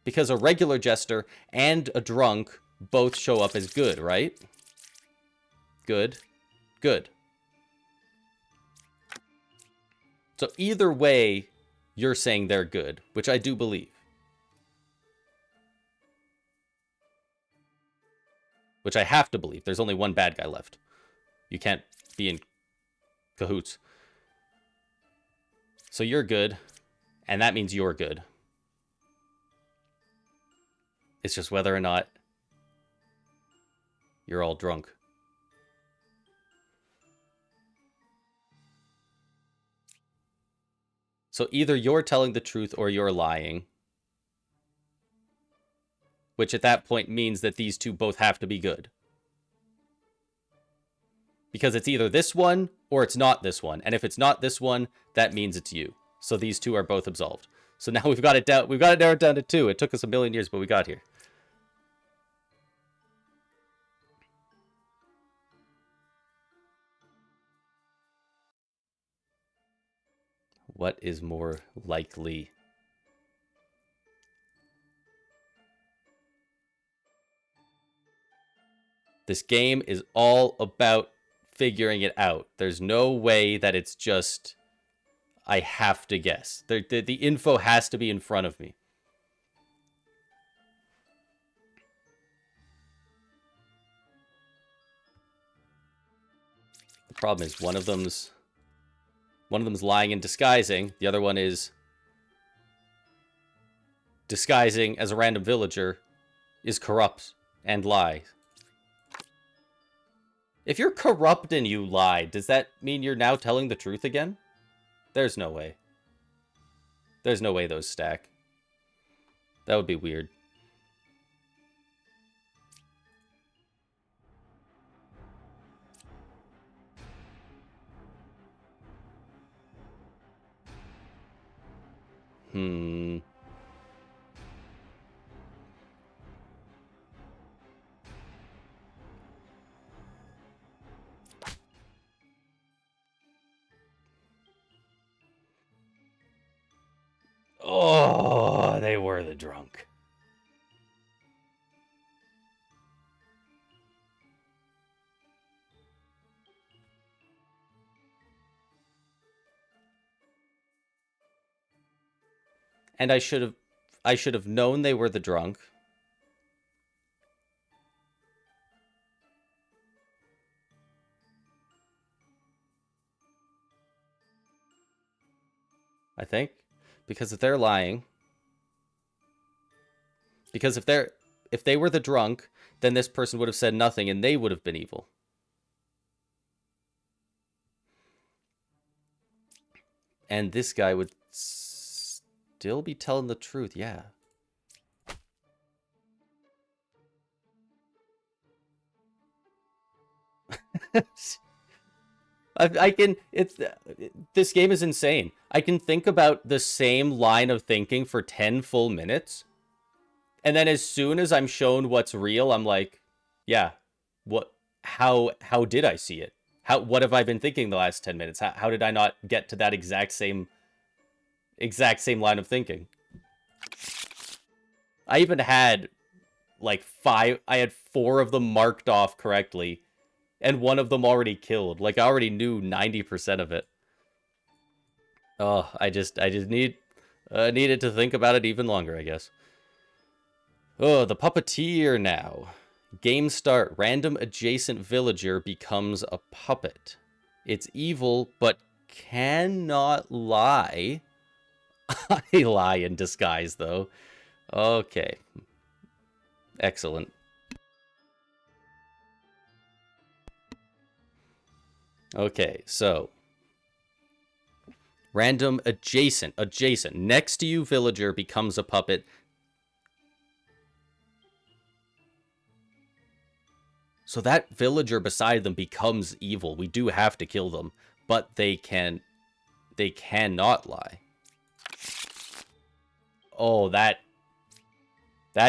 Because a regular jester and a drunk both show up as good, right? Good. Good. So either way, you're saying they're good, which I do believe. Which I have to believe. There's only one bad guy left. You can't be in cahoots. So you're good, and that means you're good. It's just whether or not you're all drunk. So either you're telling the truth or you're lying. Which at that point means that these two both have to be good. Because it's either this one or it's not this one. And if it's not this one, that means it's you. So these two are both absolved. So now we've got it down. We've got it narrowed down to 2. It took us a million years, but we got here. What is more likely? This game is all about figuring it out. There's no way that it's just, I have to guess. The info has to be in front of me. The problem is one of them's lying and disguising. The other one is disguising as a random villager, is corrupt and lies. If you're corrupt and you lie, does that mean you're now telling the truth again? There's no way. There's no way those stack. That would be weird. Oh, they were the drunk. And I should have known they were the drunk. I think. Because if they're lying. Because if they were the drunk, then this person would have said nothing and they would have been evil. And this guy would still be telling the truth, yeah. This game is insane. I can think about the same line of thinking for 10 full minutes. And then as soon as I'm shown what's real, I'm like, yeah, how did I see it? What have I been thinking the last 10 minutes? How did I not get to that exact same line of thinking? I even had like 4 of them marked off correctly. And one of them already killed. Like, I already knew 90% of it. Oh, I just needed to think about it even longer, I guess. Oh, the puppeteer now. Game start. Random adjacent villager becomes a puppet. It's evil, but cannot lie. I lie in disguise, though. Okay. Excellent. Okay, so random adjacent. Next to you, villager becomes a puppet. So that villager beside them becomes evil. We do have to kill them, but they cannot lie. Oh, that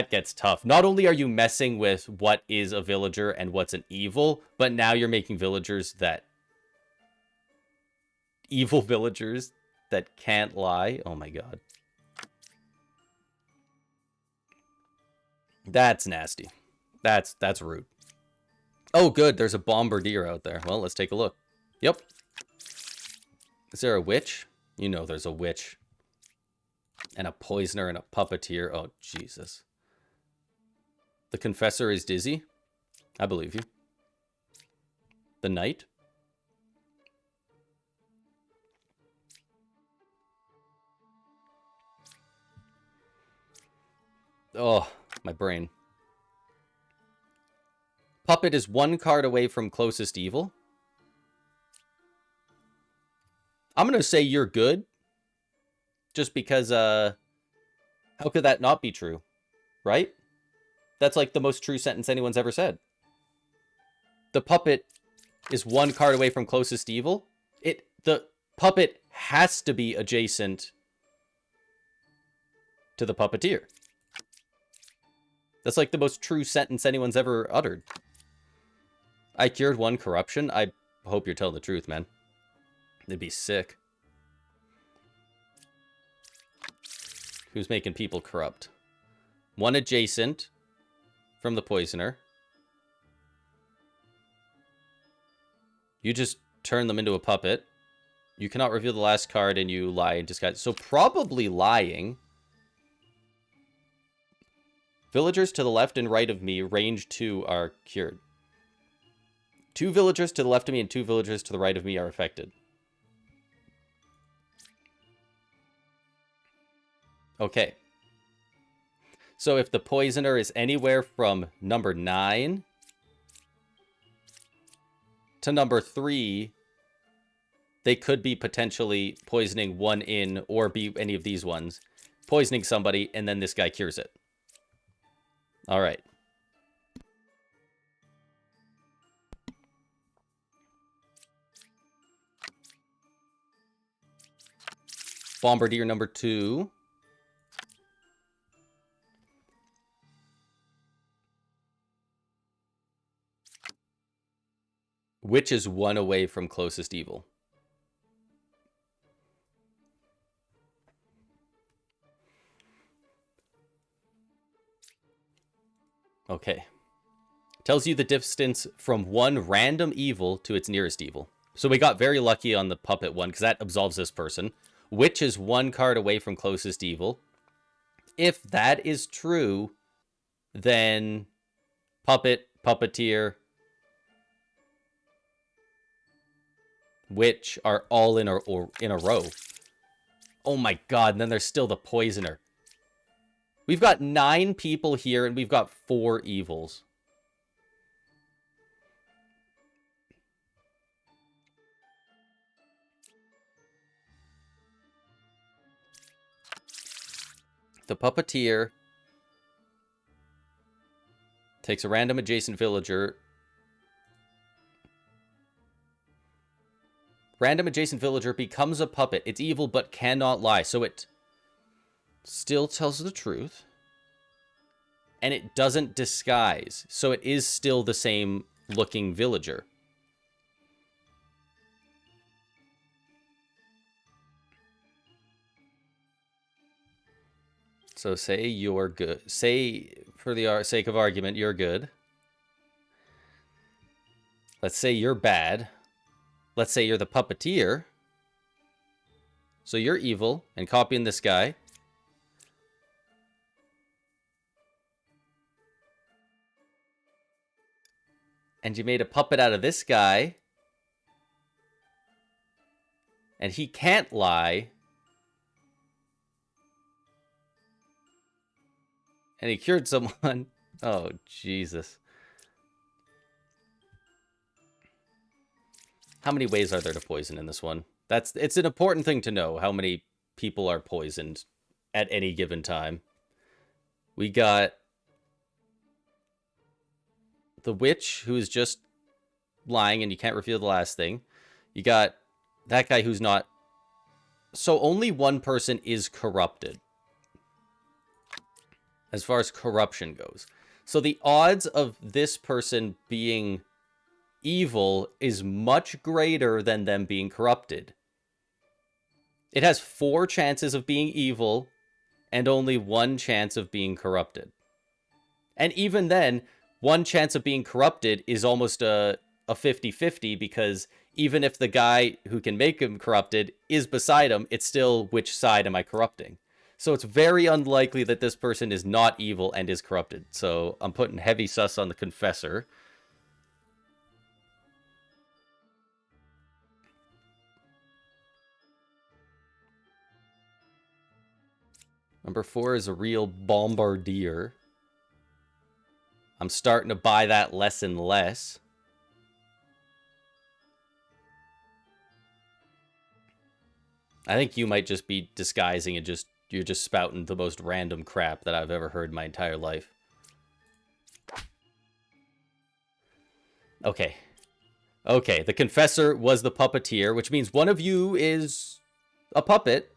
gets tough. Not only are you messing with what is a villager and what's an evil, but now you're making villagers that evil villagers that can't lie. Oh my god. That's nasty. That's rude. Oh, good. There's a bombardier out there. Well, let's take a look. Yep. Is there a witch? You know there's a witch. And a poisoner and a puppeteer. Oh, Jesus. The confessor is dizzy. I believe you. The knight? Oh, my brain. Puppet is one card away from closest evil. I'm going to say you're good. Just because, how could that not be true? Right? That's like the most true sentence anyone's ever said. The puppet is one card away from closest evil. The puppet has to be adjacent to the puppeteer. That's like the most true sentence anyone's ever uttered. I cured one corruption. I hope you're telling the truth, man. It'd be sick. Who's making people corrupt? One adjacent from the poisoner. You just turn them into a puppet. You cannot reveal the last card and you lie in disguise. So probably lying. Villagers to the left and right of me, range 2, are cured. 2 villagers to the left of me and 2 villagers to the right of me are affected. Okay. So if the poisoner is anywhere from number 9 to number 3, they could be potentially poisoning one in, or be any of these ones, poisoning somebody, and then this guy cures it. All right. Bombardier number 2. Which is one away from closest evil. Okay. Tells you the distance from one random evil to its nearest evil. So we got very lucky on the puppet one, because that absolves this person. Which is one card away from closest evil. If that is true, then puppet, puppeteer, witch are all in a row. Oh my god, and then there's still the poisoner. We've got 9 people here, and we've got 4 evils. The puppeteer takes a random adjacent villager. Random adjacent villager becomes a puppet. It's evil but cannot lie. So it still tells the truth. And it doesn't disguise. So it is still the same looking villager. So say you're good. Say, for the sake of argument, you're good. Let's say you're bad. Let's say you're the puppeteer. So you're evil and copying this guy. And you made a puppet out of this guy. And he can't lie. And he cured someone. Oh, Jesus. How many ways are there to poison in this one? It's an important thing to know, how many people are poisoned at any given time. We got the witch, who is just lying and you can't reveal the last thing. You got that guy who's not. So only one person is corrupted as far as corruption goes. So the odds of this person being evil is much greater than them being corrupted. It has 4 chances of being evil and only 1 chance of being corrupted. And even then, 1 chance of being corrupted is almost a 50-50, because even if the guy who can make him corrupted is beside him, it's still, which side am I corrupting? So it's very unlikely that this person is not evil and is corrupted. So I'm putting heavy sus on the confessor. Number 4 is a real bombardier. I'm starting to buy that less and less. I think you might just be disguising and you're just spouting the most random crap that I've ever heard in my entire life. Okay. Okay, the confessor was the puppeteer, which means one of you is a puppet.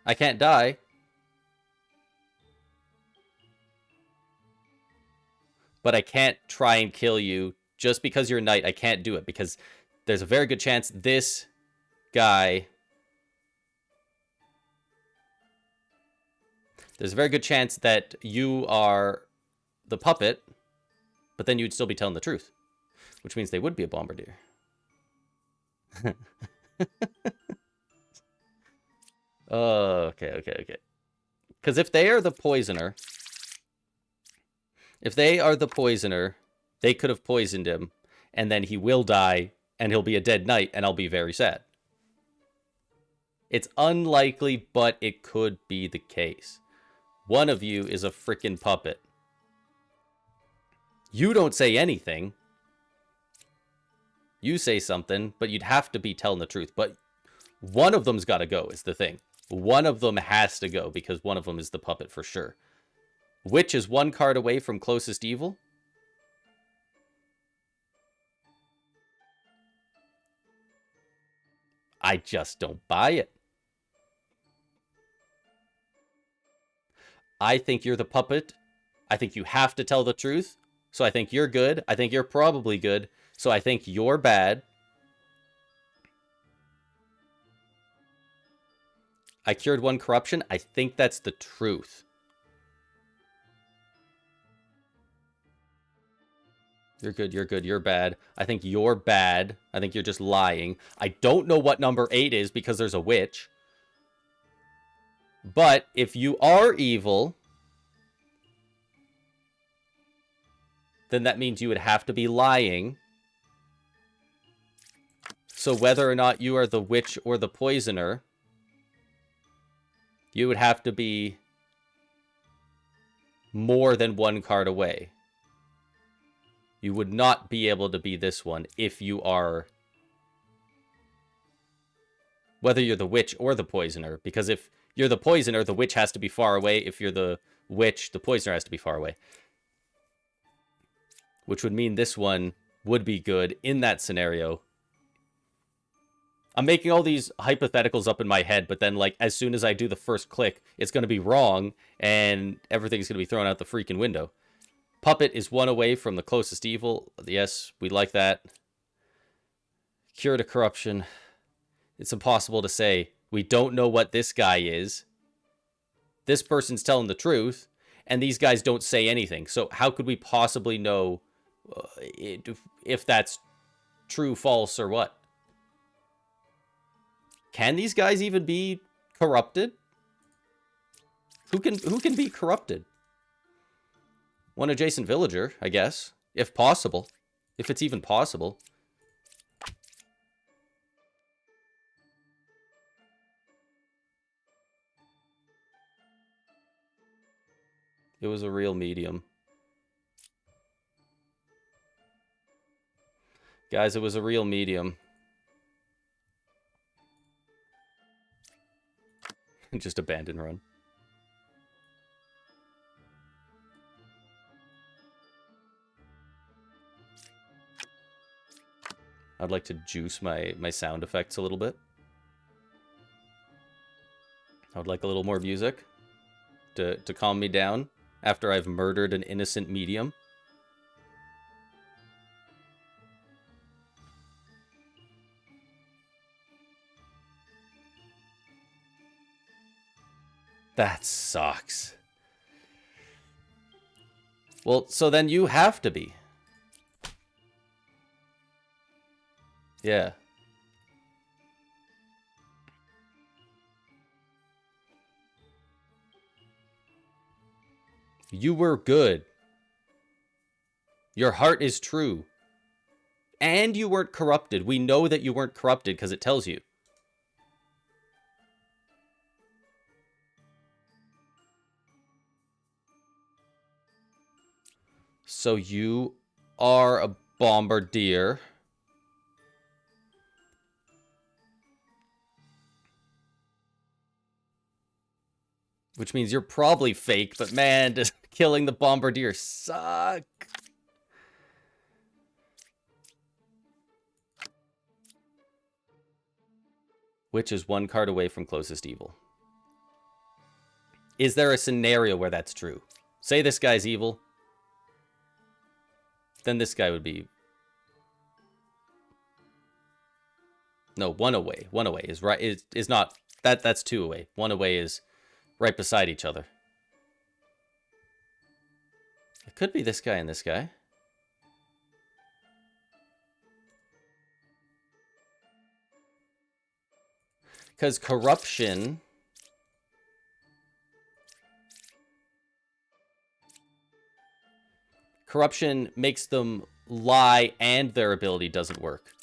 I can't die. But I can't try and kill you just because you're a knight. I can't do it because there's a very good chance this guy... There's a very good chance that you are the puppet, but then you'd still be telling the truth, which means they would be a bombardier. Okay. Because if they are the poisoner... If they are the poisoner, they could have poisoned him, and then he will die, and he'll be a dead knight, and I'll be very sad. It's unlikely, but it could be the case. One of you is a freaking puppet. You don't say anything. You say something, but you'd have to be telling the truth. But one of them's got to go, is the thing. One of them has to go, because one of them is the puppet for sure. Witch is 1 card away from closest evil. I just don't buy it. I think you're the puppet. I think you have to tell the truth. So I think you're good. I think you're probably good. So I think you're bad. I cured 1 corruption. I think that's the truth. You're good, you're bad. I think you're bad. I think you're just lying. I don't know what number 8 is because there's a witch. But if you are evil, then that means you would have to be lying. So whether or not you are the witch or the poisoner, you would have to be more than 1 card away. You would not be able to be this one if you are... Whether you're the witch or the poisoner. Because if you're the poisoner, the witch has to be far away. If you're the witch, the poisoner has to be far away. Which would mean this one would be good in that scenario. I'm making all these hypotheticals up in my head, but then, like, as soon as I do the first click, it's going to be wrong, and everything's going to be thrown out the freaking window. Puppet is 1 away from the closest evil. Yes, we like that. Cure to corruption. It's impossible to say. We don't know what this guy is. This person's telling the truth, and these guys don't say anything. So how could we possibly know if that's true, false, or what? Can these guys even be corrupted? Who can be corrupted? 1 adjacent villager, I guess. If possible. If it's even possible. It was a real medium. Guys, it was a real medium. Just abandon run. I'd like to juice my sound effects a little bit. I would like a little more music to calm me down after I've murdered an innocent medium. That sucks. Well, so then you have to be. Yeah. You were good. Your heart is true. And you weren't corrupted. We know that you weren't corrupted because it tells you. So you are a bombardier. Which means you're probably fake, but man, does killing the bombardier suck. Which is one card away from closest evil. Is there a scenario where that's true? Say this guy's evil. Then this guy would be... No, one away. One away is right. Is not... That's two away. One away is right beside each other. It could be this guy and this guy. Because corruption... Corruption makes them lie and their ability doesn't work.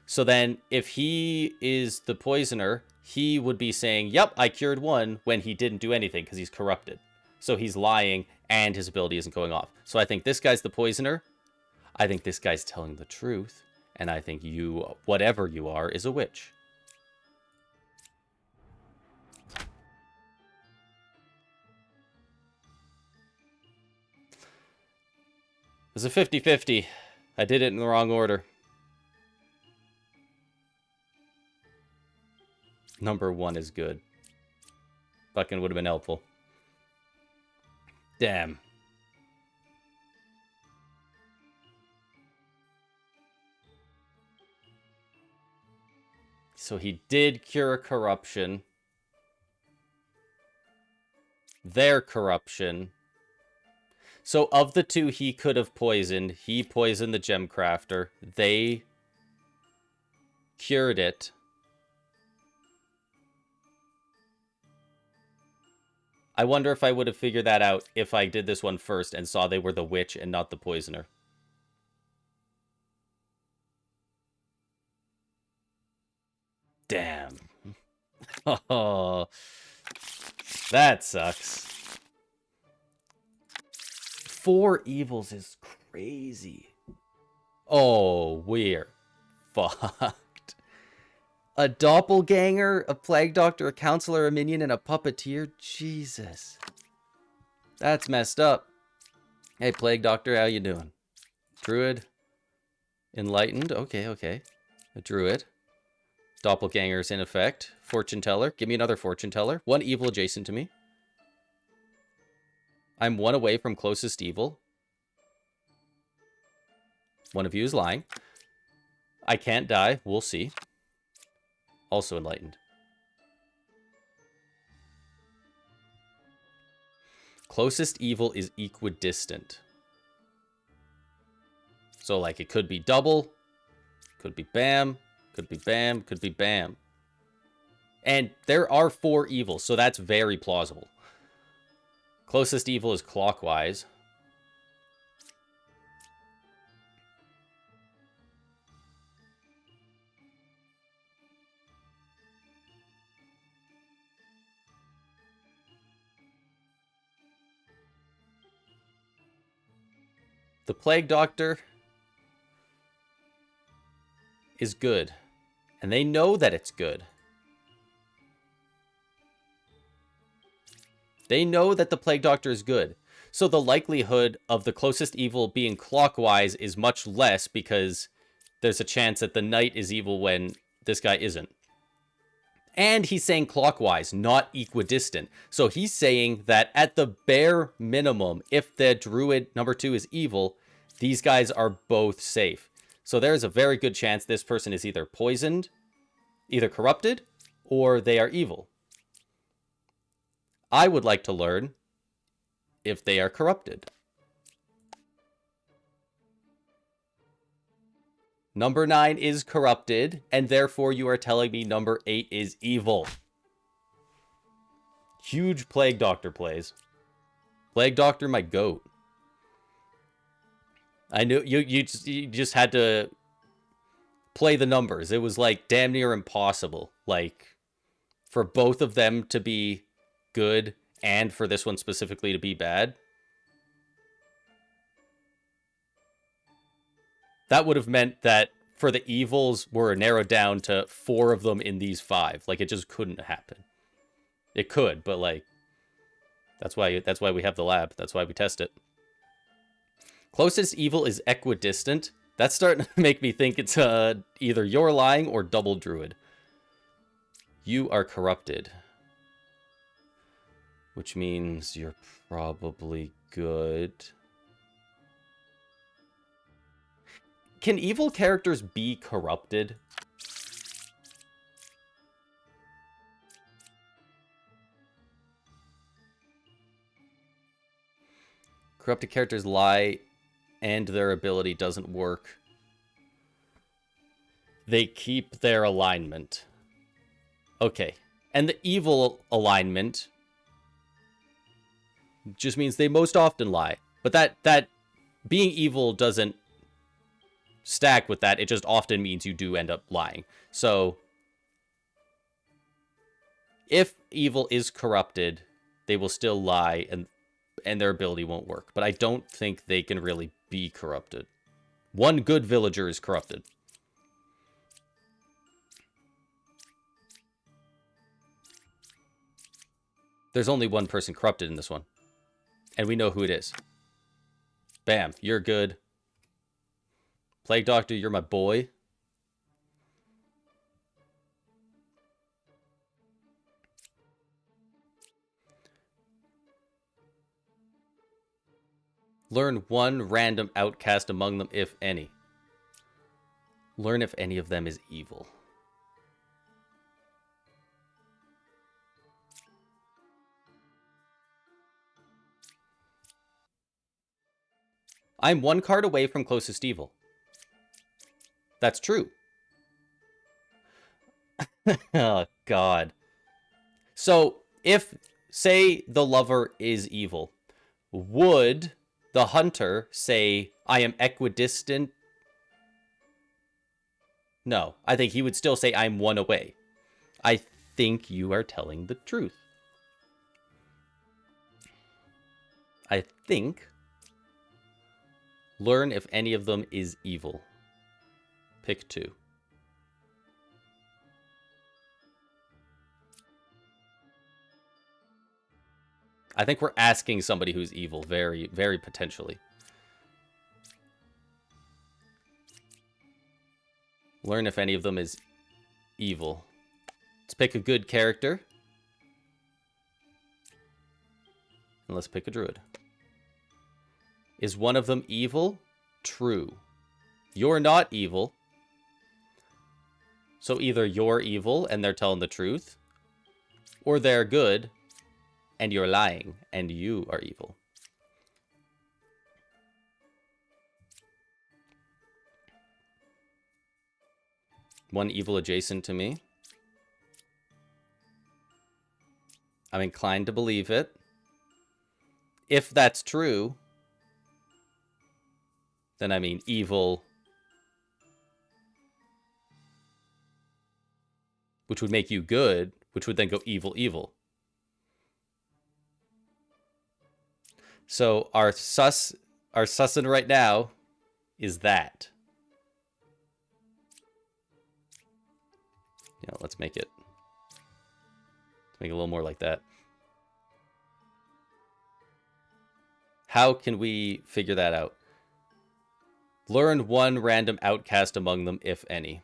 So then if he is the poisoner, he would be saying, yep, I cured one when he didn't do anything because he's corrupted. So he's lying and his ability isn't going off. So I think this guy's the poisoner. I think this guy's telling the truth. And I think you, whatever you are, is a witch. It was a 50-50. I did it in the wrong order. Number 1 is good. Fucking would have been helpful. Damn. So he did cure corruption. Their corruption. So of the two he could have poisoned, he poisoned the gem crafter. They cured it. I wonder if I would have figured that out if I did this one first and saw they were the witch and not the poisoner. Damn. Oh, that sucks. 4 evils is crazy. Oh, we're fucked. A doppelganger, a plague doctor, a counselor, a minion, and a puppeteer? Jesus. That's messed up. Hey, plague doctor, how you doing? Druid. Enlightened. Okay, okay. A druid. Doppelganger's in effect. Fortune teller. Give me another fortune teller. 1 evil adjacent to me. I'm 1 away from closest evil. One of you is lying. I can't die. We'll see. Also enlightened. Closest evil is equidistant. So, like, it could be double. Could be bam. Could be bam. Could be bam. And there are 4 evils, so that's very plausible. Closest evil is clockwise. The Plague Doctor is good. And they know that it's good. They know that the Plague Doctor is good. So the likelihood of the closest evil being clockwise is much less because there's a chance that the Knight is evil when this guy isn't. And he's saying clockwise, not equidistant. So he's saying that at the bare minimum, if the Druid number 2 is evil, these guys are both safe. So there's a very good chance this person is either poisoned, either corrupted, or they are evil. I would like to learn if they are corrupted. Number 9 is corrupted, and therefore you are telling me number 8 is evil. Huge Plague Doctor plays. Plague Doctor, my goat. I knew you just had to play the numbers. It was like damn near impossible. Like for both of them to be good and for this one specifically to be bad. That would have meant that for the evils were narrowed down to 4 of them in these 5. Like it just couldn't happen. It could, but like that's why we have the lab. That's why we test it. Closest evil is equidistant. That's starting to make me think it's either you're lying or double druid. You are corrupted. Which means you're probably good. Can evil characters be corrupted? Corrupted characters lie and their ability doesn't work. They keep their alignment. Okay. And the evil alignment just means they most often lie. But that being evil doesn't stack with that. It just often means you do end up lying. So if evil is corrupted, they will still lie and their ability won't work. But I don't think they can really be corrupted. One good villager is corrupted. There's only one person corrupted in this one. And we know who it is. Bam, you're good. Plague Doctor, you're my boy. Learn one random outcast among them, if any. Learn if any of them is evil. I'm 1 card away from closest evil. That's true. Oh, God. So, if, say, the lover is evil, would the hunter say, I am equidistant? No, I think he would still say, I'm 1 away. I think you are telling the truth. I think... Learn if any of them is evil. Pick 2. I think we're asking somebody who's evil, very, very potentially. Learn if any of them is evil. Let's pick a good character. And let's pick a druid. Is one of them evil? True. You're not evil. So either you're evil and they're telling the truth, or they're good and you're lying and you are evil. One evil adjacent to me. I'm inclined to believe it. If that's true, then I mean evil, which would make you good, which would then go evil, evil. So our are sussing right now is that. Yeah, let's make it a little more like that. How can we figure that out? Learn one random outcast among them, if any.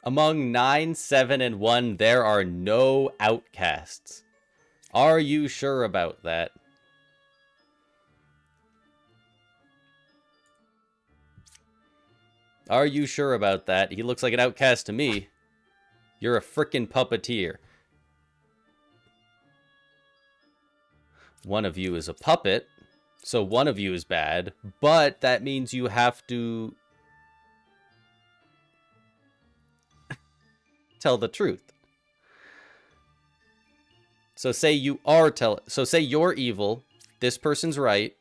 Among 9, 7, and 1, there are no outcasts. Are you sure about that? Are you sure about that? He looks like an outcast to me. You're a frickin' puppeteer. One of you is a puppet, so one of you is bad, but that means you have to tell the truth. So say you are so say you're evil, this person's right,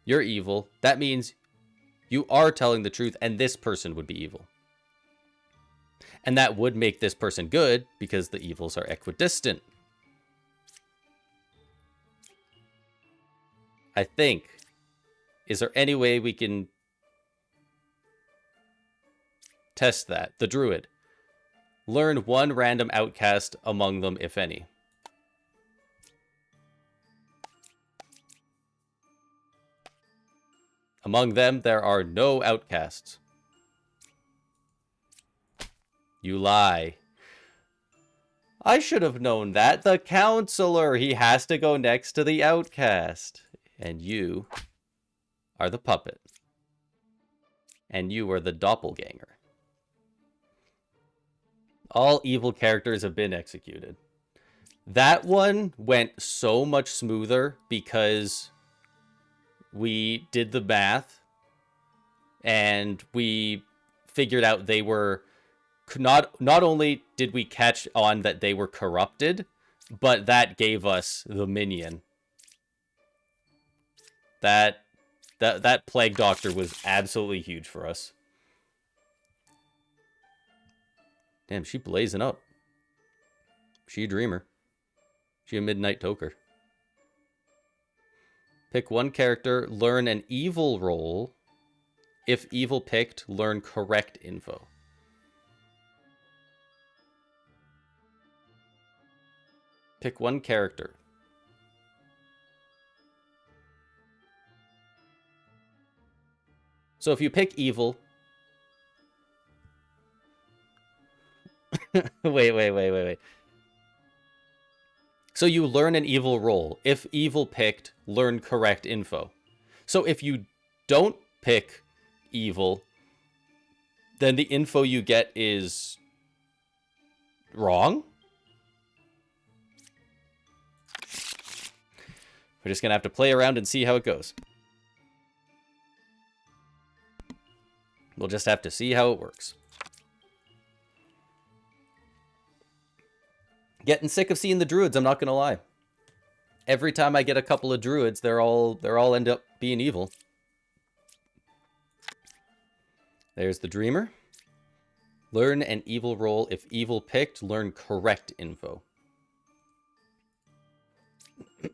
you're evil, that means you are telling the truth and this person would be evil. And that would make this person good because the evils are equidistant. I think. Is there any way we can test that? The druid. Learn one random outcast among them, if any. Among them, there are no outcasts. You lie. I should have known that. The counselor, he has to go next to the outcast. And you are the puppet. And you are the doppelganger. All evil characters have been executed. That one went so much smoother because we did the math and we figured out they were not only did we catch on that they were corrupted, but that gave us the minion. That plague doctor was absolutely huge for us. Damn, she blazing up. She a dreamer. She a midnight toker. Pick one character, learn an evil role. If evil picked, learn correct info. Pick one character. So if you pick evil... wait. So you learn an evil role. If evil picked, learn correct info. So if you don't pick evil, then the info you get is wrong? We're just going to have to play around and see how it goes. We'll just have to see how it works. Getting sick of seeing the druids, I'm not going to lie. Every time I get a couple of druids, they're all end up being evil. There's the dreamer. Learn an evil role. If evil picked, learn correct info.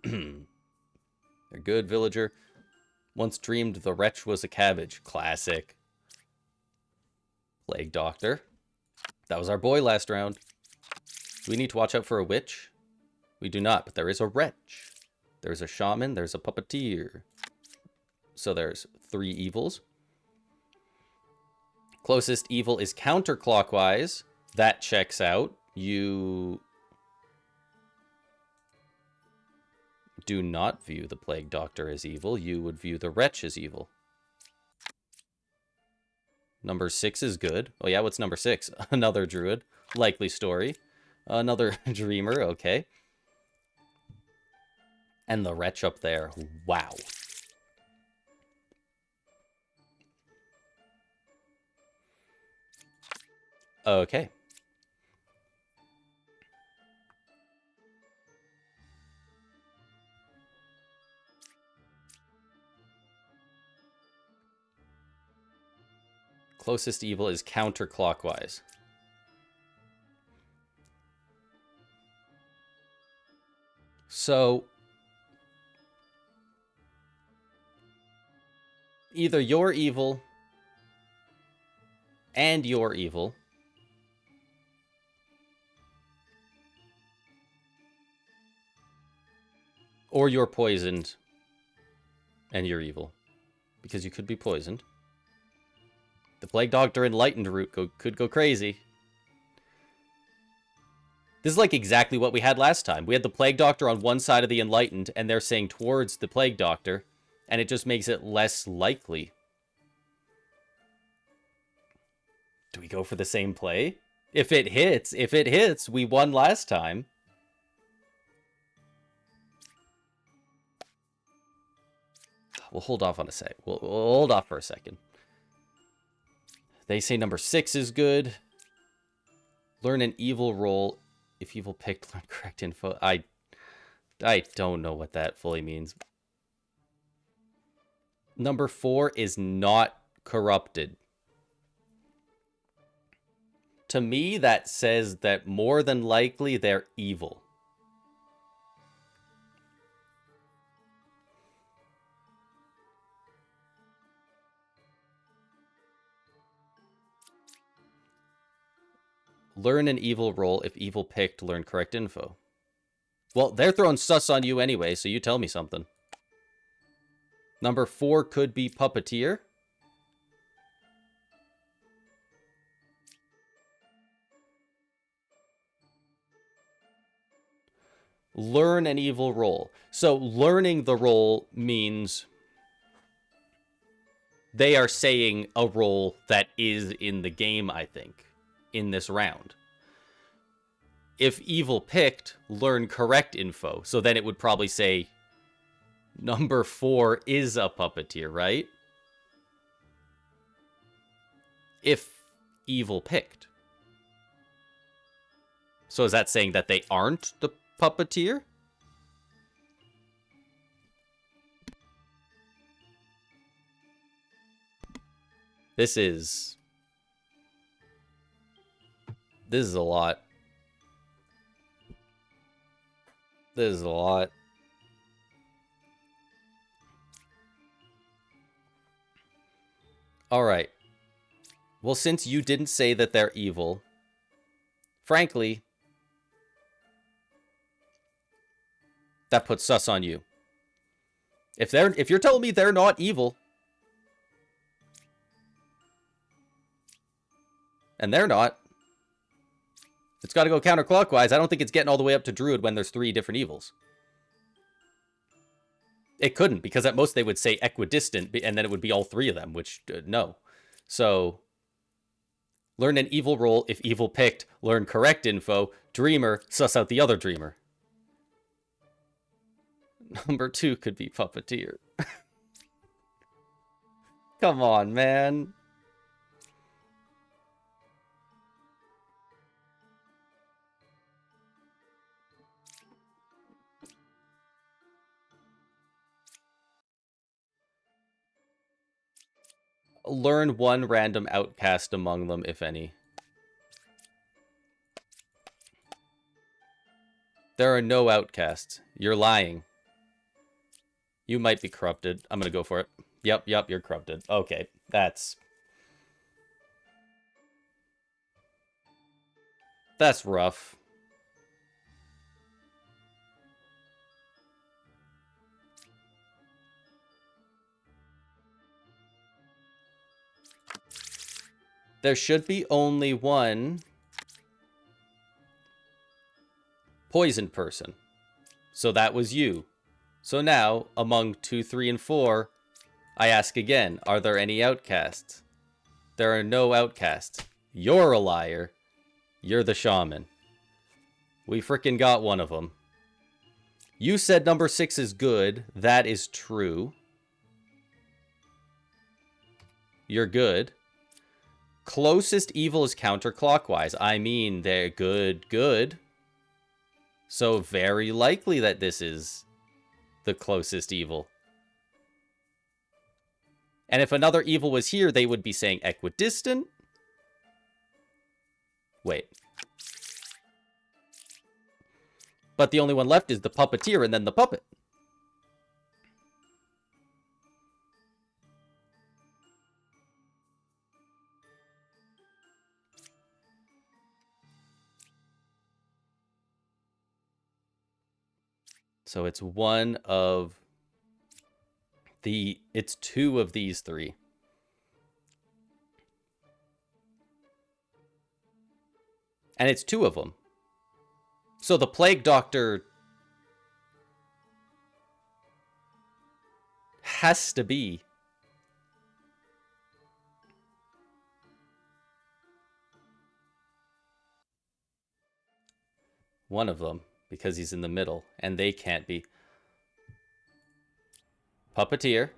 They're good, villager. Once dreamed the wretch was a cabbage. Classic. Plague doctor. That was our boy last round. Do we need to watch out for a witch? We do not, but there is a wretch. There's a shaman. There's a puppeteer. So there's 3 evils. Closest evil is counterclockwise. That checks out. You do not view the plague doctor as evil. You would view the wretch as evil. Number 6 is good. Oh yeah, what's number 6? Another druid. Likely story. Another dreamer, okay. And the wretch up there. Wow. Okay. Closest evil is counterclockwise. So either you're evil and you're evil, or you're poisoned and you're evil, because you could be poisoned. The Plague Doctor Enlightened route could go crazy. This is like exactly what we had last time. We had the Plague Doctor on one side of the Enlightened, and they're saying towards the Plague Doctor, and it just makes it less likely. Do we go for the same play? If it hits, we won last time. We'll hold off on a sec. We'll hold off for a second. They say number 6 is good. Learn an evil role. If evil picked, learn correct info. I don't know what that fully means. Number 4 is not corrupted. To me, that says that more than likely they're evil. Learn an evil role. If evil picked, learn correct info. Well, they're throwing sus on you anyway, so you tell me something. Number 4 could be puppeteer. Learn an evil role. So learning the role means they are saying a role that is in the game, I think, in this round. If evil picked, learn correct info. So then it would probably say number 4 is a puppeteer, right? If evil picked. So is that saying that they aren't the puppeteer? This is a lot. This is a lot. All right. Well, since you didn't say that they're evil, frankly, that puts sus on you. If you're telling me they're not evil, and they're not, it's got to go counterclockwise. I don't think it's getting all the way up to Druid when there's 3 different evils. It couldn't, because at most they would say equidistant, and then it would be all 3 of them, which, no. So, learn an evil role. If evil picked, learn correct info. Dreamer, suss out the other dreamer. Number 2 could be puppeteer. Come on, man. Learn one random outcast among them, if any. There are no outcasts. You're lying. You might be corrupted. I'm gonna go for it. Yep, you're corrupted. Okay, that's rough. There should be only one poisoned person. So that was you. So now, among 2, 3, and 4, I ask again, are there any outcasts? There are no outcasts. You're a liar. You're the shaman. We frickin' got one of them. You said number 6 is good. That is true. You're good. Closest evil is counterclockwise. I mean, they're good. So very likely that this is the closest evil. And if another evil was here, they would be saying equidistant. Wait. But the only one left is the puppeteer and then the puppet. So it's one of the... It's two of these three. And it's two of them. So the plague doctor has to be... one of them, because he's in the middle, and they can't be. Puppeteer.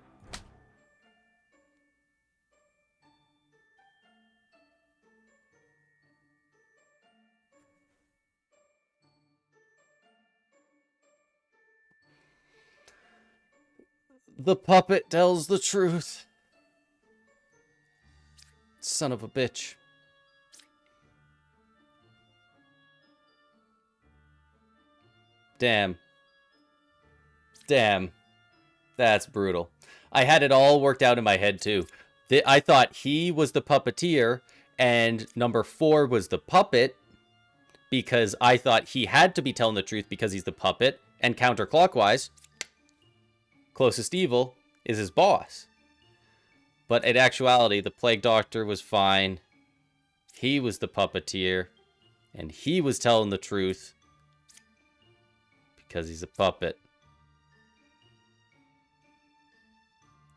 The puppet tells the truth. Son of a bitch. Damn. Damn. That's brutal. I had it all worked out in my head, too. I thought he was the puppeteer, and number 4 was the puppet, because I thought he had to be telling the truth because he's the puppet, and counterclockwise, closest evil is his boss. But in actuality, the plague doctor was fine. He was the puppeteer, and he was telling the truth because he's a puppet.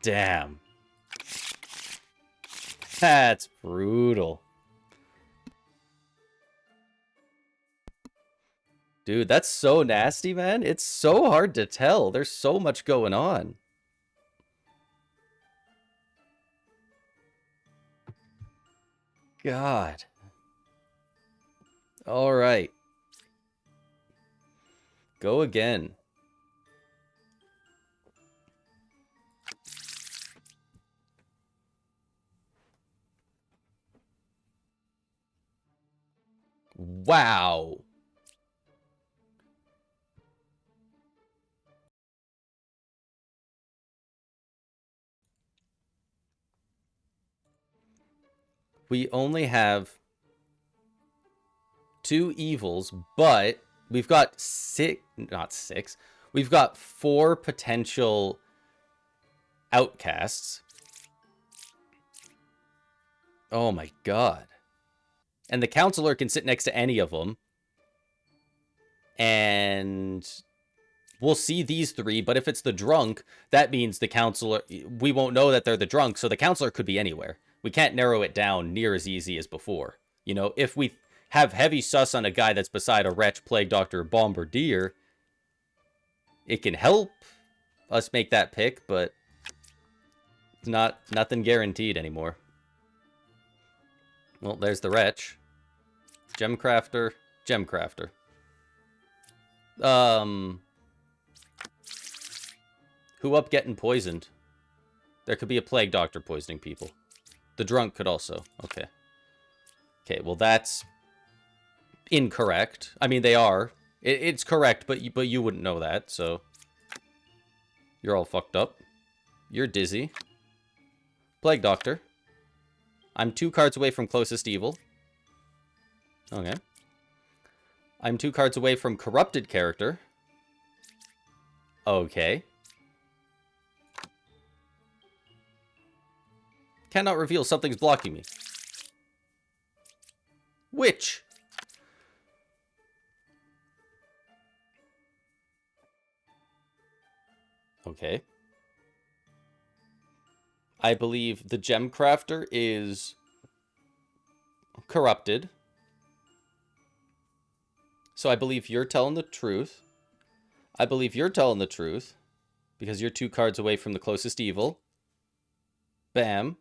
Damn. That's brutal. Dude, that's so nasty, man. It's so hard to tell. There's so much going on. God. All right. Go again. Wow. We only have 2 evils, but we've got not six. We've got 4 potential outcasts. Oh my god. And the counselor can sit next to any of them. And we'll see these 3, but if it's the drunk, that means the counselor... We won't know that they're the drunk, so the counselor could be anywhere. We can't narrow it down near as easy as before. You know, if we have heavy sus on a guy that's beside a wretch, plague doctor, or bombardier, it can help us make that pick, but it's nothing guaranteed anymore. Well, there's the wretch. Gemcrafter, Gemcrafter. Who up getting poisoned? There could be a plague doctor poisoning people. The drunk could also. Okay. Okay, well that's incorrect. I mean, they are. It's correct, but you wouldn't know that, so... You're all fucked up. You're dizzy. Plague doctor. I'm 2 cards away from closest evil. Okay. I'm 2 cards away from corrupted character. Okay. Cannot reveal something's blocking me. Which? Okay. I believe the Gemcrafter is corrupted. So I believe you're telling the truth. I believe you're telling the truth. Because you're 2 cards away from the closest evil. Bam.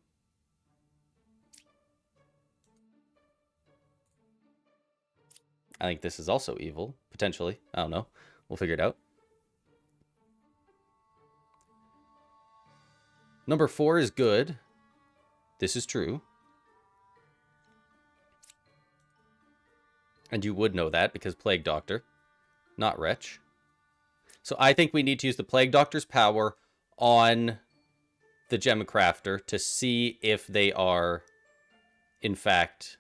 I think this is also evil. Potentially. I don't know. We'll figure it out. Number 4 is good. This is true. And you would know that because Plague Doctor, not Wretch. So I think we need to use the Plague Doctor's power on the Gem Crafter to see if they are, in fact,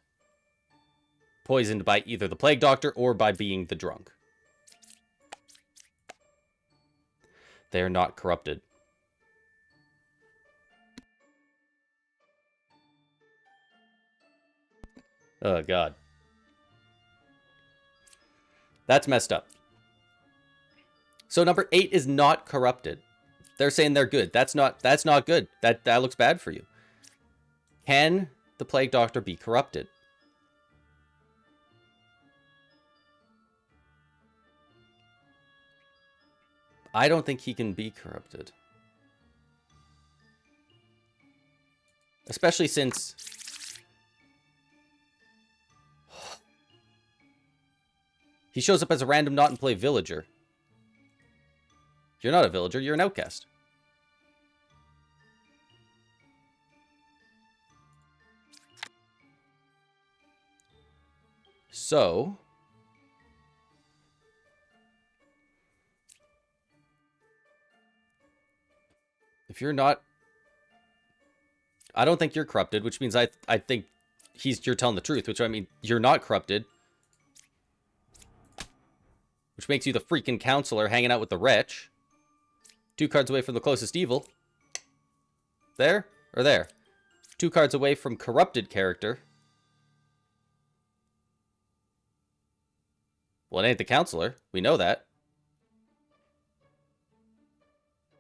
poisoned by either the Plague Doctor or by being the drunk. They are not corrupted. Oh, God. That's messed up. So number 8 is not corrupted. They're saying they're good. That's not good. That looks bad for you. Can the Plague Doctor be corrupted? I don't think he can be corrupted. Especially since he shows up as a random not-in-play villager. You're not a villager, you're an outcast. So, if you're not, I don't think you're corrupted, which means I think you're telling the truth, which I mean you're not corrupted, which makes you the freaking counselor hanging out with the wretch. 2 cards away from the closest evil. There or there. 2 cards away from corrupted character. Well, it ain't the counselor. We know that.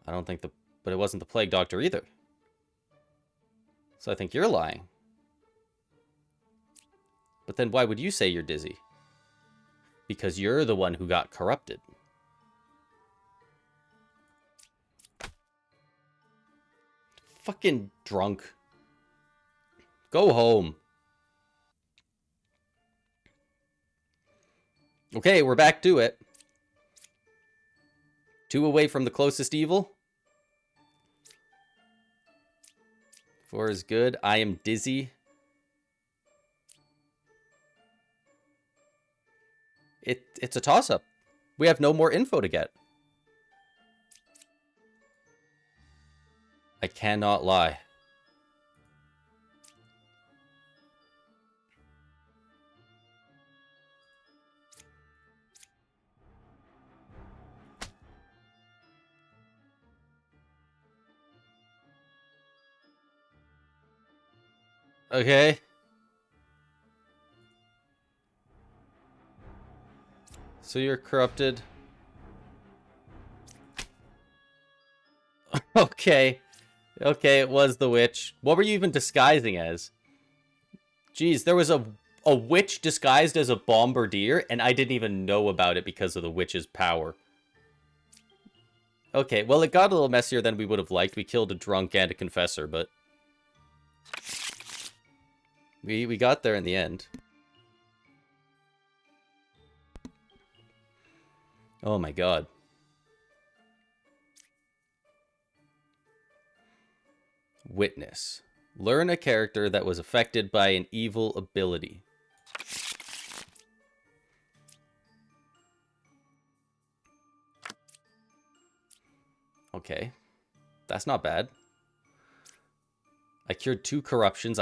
I don't think but it wasn't the Plague Doctor either. So I think you're lying. But then why would you say you're dizzy? Because you're the one who got corrupted. Fucking drunk. Go home. Okay, we're back to it. 2 away from the closest evil. 4 is good. I am dizzy. It's a toss-up. We have no more info to get. I cannot lie. Okay. So you're corrupted. Okay. Okay, it was the witch. What were you even disguising as? Jeez, there was a witch disguised as a bombardier, and I didn't even know about it because of the witch's power. Okay, well, it got a little messier than we would have liked. We killed a drunk and a confessor, but we got there in the end. Oh my god. Witness. Learn a character that was affected by an evil ability. Okay. That's not bad. I cured 2 corruptions.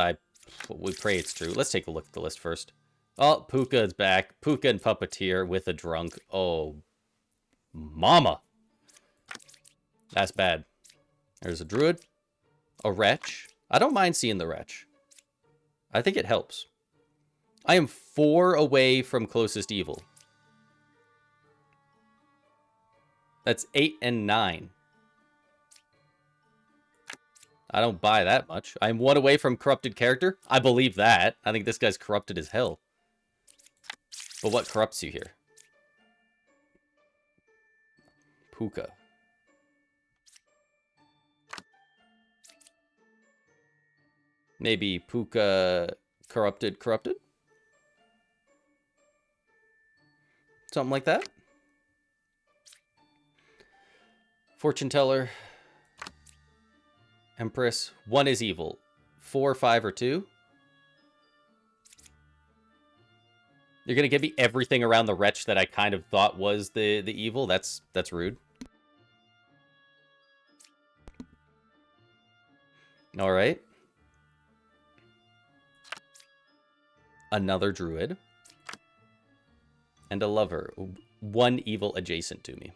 We pray it's true. Let's take a look at the list first. Oh, Puka is back. Puka and Puppeteer with a drunk. Oh, mama. That's bad. There's a druid. A wretch. I don't mind seeing the wretch. I think it helps. I am 4 away from closest evil. That's 8 and 9. I don't buy that much. I'm 1 away from corrupted character. I believe that. I think this guy's corrupted as hell. But what corrupts you here? Puka. Maybe Puka corrupted? Something like that? Fortune teller. Empress. 1 is evil. 4, 5, or 2? You're going to give me everything around the wretch that I kind of thought was the evil? That's rude. All right. Another druid. And a lover. 1 evil adjacent to me.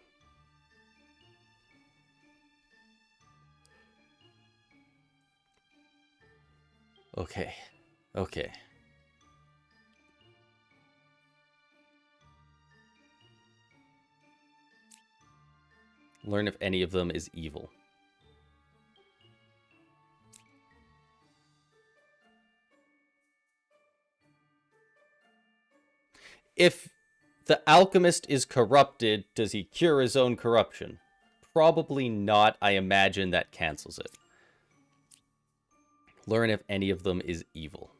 Okay. Okay. Learn if any of them is evil. If the alchemist is corrupted, does he cure his own corruption? Probably not. I imagine that cancels it. Learn if any of them is evil.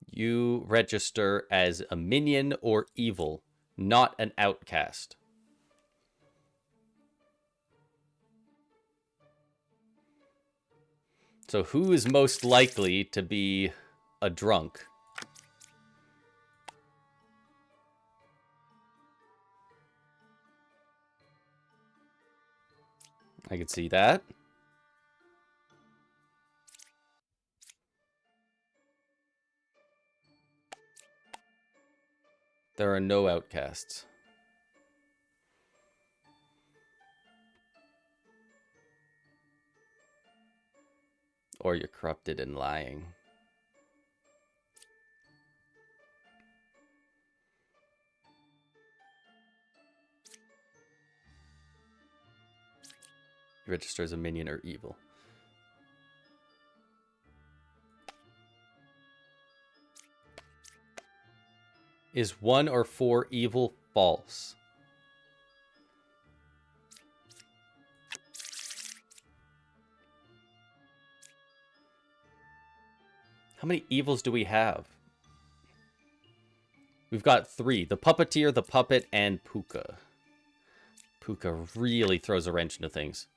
You register as a minion or evil, not an outcast. So who is most likely to be a drunk? I could see that. There are no outcasts. Or you're corrupted and lying. Register as a minion or evil. Is 1 or 4 evil? False. How many evils do we have? We've got 3. The puppeteer, the puppet, and Puka. Puka really throws a wrench into things.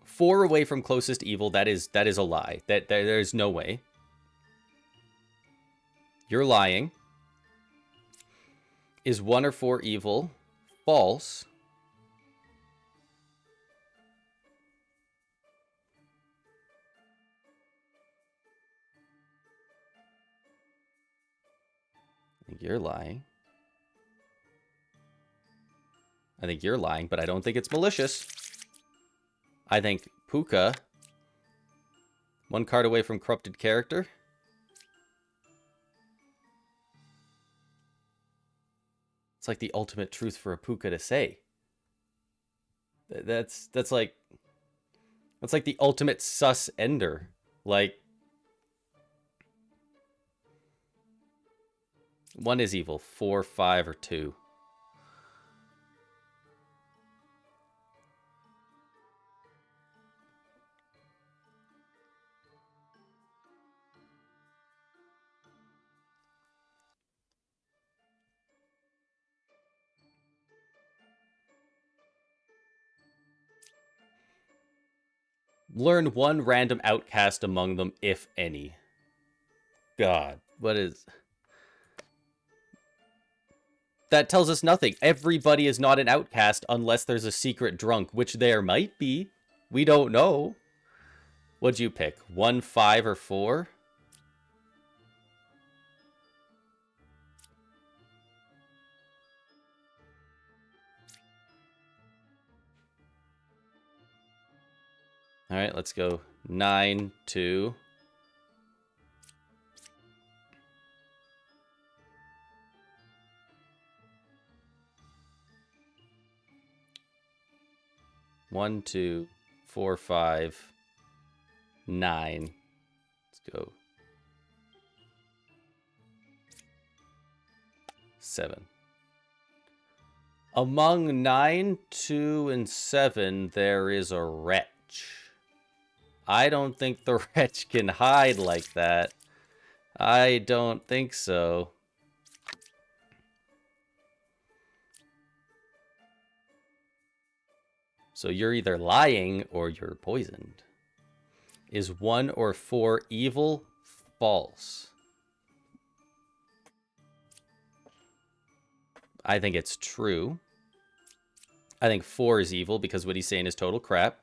4 away from closest evil. That is a lie. There's no way. You're lying. Is 1 or 4 evil? False. I think you're lying. I think you're lying, but I don't think it's malicious. I think Puka, 1 card away from corrupted character. It's like the ultimate truth for a Puka to say. That's like the ultimate sus ender. Like, 1 is evil, 4, 5, or 2. Learn 1 random outcast among them, if any. God, what is... That tells us nothing. Everybody is not an outcast unless there's a secret drunk, which there might be. We don't know. What'd you pick? 1, 5, or 4? All right, let's go 9, 2. One, 2, 4, 5, 9. Let's go 7. Among 9, 2, and 7, there is a wretch. I don't think the wretch can hide like that. I don't think so. So you're either lying or you're poisoned. Is 1 or 4 evil? False. I think it's true. I think 4 is evil because what he's saying is total crap.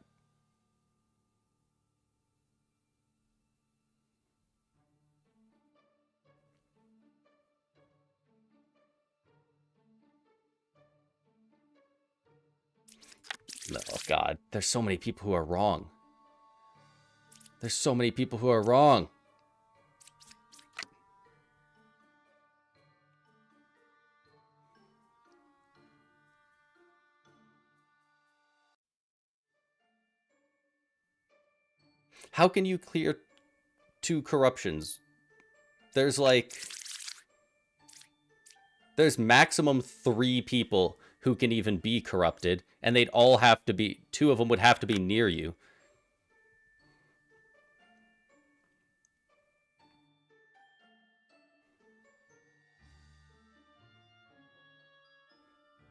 Oh, God. There's so many people who are wrong. There's so many people who are wrong. How can you clear 2 corruptions? There's maximum 3 people who can even be corrupted, and they'd all have to be, 2 of them would have to be near you.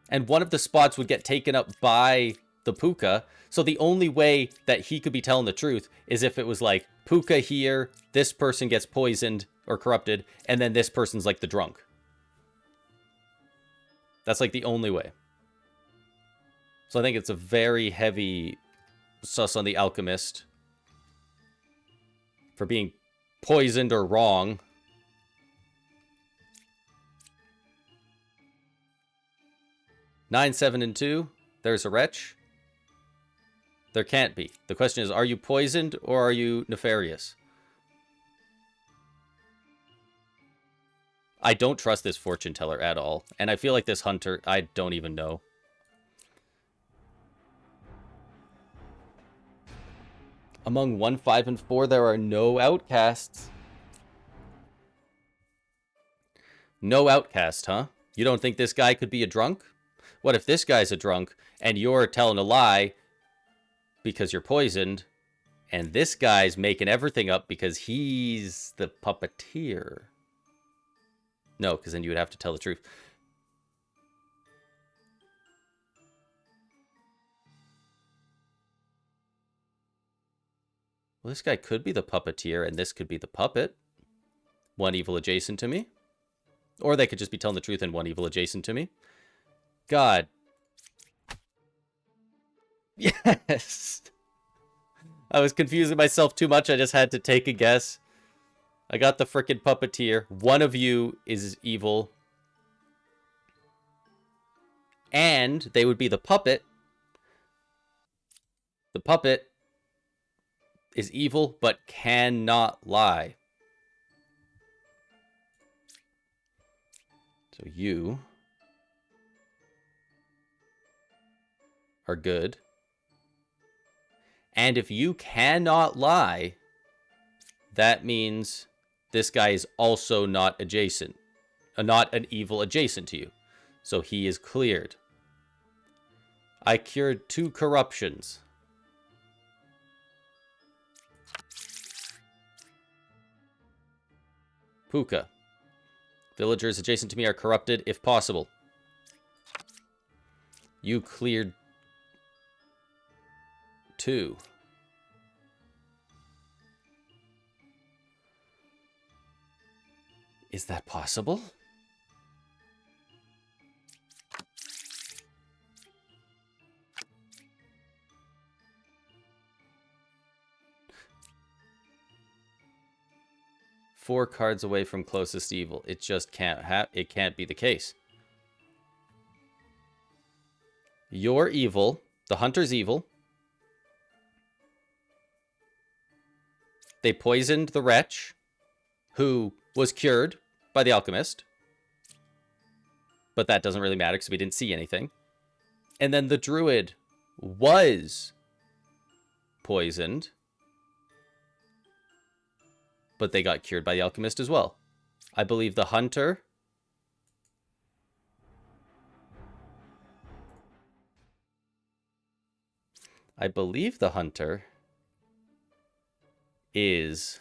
And one of the spots would get taken up by the Puka. So the only way that he could be telling the truth is if it was like, Puka here, this person gets poisoned or corrupted, and then this person's like the drunk. That's like the only way. So I think it's a very heavy sus on the alchemist for being poisoned or wrong. 9, 7, and 2. There's a wretch. There can't be. The question is, are you poisoned or are you nefarious? I don't trust this fortune teller at all. And I feel like this hunter, I don't even know. Among 1, 5, and 4, there are no outcasts. No outcast, huh? You don't think this guy could be a drunk? What if this guy's a drunk and you're telling a lie because you're poisoned, and this guy's making everything up because he's the puppeteer? No, because then you would have to tell the truth. Well, this guy could be the puppeteer, and this could be the puppet. 1 evil adjacent to me. Or they could just be telling the truth and 1 evil adjacent to me. God. Yes. I was confusing myself too much. I just had to take a guess. I got the frickin' puppeteer. 1 of you is evil. And they would be the puppet. The puppet is evil, but cannot lie. So you are good. And if you cannot lie, that means this guy is also not adjacent. Not an evil adjacent to you. So he is cleared. I cured 2 corruptions. Puka. Villagers adjacent to me are corrupted if possible. You cleared 2. Is that possible? Four cards away from closest evil. It just it can't be the case. You're evil. The hunter's evil. They poisoned the wretch, who was cured by the alchemist. But that doesn't really matter because we didn't see anything. And then the druid was poisoned, but they got cured by the alchemist as well. I believe the hunter is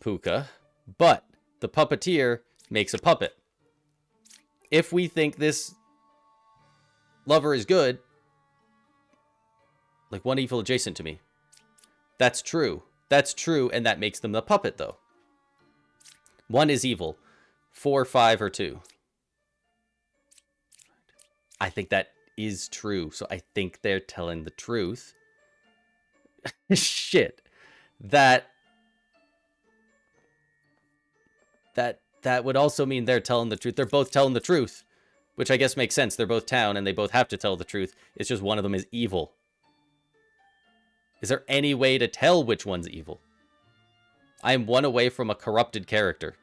Puka. But the puppeteer makes a puppet. If we think this lover is good, like one evil adjacent to me, that's true. That's true, and that makes them the puppet, though. One is evil. 4, 5, or 2. I think that is true, so I think they're telling the truth. Shit. That would also mean they're telling the truth. They're both telling the truth, which I guess makes sense. They're both town, and they both have to tell the truth. It's just one of them is evil. Is there any way to tell which one's evil? I am one away from a corrupted character.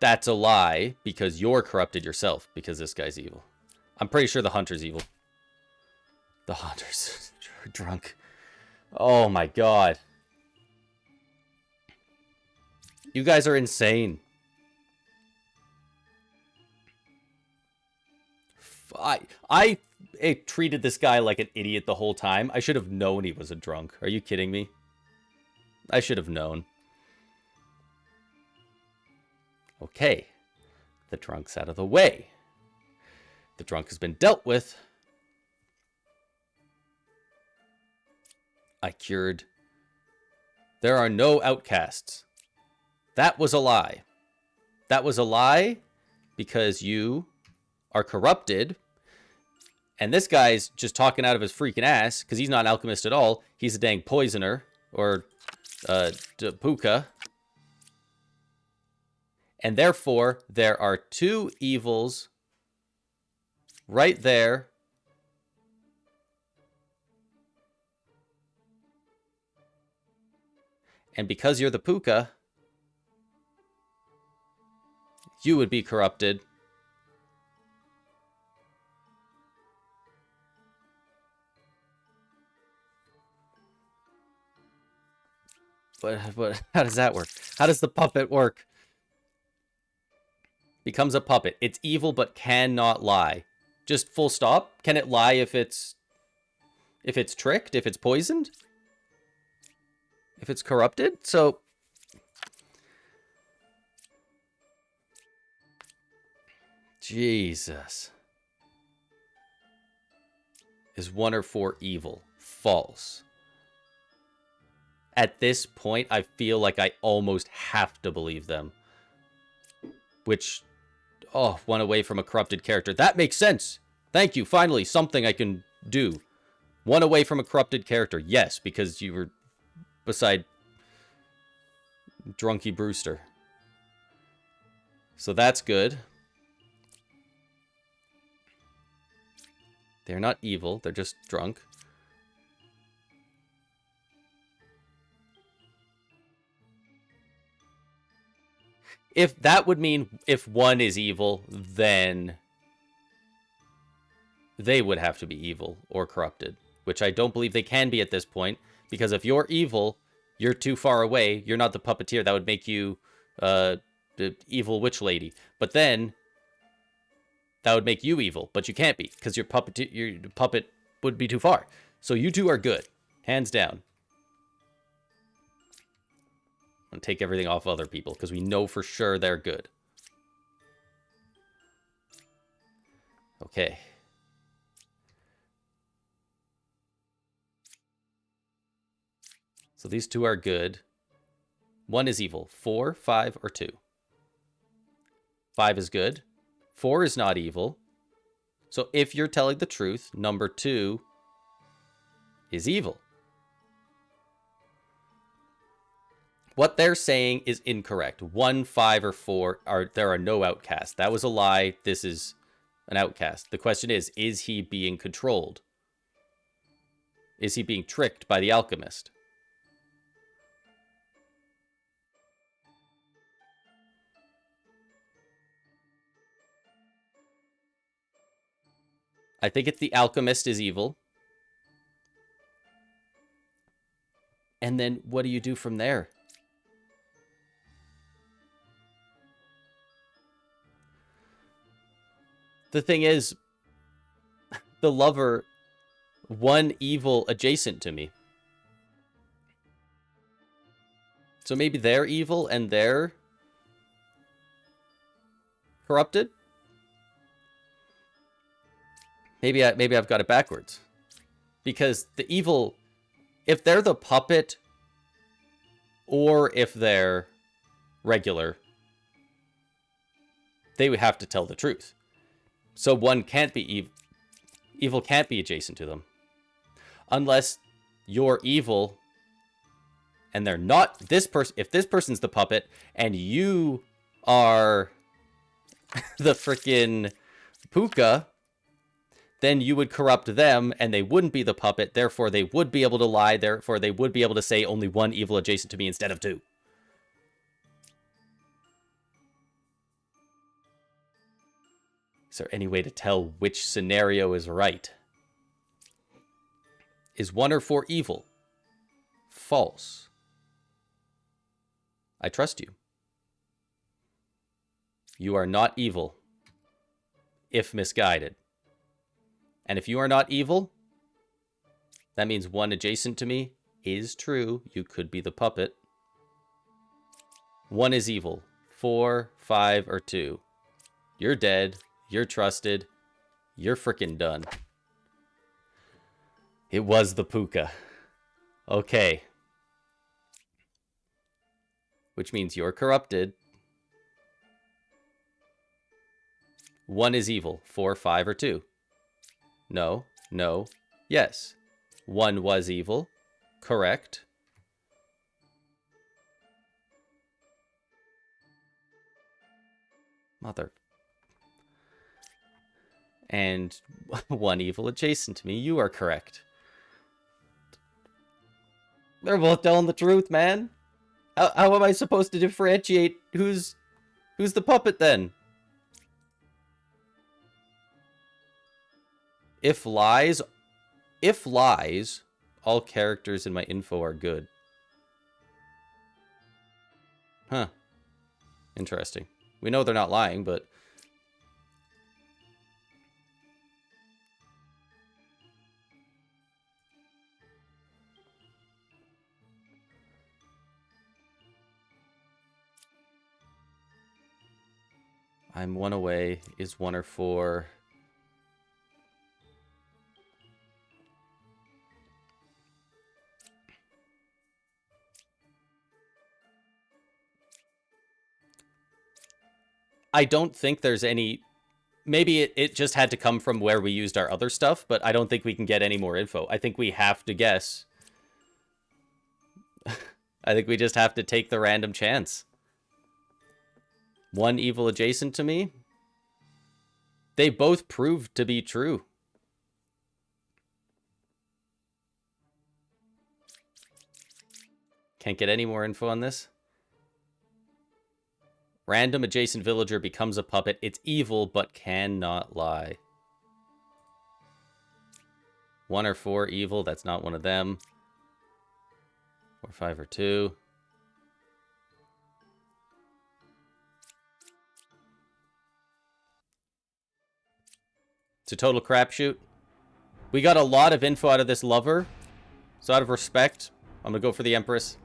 That's a lie, because you're corrupted yourself, because this guy's evil. I'm pretty sure the hunter's evil. The hunter's drunk. Oh my god. You guys are insane. I treated this guy like an idiot the whole time. I should have known he was a drunk. Are you kidding me? I should have known. Okay. The drunk's out of the way. The drunk has been dealt with. I cured. There are no outcasts. That was a lie. That was a lie because you are corrupted. And this guy's just talking out of his freaking ass because he's not an alchemist at all. He's a dang poisoner or puka. And therefore, there are 2 evils right there. And because you're the puka, you would be corrupted. But how does that work? How does the puppet work? Becomes a puppet. It's evil but cannot lie. Just full stop. Can it lie if it's tricked, if it's poisoned? If it's corrupted? So Jesus. Is 1 or 4 evil? False. At this point, I feel like I almost have to believe them. Which, oh, 1 away from a corrupted character. That makes sense. Thank you. Finally, something I can do. 1 away from a corrupted character. Yes, because you were beside Drunky Brewster. So that's good. They're not evil. They're just drunk. If that would mean if 1 is evil, then they would have to be evil or corrupted, which I don't believe they can be at this point, because if you're evil, you're too far away. You're not the puppeteer. That would make you the evil witch lady. But then that would make you evil, but you can't be because your puppet would be too far. So you 2 are good, hands down. And take everything off other people because we know for sure they're good. Okay. So these 2 are good. 1 is evil. 4, 5, or 2. 5 is good. 4 is not evil. So if you're telling the truth, number 2 is evil. What they're saying is incorrect. 1, 5, or 4 there are no outcasts. That was a lie. This is an outcast. The question is he being controlled? Is he being tricked by the alchemist? I think it's the alchemist is evil. And then what do you do from there? The thing is, the lover, one evil adjacent to me. So maybe they're evil and they're corrupted? Maybe I've got it backwards. Because the evil, if they're the puppet or if they're regular, they would have to tell the truth. So one can't be evil. Evil can't be adjacent to them. Unless you're evil and they're not this person. If this person's the puppet and you are the freaking puka, then you would corrupt them and they wouldn't be the puppet. Therefore, they would be able to lie. Therefore, they would be able to say only one evil adjacent to me instead of two. Is there any way to tell which scenario is right? Is 1 or 4 evil? False. I trust you. You are not evil, if misguided. And if you are not evil, that means 1 adjacent to me is true. You could be the puppet. 1 is evil. 4, 5, or 2. You're dead. You're trusted. You're freaking done. It was the puka. Okay. Which means you're corrupted. 1 is evil. 4, 5, or 2. No. No. Yes. 1 was evil. Correct. Mother. And 1 evil adjacent to me. You are correct. They're both telling the truth, man. How am I supposed to differentiate who's the puppet then? If lies, all characters in my info are good. Huh. Interesting. We know they're not lying, but... I'm 1 away. Is 1 or 4... I don't think there's any... Maybe it just had to come from where we used our other stuff, but I don't think we can get any more info. I think we have to guess. I think we just have to take the random chance. 1 evil adjacent to me? They both proved to be true. Can't get any more info on this. Random adjacent villager becomes a puppet. It's evil, but cannot lie. 1 or 4 evil. That's not one of them. 4, 5, or 2. It's a total crapshoot. We got a lot of info out of this lover. So out of respect, I'm going to go for the Empress.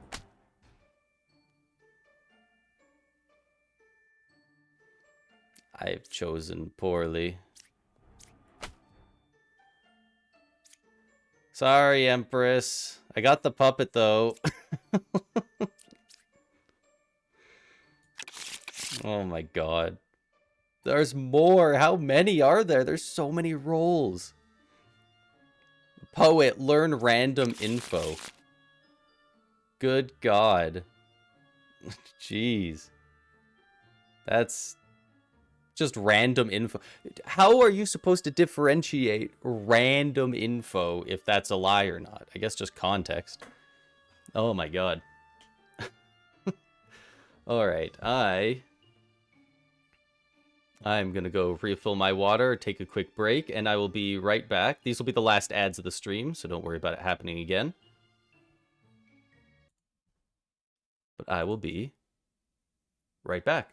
I've chosen poorly. Sorry, Empress. I got the puppet, though. Oh my god. There's more. How many are there? There's so many roles. Poet, learn random info. Good god. Jeez. That's just random info. How are you supposed to differentiate random info if that's a lie or not? I guess just context. Oh my god. Alright, I'm gonna go refill my water, take a quick break, and I will be right back. These will be the last ads of the stream, so don't worry about it happening again. But I will be right back.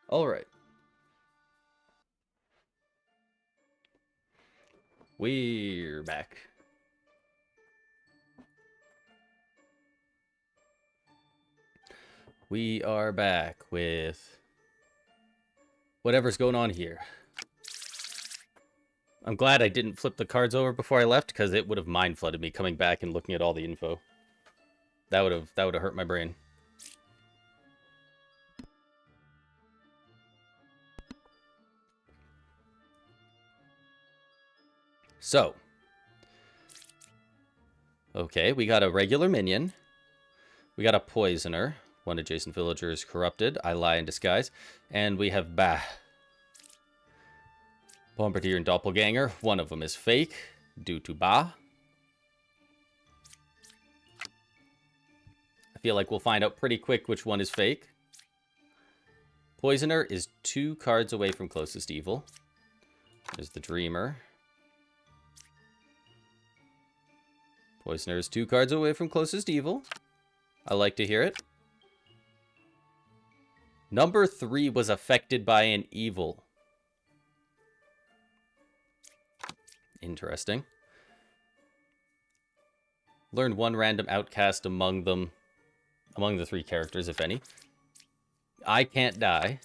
All right. We're back. We are back with whatever's going on here. I'm glad I didn't flip the cards over before I left, because it would have mind flooded me coming back and looking at all the info. That would have hurt my brain. So, okay, we got a regular minion. We got a poisoner. One adjacent villager is corrupted. I lie in disguise. And we have Bah. Bombardier and Doppelganger. One of them is fake due to Bah. I feel like we'll find out pretty quick which one is fake. Poisoner is 2 cards away from closest evil. There's the Dreamer. Poisoner is 2 cards away from closest evil. I like to hear it. Number 3 was affected by an evil. Interesting. Learn 1 random outcast among the 3 characters, if any. I can't die.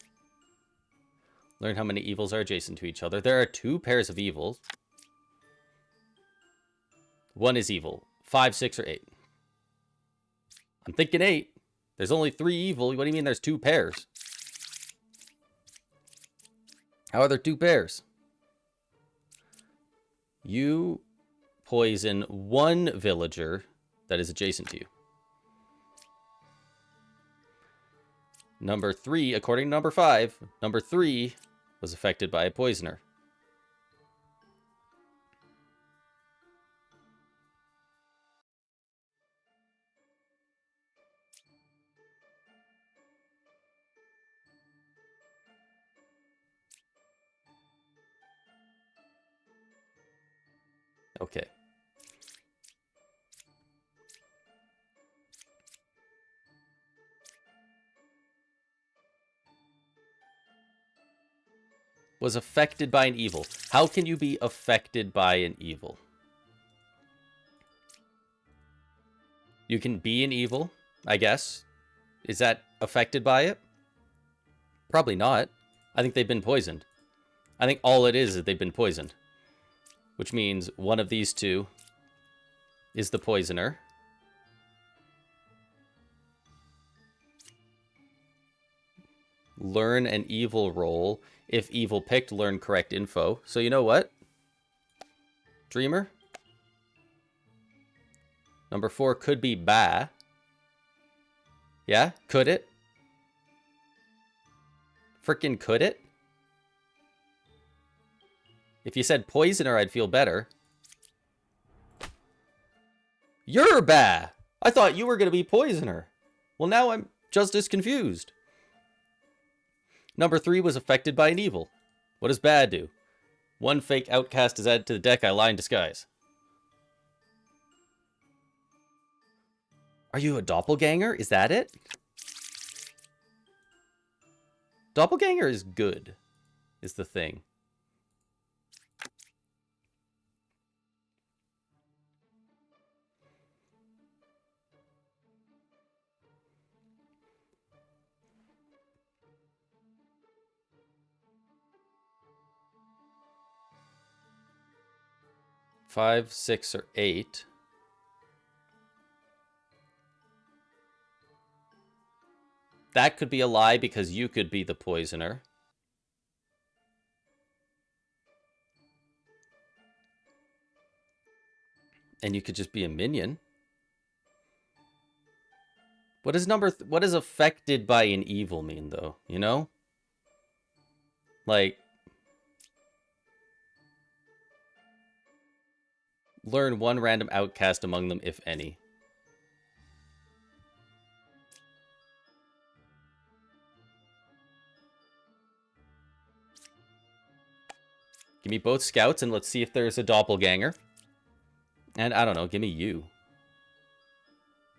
Learn how many evils are adjacent to each other. There are 2 pairs of evils. 1 is evil. 5, 6, or 8. I'm thinking 8. There's only 3 evil. What do you mean there's 2 pairs? How are there 2 pairs? You poison 1 villager that is adjacent to you. Number 3, according to number 5, number 3 was affected by a poisoner. Okay. Was affected by an evil. How can you be affected by an evil? You can be an evil, I guess. Is that affected by it? Probably not. I think they've been poisoned. I think all it is they've been poisoned. Which means one of these 2 is the poisoner. Learn an evil roll. If evil picked, learn correct info. So you know what? Dreamer. Number 4 could be Bah. Yeah? Could it? Frickin' could it? If you said poisoner, I'd feel better. You're Bah! I thought you were going to be poisoner. Well, now I'm just as confused. Number 3 was affected by an evil. What does Bah do? 1 fake outcast is added to the deck. I lie in disguise. Are you a doppelganger? Is that it? Doppelganger is good, is the thing. Five, 6, or 8. That could be a lie because you could be the poisoner. And you could just be a minion. What does affected by an evil mean, though? You know? Like, learn 1 random outcast among them, if any. Give me both scouts and let's see if there's a doppelganger. And I don't know, give me you.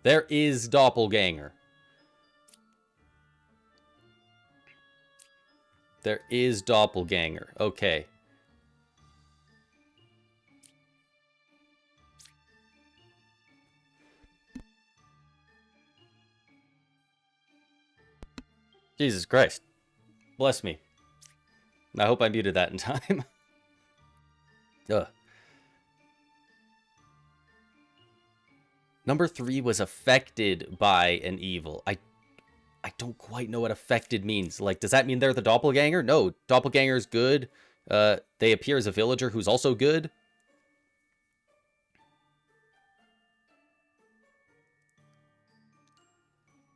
There is doppelganger. There is doppelganger. Okay. Jesus Christ. Bless me. I hope I muted that in time. Ugh. Number 3 was affected by an evil. I don't quite know what affected means. Like, does that mean they're the doppelganger? No, doppelganger's good. They appear as a villager who's also good.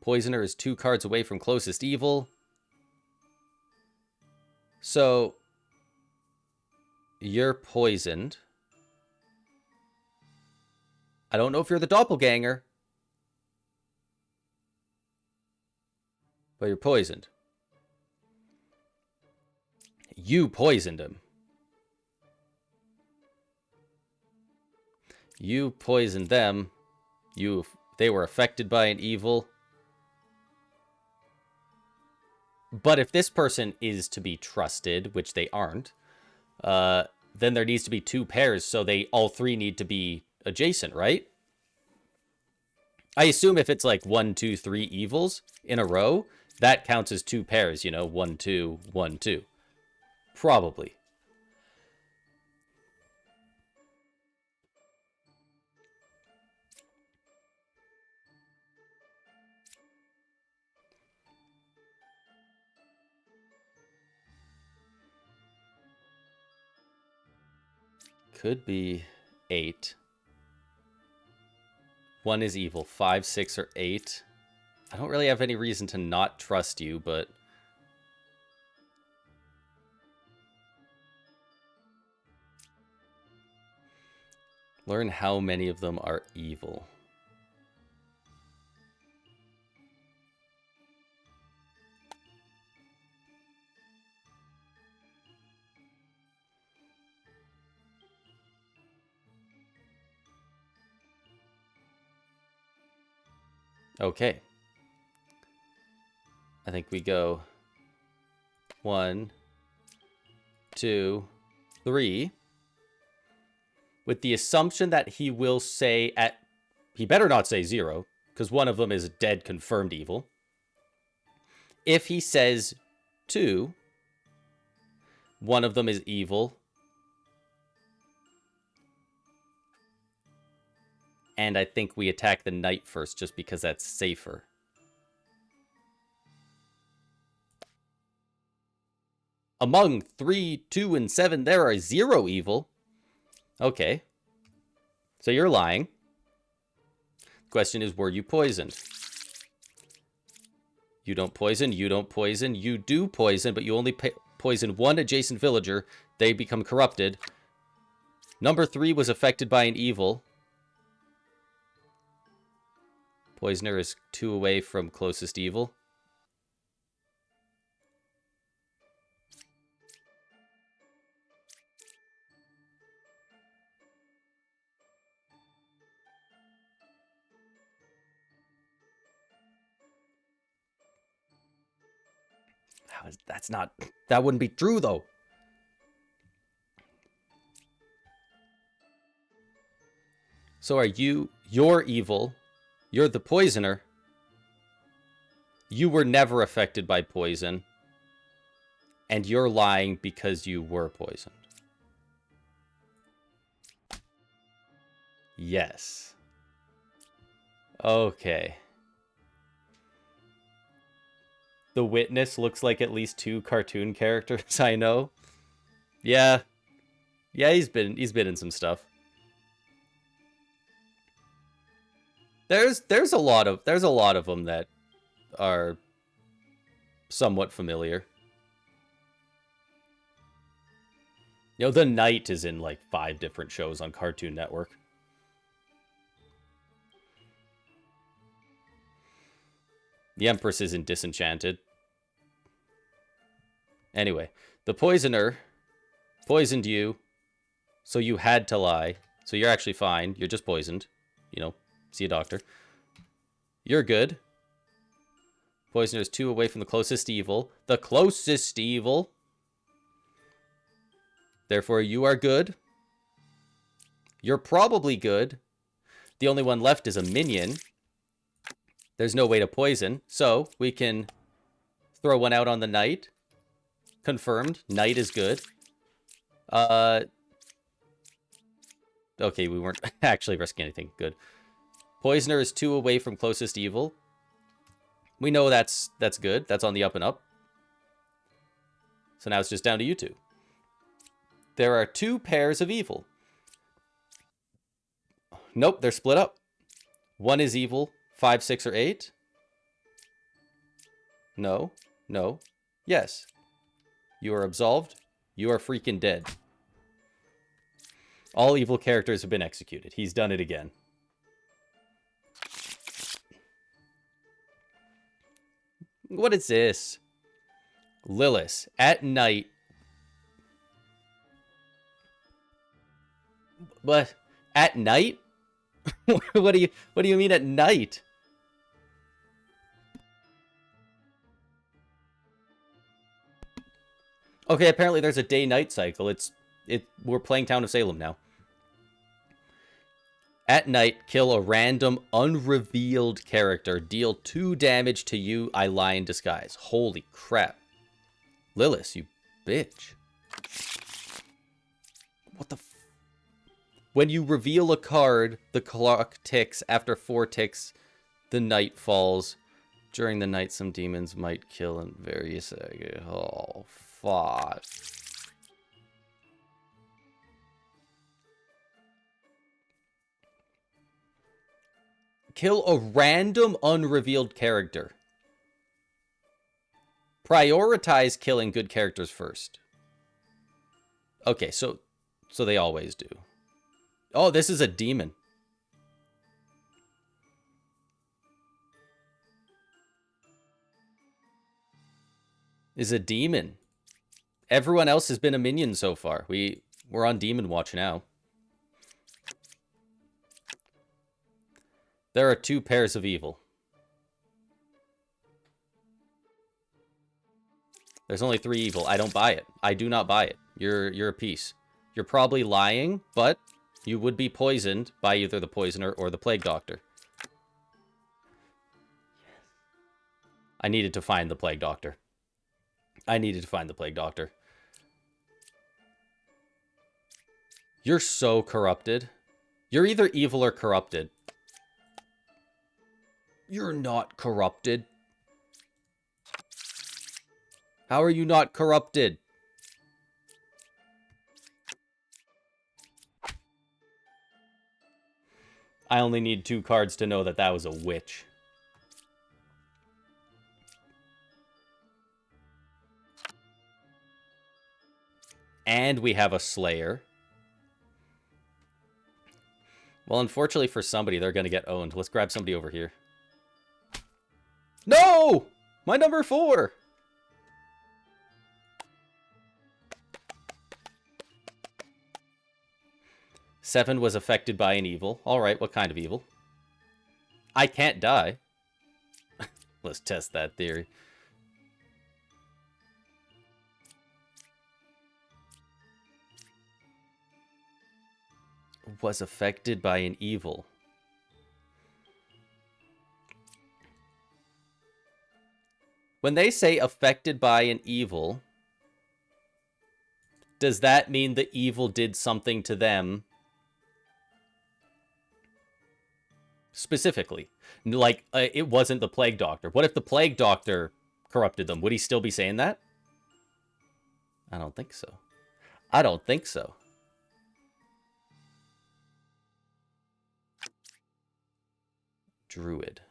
Poisoner is 2 cards away from closest evil. So, you're poisoned. I don't know if you're the doppelganger. But you're poisoned. You poisoned him. You poisoned them. They were affected by an evil. But if this person is to be trusted, which they aren't, then there needs to be 2 pairs, so all 3 need to be adjacent, right? I assume if it's like 1, 2, 3 evils in a row, that counts as 2 pairs, 1, 2, 1, 2. Probably. Could be 8. 1 is evil. 5, 6, or 8. I don't really have any reason to not trust you, but... Learn how many of them are evil. Okay. I think we go 1, 2, 3. With the assumption that he will say he better not say 0, because one of them is dead confirmed evil. If he says 2, one of them is evil. And I think we attack the knight first, just because that's safer. Among 3, 2, and 7, there are 0 evil. Okay. So you're lying. Question is, were you poisoned? You don't poison, you don't poison, you do poison, but you only poison 1 adjacent villager. They become corrupted. Number 3 was affected by an evil. Poisoner is 2 away from closest evil. That wouldn't be true, though. So are you're evil. You're the poisoner. You were never affected by poison. And you're lying because you were poisoned. Yes. Okay. The witness looks like at least 2 cartoon characters I know. Yeah. Yeah, he's been in some stuff. There's a lot of them that are somewhat familiar. The Knight is in like 5 different shows on Cartoon Network. The Empress is in Disenchanted. Anyway, the poisoner poisoned you, so you had to lie. So you're actually fine. You're just poisoned. See a doctor. You're good. Poisoner is 2 away from the closest evil. The closest evil. Therefore, you are good. You're probably good. The only one left is a minion. There's no way to poison, so we can throw one out on the knight. Confirmed. Knight is good. Okay, we weren't actually risking anything. Good. Poisoner is 2 away from closest evil. We know that's good. That's on the up and up. So now it's just down to you two. There are 2 pairs of evil. Nope, they're split up. One is evil, 5, 6, or 8. No, no, yes. You are absolved. You are freaking dead. All evil characters have been executed. He's done it again. What is this? Lilith, at night. What? At night? What do you mean at night? Okay, apparently there's a day-night cycle. We're playing Town of Salem now. At night, kill a random, unrevealed character. Deal 2 damage to you. I lie in disguise. Holy crap. Lilith, you bitch. What the f... When you reveal a card, the clock ticks. After 4 ticks, the night falls. During the night, some demons might kill in various... Oh, fuck. Kill a random unrevealed character. Prioritize killing good characters first. Okay, so they always do. Oh, this is a demon. Is a demon. Everyone else has been a minion so far. We're on demon watch now. There are 2 pairs of evil. There's only 3 evil. I don't buy it. I do not buy it. You're a piece. You're probably lying, but you would be poisoned by either the poisoner or the plague doctor. I needed to find the plague doctor. You're so corrupted. You're either evil or corrupted. You're not corrupted. How are you not corrupted? I only need 2 cards to know that that was a witch. And we have a Slayer. Well, unfortunately for somebody, they're going to get owned. Let's grab somebody over here. No! My number 4! Seven was affected by an evil. Alright, what kind of evil? I can't die. Let's test that theory. Was affected by an evil. When they say affected by an evil, does that mean the evil did something to them? Specifically. Like, it wasn't the plague doctor. What if the plague doctor corrupted them? Would he still be saying that? I don't think so. I don't think so. Druid.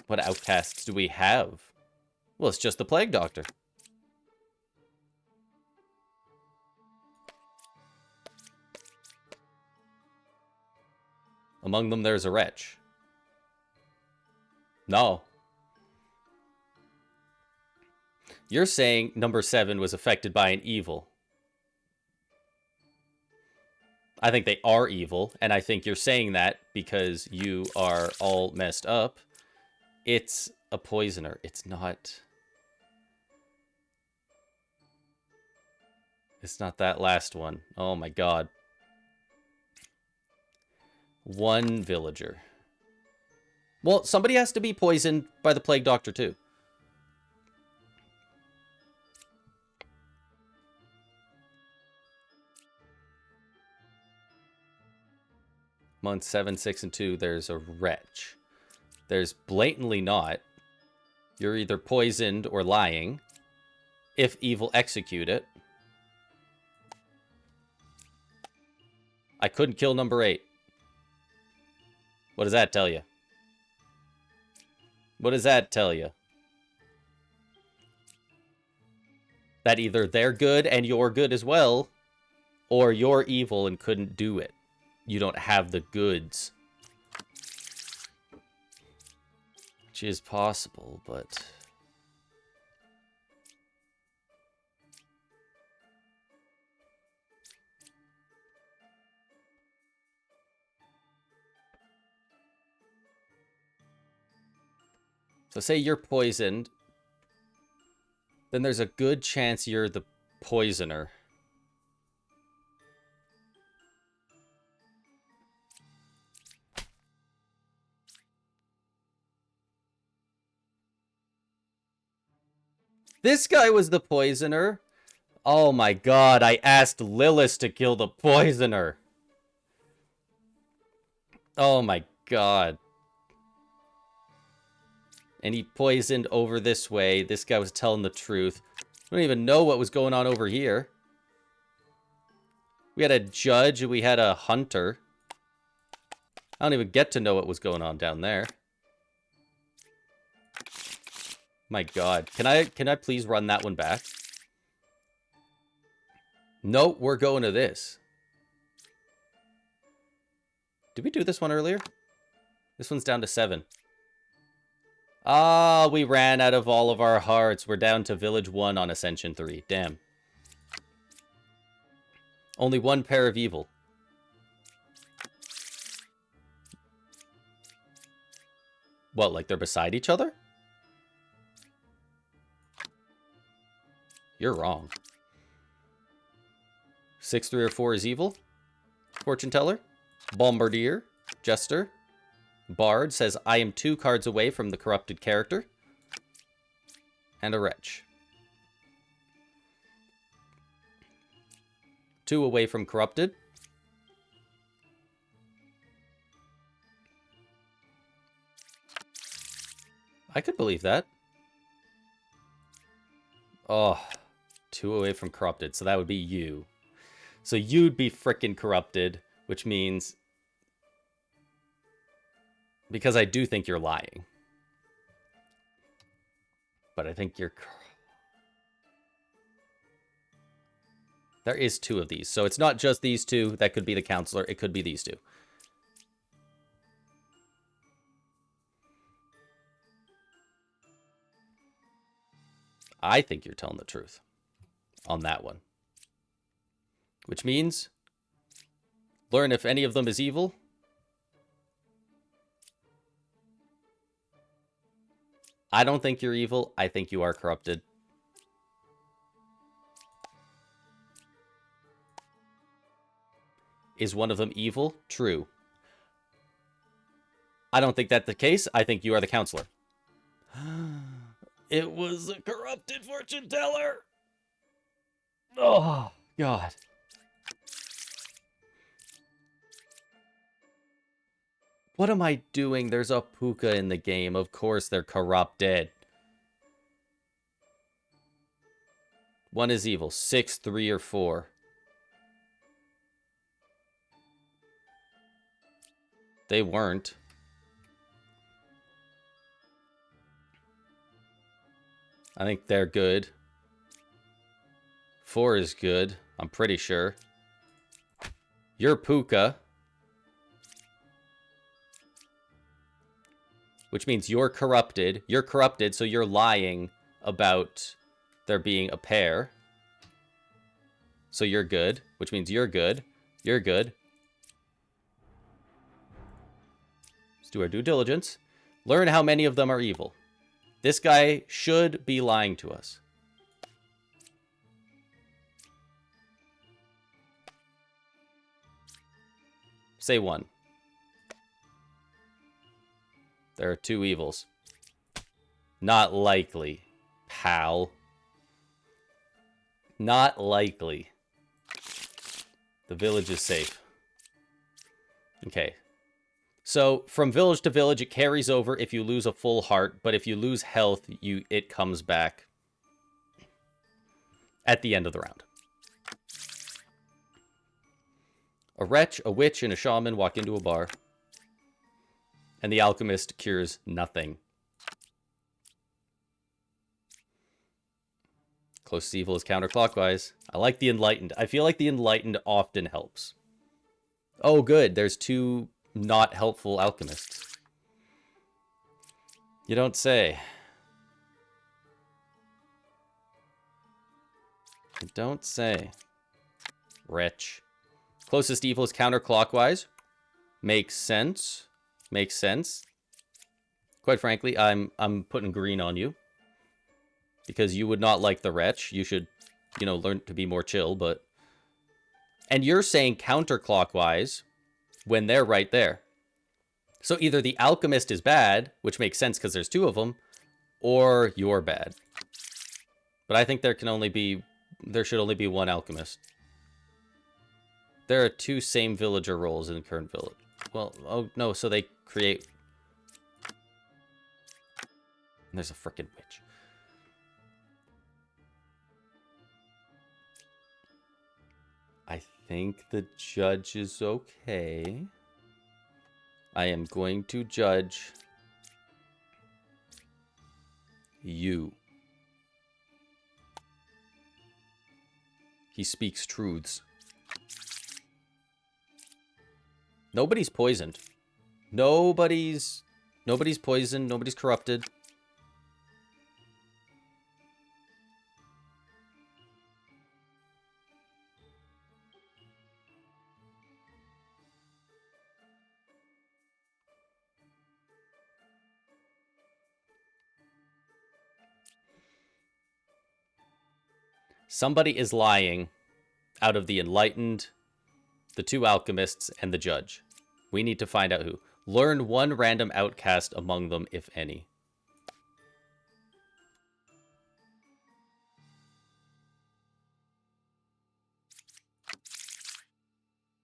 What outcasts do we have? Well, it's just the plague doctor. Among them, there's a wretch. No. You're saying number 7 was affected by an evil. I think they are evil, and I think you're saying that because you are all messed up. It's a poisoner. It's not... It's not that last one. Oh my god. One villager. Well, somebody has to be poisoned by the plague doctor too. Month 7, 6, and 2, there's a wretch. There's blatantly not. You're either poisoned or lying. If evil, execute it. I couldn't kill number 8. What does that tell you? What does that tell you? That either they're good and you're good as well, or you're evil and couldn't do it. You don't have the goods. Which is possible, but... So say you're poisoned, then there's a good chance you're the poisoner. This guy was the poisoner. Oh my god, I asked Lilith to kill the poisoner. Oh my god. And he poisoned over this way. This guy was telling the truth. We don't even know what was going on over here. We had a judge and we had a hunter. I don't even get to know what was going on down there. My god. Can I please run that one back? Nope, we're going to this. Did we do this one earlier? This one's down to 7. Ah, we ran out of all of our hearts. We're down to Village 1 on Ascension 3. Damn. Only one pair of evil. What, like they're beside each other? You're wrong. 6, 3, or 4 is evil. Fortune teller. Bombardier. Jester. Bard says, I am 2 cards away from the corrupted character. And a wretch. 2 away from corrupted. I could believe that. Oh, 2 away from corrupted. So that would be you. So you'd be frickin' corrupted, which means... Because I do think you're lying. But I think you're... There is 2 of these. So it's not just these 2. That could be the counselor. It could be these 2. I think you're telling the truth on that one. Which means... Learn if any of them is evil. I don't think you're evil. I think you are corrupted. Is one of them evil? True. I don't think that's the case. I think you are the counselor. It was a corrupted fortune teller. Oh, God. What am I doing? There's a puka in the game. Of course they're corrupted. 1 is evil. 6, 3, or 4. They weren't. I think they're good. 4 is good. I'm pretty sure. You're puka. Which means you're corrupted. You're corrupted, so you're lying about there being a pair. So you're good, which means you're good. You're good. Let's do our due diligence. Learn how many of them are evil. This guy should be lying to us. Say 1. There are 2 evils. Not likely, pal. Not likely. The village is safe. Okay. So, from village to village, it carries over if you lose a full heart, but if you lose health, it comes back at the end of the round. A wretch, a witch, and a shaman walk into a bar, and the alchemist cures nothing. Closest evil is counterclockwise. I like the enlightened. I feel like the enlightened often helps. Oh, good. There's 2 not helpful alchemists. You don't say. You don't say. Wretch. Closest evil is counterclockwise. Makes sense. Makes sense. Quite frankly, I'm putting green on you. Because you would not like the wretch. You should, learn to be more chill, but... And you're saying counterclockwise when they're right there. So either the alchemist is bad, which makes sense because there's 2 of them, or you're bad. But I think there should only be 1 alchemist. There are 2 same villager roles in the current village. Well, oh no, so they create... There's a frickin' witch. I think the judge is okay. I am going to judge you. He speaks truths. Nobody's poisoned. Nobody's poisoned. Nobody's corrupted. Somebody is lying out of the enlightened, the 2 alchemists, and the judge. We need to find out who. Learn 1 random outcast among them, if any.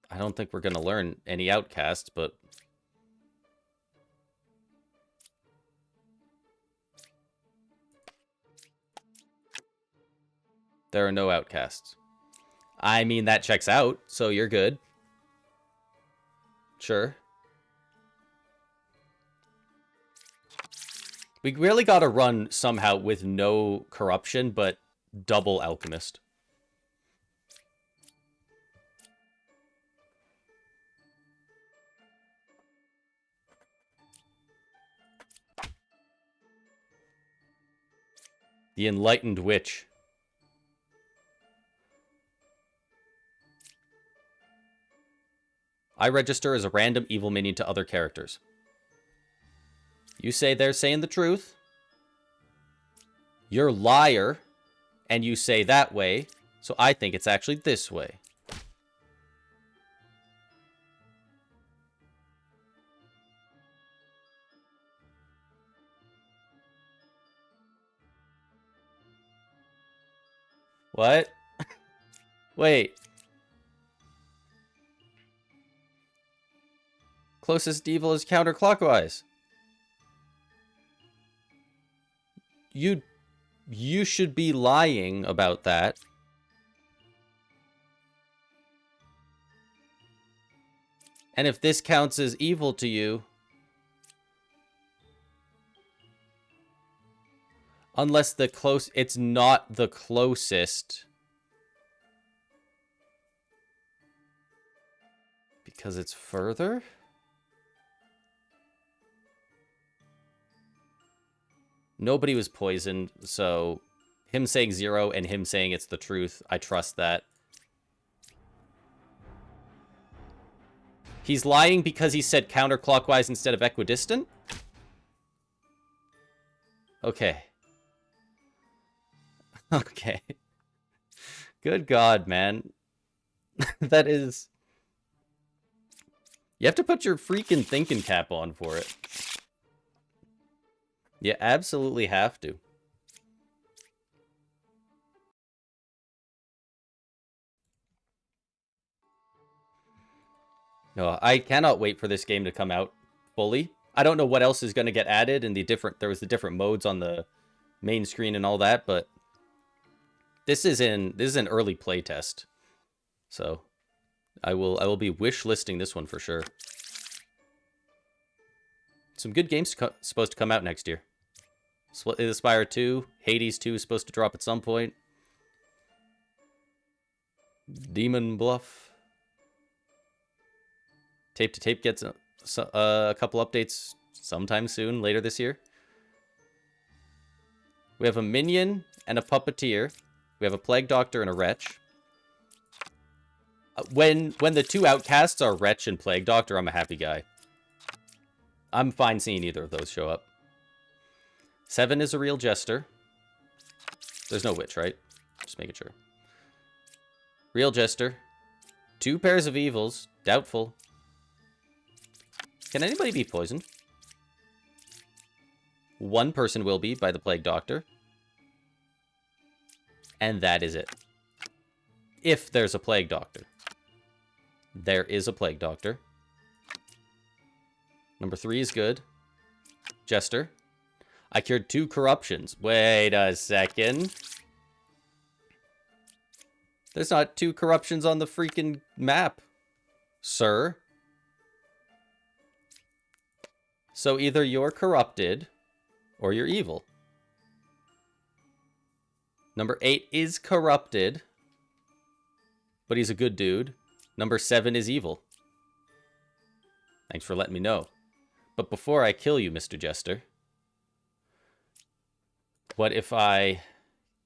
I don't think we're going to learn any outcasts, but... There are no outcasts. I mean, that checks out, so you're good. Sure. We really gotta run somehow with no corruption, but double alchemist. The enlightened witch. I register as a random evil minion to other characters. You say they're saying the truth. You're liar. And you say that way. So I think it's actually this way. What? Wait. Closest evil is counterclockwise. You should be lying about that. And if this counts as evil to you... Unless it's not the closest. Because it's further? Nobody was poisoned, so him saying 0 and him saying it's the truth, I trust that. He's lying because he said counterclockwise instead of equidistant? Okay. Okay. Good God, man. That is... You have to put your freaking thinking cap on for it. You absolutely have to. No, I cannot wait for this game to come out fully. I don't know what else is going to get added in the different... There was the different modes on the main screen and all that, but this is an early playtest. So I will be wish listing this one for sure. Some good games supposed to come out next year. Spire 2, Hades 2 is supposed to drop at some point. Demon Bluff. Tape to Tape gets a couple updates sometime soon, later this year. We have a Minion and a Puppeteer. We have a Plague Doctor and a Wretch. When the two outcasts are Wretch and Plague Doctor, I'm a happy guy. I'm fine seeing either of those show up. 7 is a real Jester. There's no Witch, right? Just making sure. Real Jester. 2 pairs of Evils. Doubtful. Can anybody be poisoned? 1 person will be by the Plague Doctor. And that is it. If there's a Plague Doctor. There is a Plague Doctor. Number 3 is good. Jester. I cured 2 corruptions. Wait a second. There's not 2 corruptions on the freaking map, sir. So either you're corrupted or you're evil. Number 8 is corrupted, but he's a good dude. Number 7 is evil. Thanks for letting me know. But before I kill you, Mr. Jester, what if I...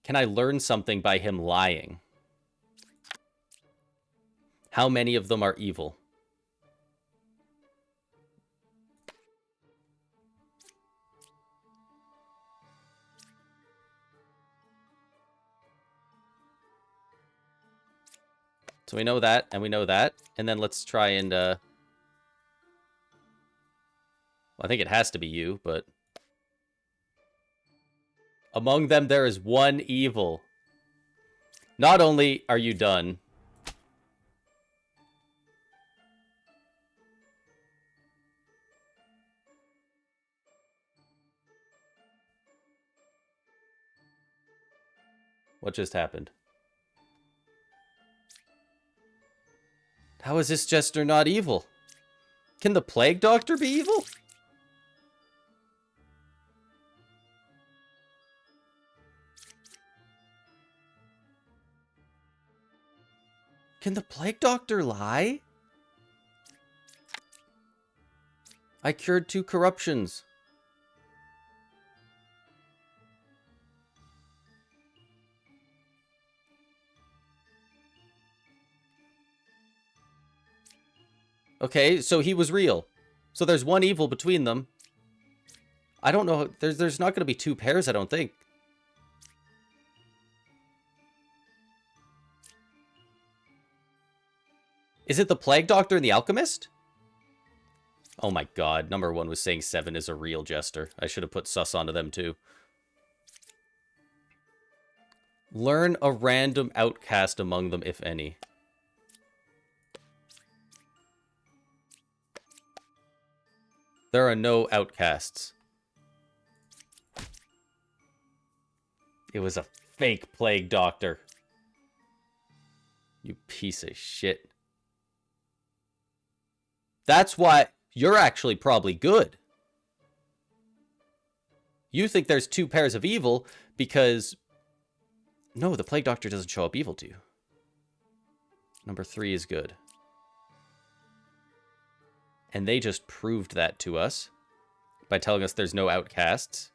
Can I learn something by him lying? How many of them are evil? So we know that, and we know that. And then let's try and... Well, I think it has to be you, but... Among them, there is 1 evil. Not only are you done... What just happened? How is this Jester not evil? Can the Plague Doctor be evil? Can the Plague Doctor lie? I cured 2 corruptions. Okay, so he was real. So there's 1 evil between them. I don't know. There's not going to be 2 pairs, I don't think. Is it the Plague Doctor and the Alchemist? Oh my god, number 1 was saying 7 is a real Jester. I should have put sus onto them too. Learn a random outcast among them, if any. There are no outcasts. It was a fake Plague Doctor. You piece of shit. That's why you're actually probably good. You think there's 2 pairs of evil because... No, the Plague Doctor doesn't show up evil to you. Number 3 is good. And they just proved that to us by telling us there's no outcasts.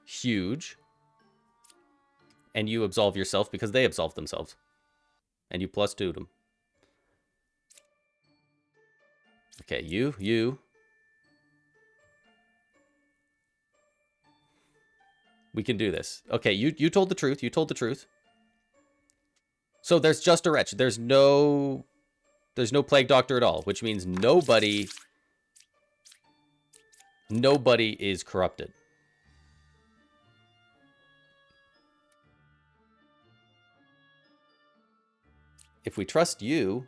Huge. And you absolve yourself because they absolved themselves. And you plus 2'd them. Okay, you. We can do this. Okay, you told the truth. You told the truth. So there's just a wretch. There's no There's no plague doctor at all, which means nobody is corrupted. If we trust you,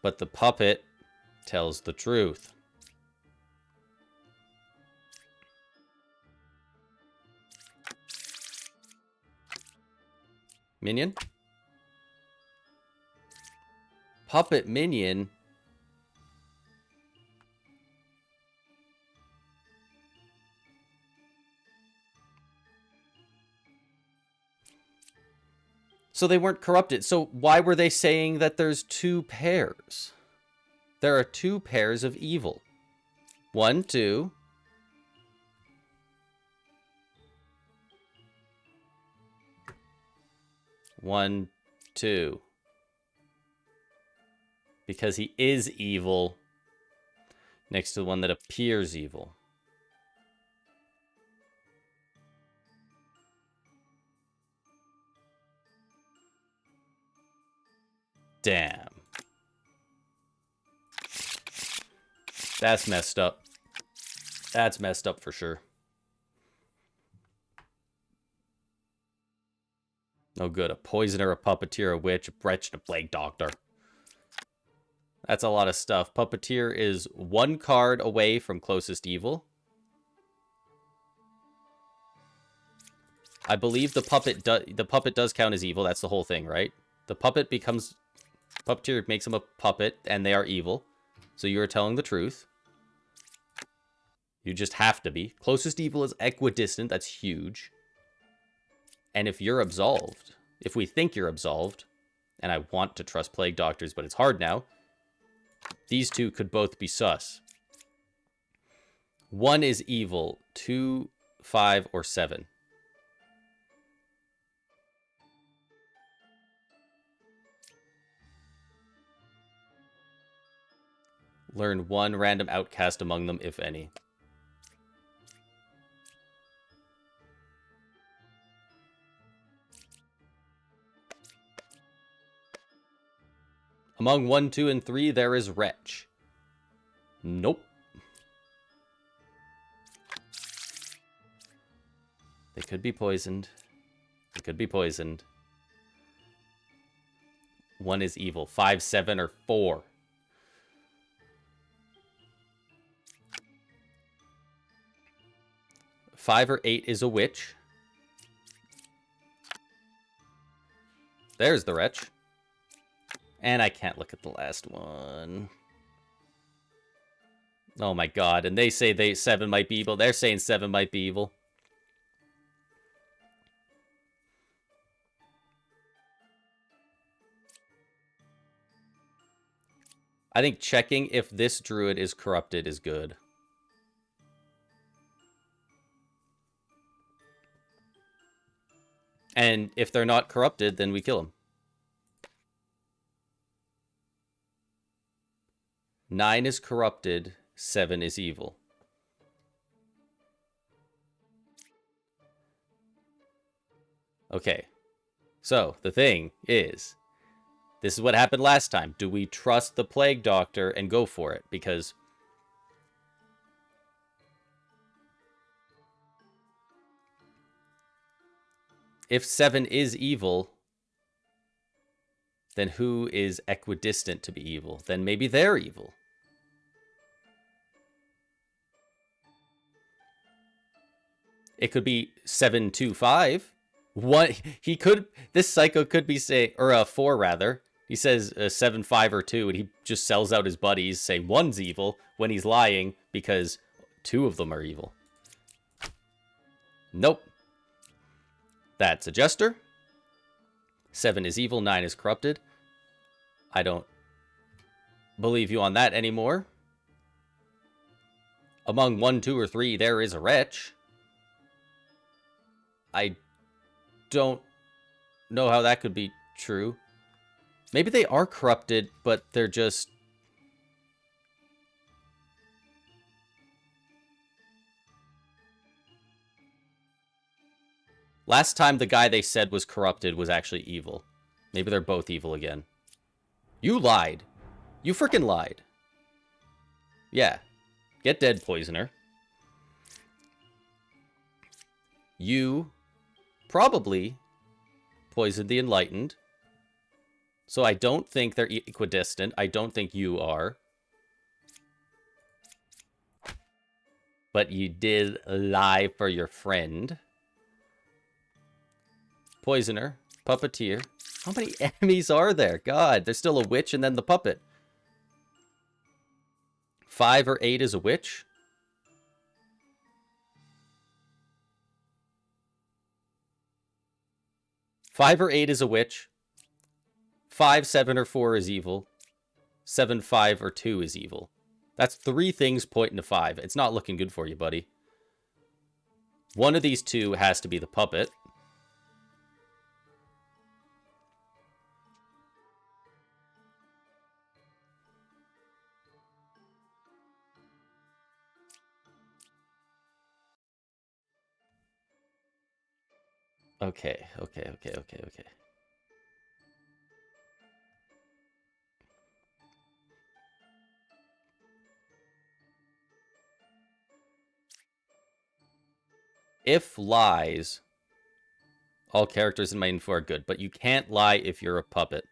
but the puppet tells the truth. Minion? Puppet minion? So they weren't corrupted. So why were they saying that there's two pairs? There are two pairs of evil. 1, 2. One, two. Because he is evil next to the one that appears evil. Damn. That's messed up. That's messed up for sure. No good. A poisoner, a puppeteer, a witch, a wretch, and a plague doctor. That's a lot of stuff. Puppeteer is 1 card away from closest evil. I believe the puppet does count as evil. That's the whole thing, right? The puppet becomes... Puppeteer makes him a puppet, and they are evil. So you are telling the truth. You just have to be. Closest evil is equidistant. That's huge. And if you're absolved, if we think you're absolved, and I want to trust plague doctors, but it's hard now, these two could both be sus. 1 is evil, 2, 5, or 7. Learn 1 random outcast among them, if any. Among 1, 2, and 3, there is wretch. Nope. They could be poisoned. They could be poisoned. 1 is evil. 5, 7, or 4. Five or 8 is a witch. There's the wretch. And I can't look at the last one. Oh my god. And they say 7 might be evil. They're saying 7 might be evil. I think checking if this druid is corrupted is good. And if they're not corrupted, then we kill them. 9 is corrupted, 7 is evil. Okay. So, the thing is, this is what happened last time. Do we trust the plague doctor and go for it? Because if 7 is evil, then who is equidistant to be evil? Then maybe they're evil. It could be 7, 2, 5. What he could, this psycho could be say, or a 4 rather. He says 7, 5, or 2, and he just sells out his buddies, say 1's evil when he's lying because 2 of them are evil. Nope. That's a jester. 7 is evil, 9 is corrupted. I don't believe you on that anymore. Among 1, 2, or 3, there is a wretch. I don't know how that could be true. Maybe they are corrupted, but they're just... Last time the guy they said was corrupted was actually evil. Maybe they're both evil again. You lied. You freaking lied. Yeah. Get dead, poisoner. You probably poisoned the enlightened. So I don't think they're equidistant. I don't think you are. But you did lie for your friend. Poisoner. Puppeteer. How many enemies are there? God, there's still a witch and then the puppet. 5 or 8 is a witch. Five or 8 is a witch. 5, 7, or 4 is evil. 7, 5, or 2 is evil. That's 3 things pointing to 5. It's not looking good for you, buddy. One of these 2 has to be the puppet. Okay. If lies, all characters in my info are good, but you can't lie if you're a puppet.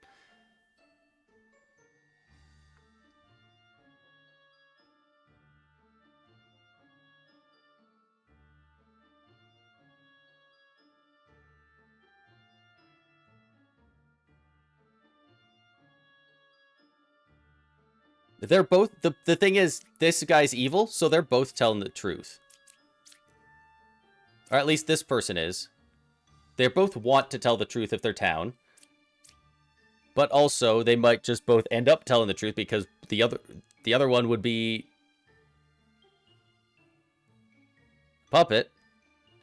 They're both... The thing is, this guy's evil, so they're both telling the truth. Or at least this person is. They both want to tell the truth if they're town. But also, they might just both end up telling the truth because the other one would be puppet,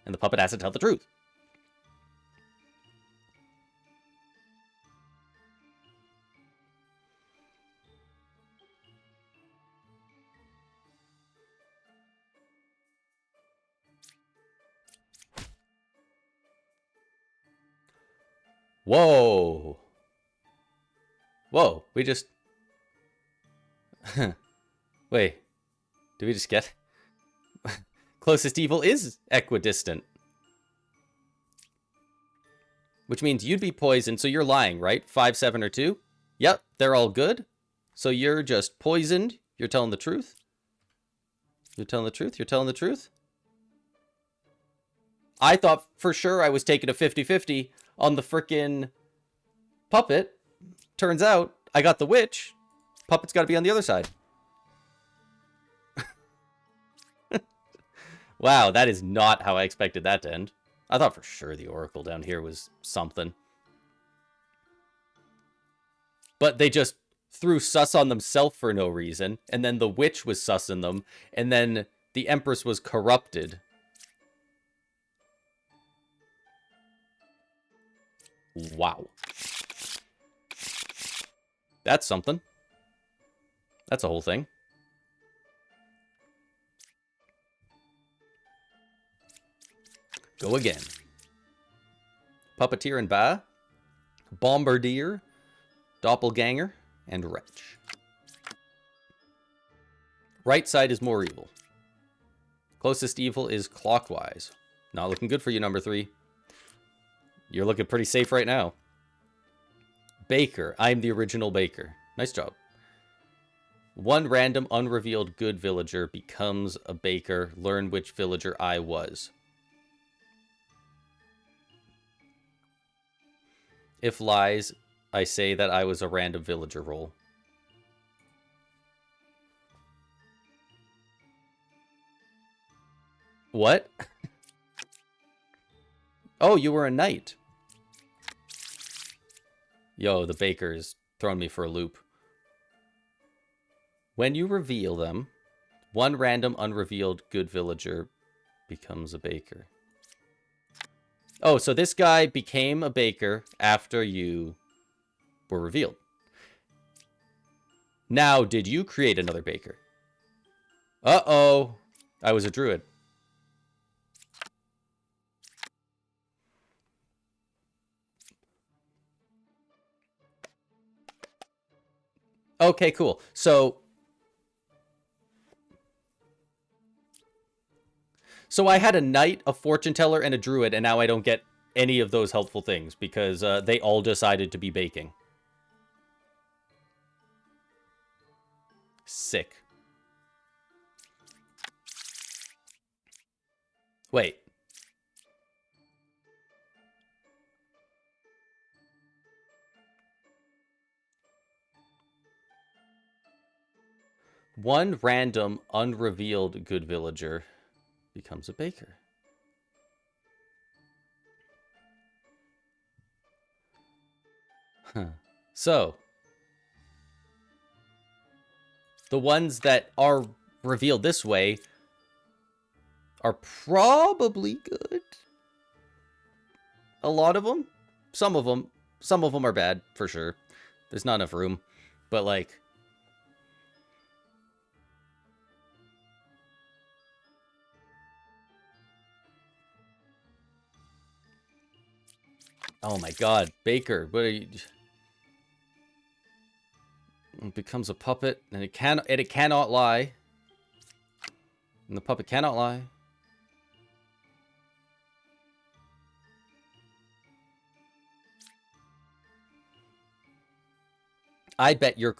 and the puppet has to tell the truth. Whoa. Whoa, we just... Wait, did we just get... Closest evil is equidistant. Which means you'd be poisoned, so you're lying, right? 5, 7, or 2? Yep, they're all good. So you're just poisoned. You're telling the truth. You're telling the truth. You're telling the truth. I thought for sure I was taking a 50-50 on the frickin' puppet. Turns out I got the witch. Puppet's got to be on the other side. Wow, that is not how I expected that to end. I thought for sure the oracle down here was something. But they just threw sus on themselves for no reason. And then the witch was sussing them. And then the empress was corrupted. Wow. That's something. That's a whole thing. Go again. Puppeteer and Ba. Bombardier. Doppelganger. And Wretch. Right side is more evil. Closest evil is clockwise. Not looking good for you, number 3. You're looking pretty safe right now. Baker. I'm the original baker. Nice job. One random unrevealed good villager becomes a baker. Learn which villager I was. If lies, I say that I was a random villager role. What? Oh, you were a knight. Yo, the baker's throwing me for a loop. When you reveal them, one random unrevealed good villager becomes a baker. Oh, so this guy became a baker after you were revealed. Now, did you create another baker? Uh-oh. I was a druid. Okay, cool. So I had a knight, a fortune teller, and a druid, and now I don't get any of those helpful things because they all decided to be baking. Sick. Wait. One random, unrevealed good villager becomes a baker. Huh. So, the ones that are revealed this way are probably good. A lot of them. Some of them are bad, for sure. There's not enough room. But, like... Oh my god, Baker. What are you... It becomes a puppet, and it cannot lie. And the puppet cannot lie. I bet you're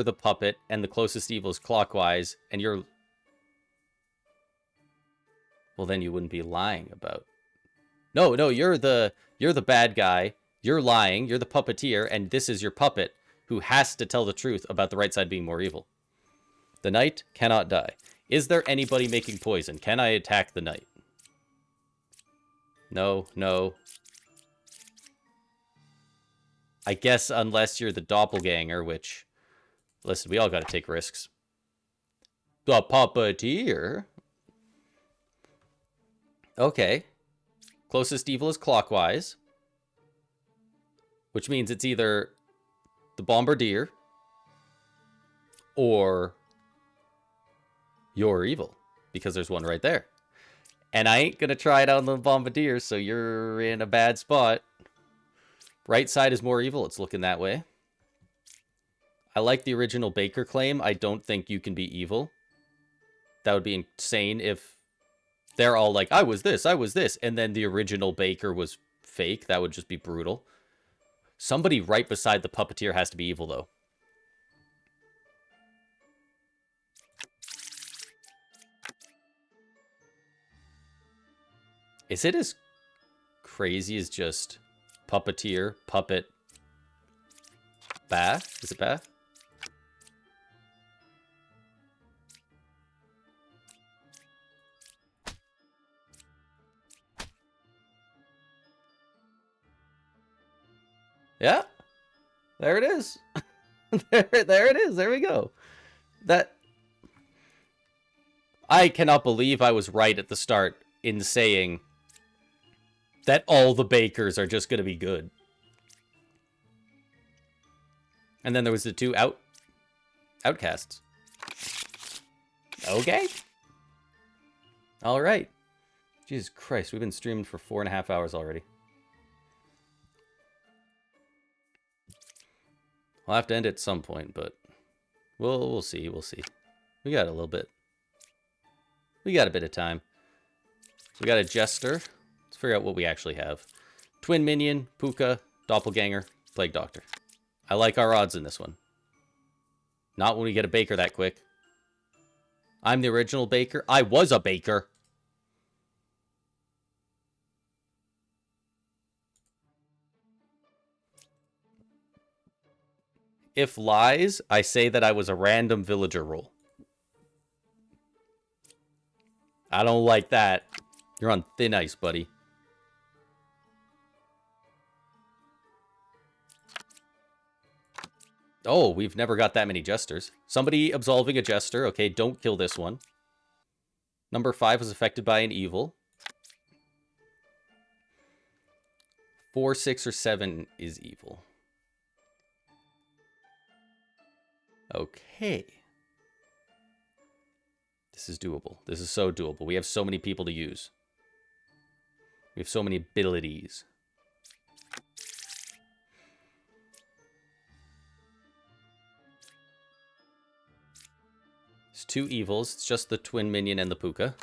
the puppet, and the closest evil is clockwise, and you're... Well, then you wouldn't be lying about... No, you're the bad guy. You're lying. You're the puppeteer, and this is your puppet who has to tell the truth about the right side being more evil. The knight cannot die. Is there anybody making poison? Can I attack the knight? No. I guess unless you're the doppelganger, which... Listen, we all gotta take risks. The puppeteer? Okay. Closest evil is clockwise. Which means it's either the bombardier or you're evil. Because there's one right there. And I ain't gonna try it on the bombardier, so you're in a bad spot. Right side is more evil. It's looking that way. I like the original Baker claim. I don't think you can be evil. That would be insane if they're all like, I was this, and then the original Baker was fake. That would just be brutal. Somebody right beside the puppeteer has to be evil, though. Is it as crazy as just puppeteer, puppet, bath? Is it bath? Yeah. There it is. there it is. There we go. That... I cannot believe I was right at the start in saying that all the bakers are just going to be good. And then there was the two outcasts. Okay. All right. Jesus Christ, we've been streaming for 4.5 hours already. I'll have to end it at some point, but we'll see. We got a little bit. We got a bit of time. We got a Jester. Let's figure out what we actually have. Twin Minion, Puka, Doppelganger, Plague Doctor. I like our odds in this one. Not when we get a Baker that quick. I'm the original Baker. I was a Baker. If lies, I say that I was a random villager roll. I don't like that. You're on thin ice, buddy. Oh, we've never got that many Jesters. Somebody absolving a Jester. Okay, don't kill this one. Number 5 was affected by an evil. 4, 6, or 7 is evil. Okay. This is doable. This is so doable. We have so many people to use. We have so many abilities. 2 evils. It's just the twin minion and the puka.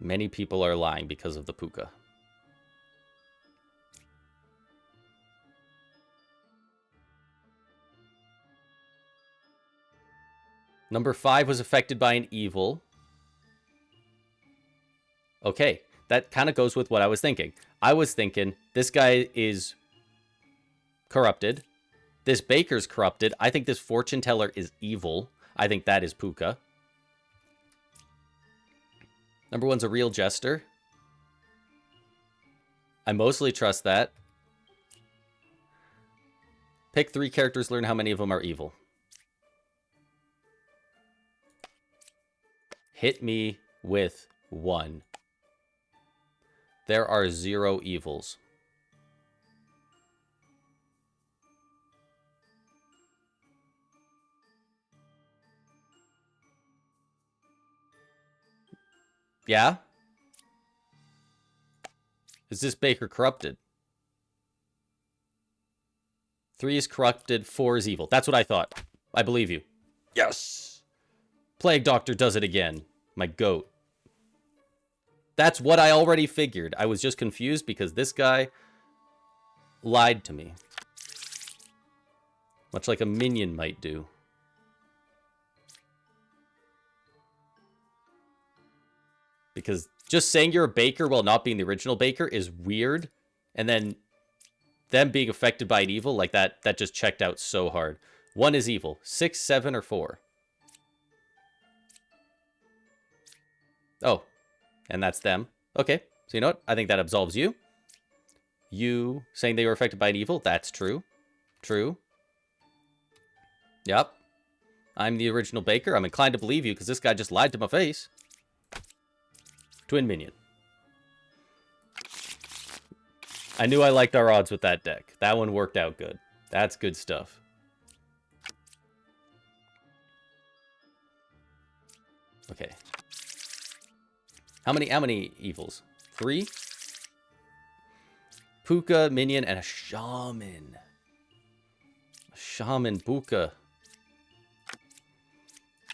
Many people are lying because of the puka. Number 5 was affected by an evil. Okay, that kind of goes with what I was thinking. I was thinking this guy is corrupted. This baker's corrupted. I think this fortune teller is evil. I think that is puka. Number 1's a real jester. I mostly trust that. Pick 3 characters, learn how many of them are evil. Hit me with 1. There are 0 evils. Yeah? Is this baker corrupted? 3 is corrupted, 4 is evil. That's what I thought. I believe you. Yes! Plague Doctor does it again. My goat. That's what I already figured. I was just confused because this guy lied to me. Much like a minion might do. Because just saying you're a baker while not being the original baker is weird. And then them being affected by an evil, like that just checked out so hard. 1 is evil. 6, 7, or 4? Oh, and that's them. Okay, so you know what? I think that absolves you. You saying they were affected by an evil, that's true. True. Yep. I'm the original baker. I'm inclined to believe you because this guy just lied to my face. Twin minion. I knew I liked our odds with that deck. That one worked out good. That's good stuff. Okay. How many evils? 3? Puka, minion, and a shaman. A shaman, puka.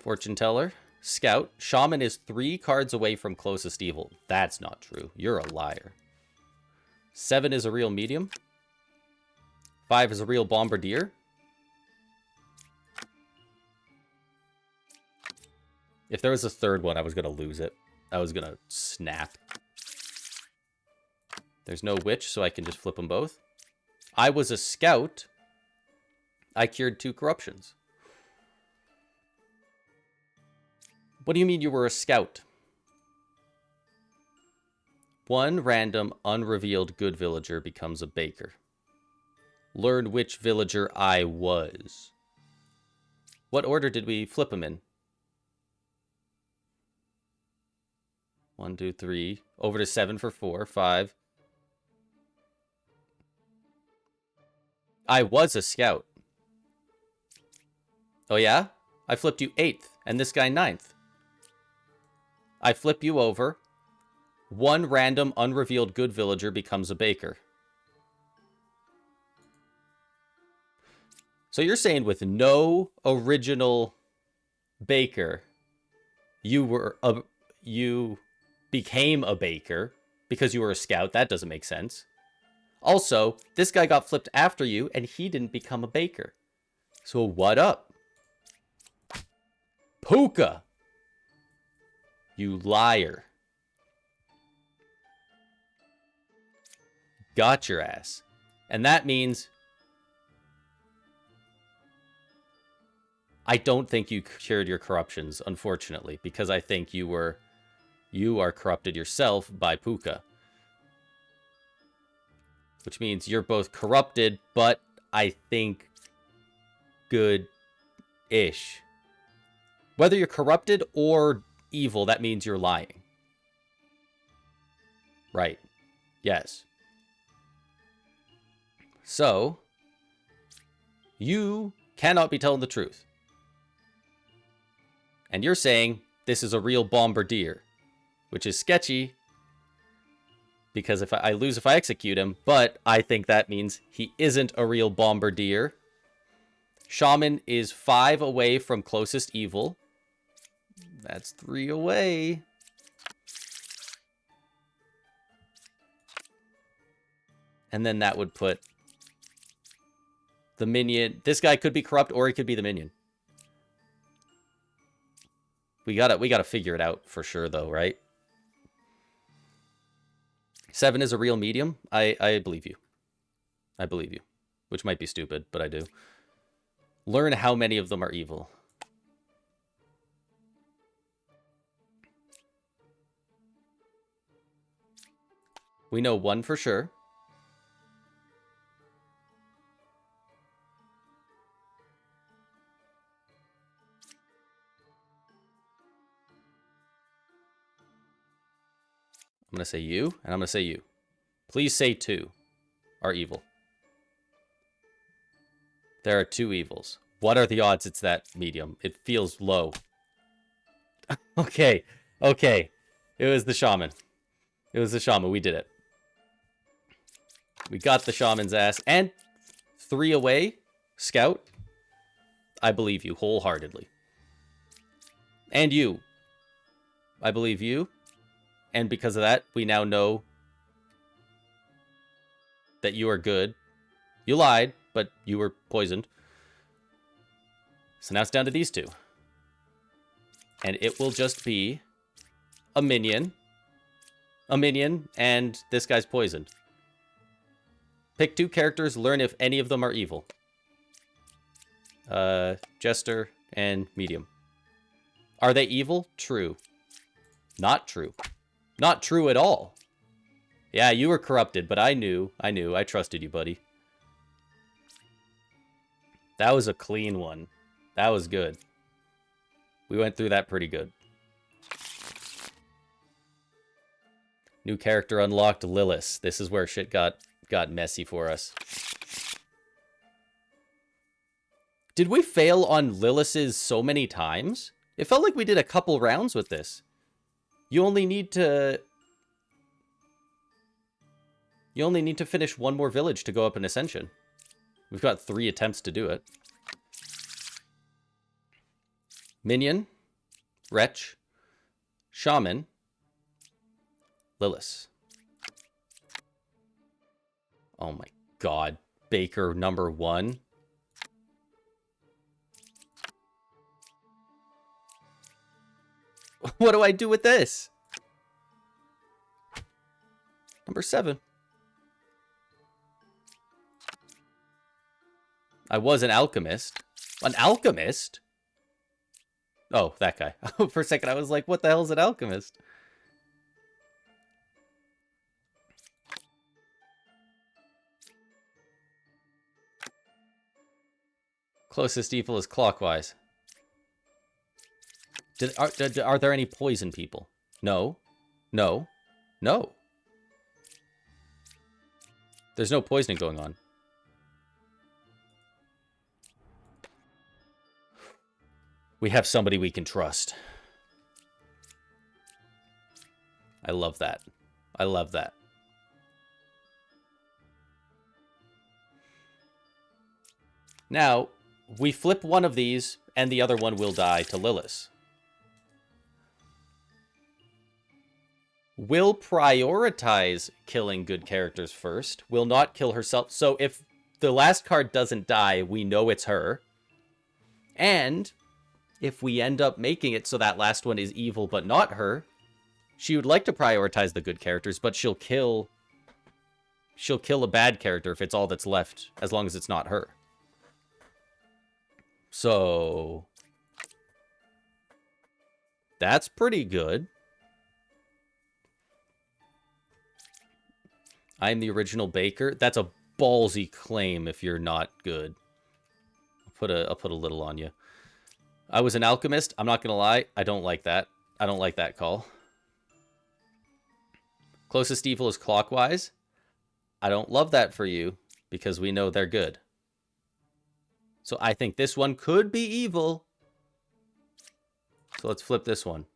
Fortune teller. Scout. Shaman is 3 cards away from closest evil. That's not true. You're a liar. 7 is a real medium. 5 is a real bombardier. If there was a third one, I was going to lose it. I was going to snap. There's no witch, so I can just flip them both. I was a scout. I cured 2 corruptions. What do you mean you were a scout? 1 random unrevealed good villager becomes a baker. Learn which villager I was. What order did we flip him in? 1, 2, 3. Over to 7 for 4, 5. I was a scout. Oh yeah? I flipped you 8th, and this guy 9th. I flip you over. 1 random unrevealed good villager becomes a baker. So you're saying with no original baker, you became a baker because you were a scout. That doesn't make sense. Also, this guy got flipped after you and he didn't become a baker. So what up? Puka! You liar. Got your ass. And that means I don't think you cured your corruptions, unfortunately, because I think you are corrupted yourself by Puka. Which means you're both corrupted, but I think good-ish. Whether you're corrupted or evil, that means you're lying. Right. Yes. So, you cannot be telling the truth. And you're saying this is a real bombardier, which is sketchy because if I lose if I execute him, but I think that means he isn't a real bombardier. Shaman is 5 away from closest evil. That's 3 away. And then that would put the minion. This guy could be corrupt or he could be the minion. We gotta figure it out for sure though, right? 7 is a real medium. I believe you. I believe you. Which might be stupid, but I do. Learn how many of them are evil. We know 1 for sure. I'm going to say you, and I'm going to say you. Please say 2 are evil. There are 2 evils. What are the odds it's that medium? It feels low. Okay. Okay. It was the shaman. It was the shaman. We did it. We got the shaman's ass. And 3 away. Scout. I believe you wholeheartedly. And you. I believe you. And because of that, we now know that you are good. You lied, but you were poisoned. So now it's down to these 2. And it will just be a minion, and this guy's poisoned. Pick 2 characters, learn if any of them are evil. Jester and medium. Are they evil? True. Not true. Not true at all. Yeah, you were corrupted, but I knew. I trusted you, buddy. That was a clean one. That was good. We went through that pretty good. New character unlocked, Lilith. This is where shit got messy for us. Did we fail on Lilith's so many times? It felt like we did a couple rounds with this. You only need to finish 1 more village to go up an ascension. We've got 3 attempts to do it. Minion, Wretch, Shaman, Lilith. Oh my god. Baker number 1. What do I do with this? Number 7. I was an alchemist. An alchemist? Oh, that guy. For a second, I was like, what the hell is an alchemist? Closest evil is clockwise. Are there any poison people? No. No. No. There's no poisoning going on. We have somebody we can trust. I love that. I love that. Now, we flip one of these, and the other one will die to Lilith. Will prioritize killing good characters first. Will not kill herself. So if the last card doesn't die, we know it's her. And if we end up making it so that last one is evil but not her, she would like to prioritize the good characters, but she'll kill a bad character if it's all that's left, as long as it's not her. So that's pretty good. I'm the original baker. That's a ballsy claim if you're not good. I'll put a little on you. I was an alchemist. I'm not going to lie. I don't like that. I don't like that call. Closest evil is clockwise. I don't love that for you because we know they're good. So I think this one could be evil. So let's flip this one.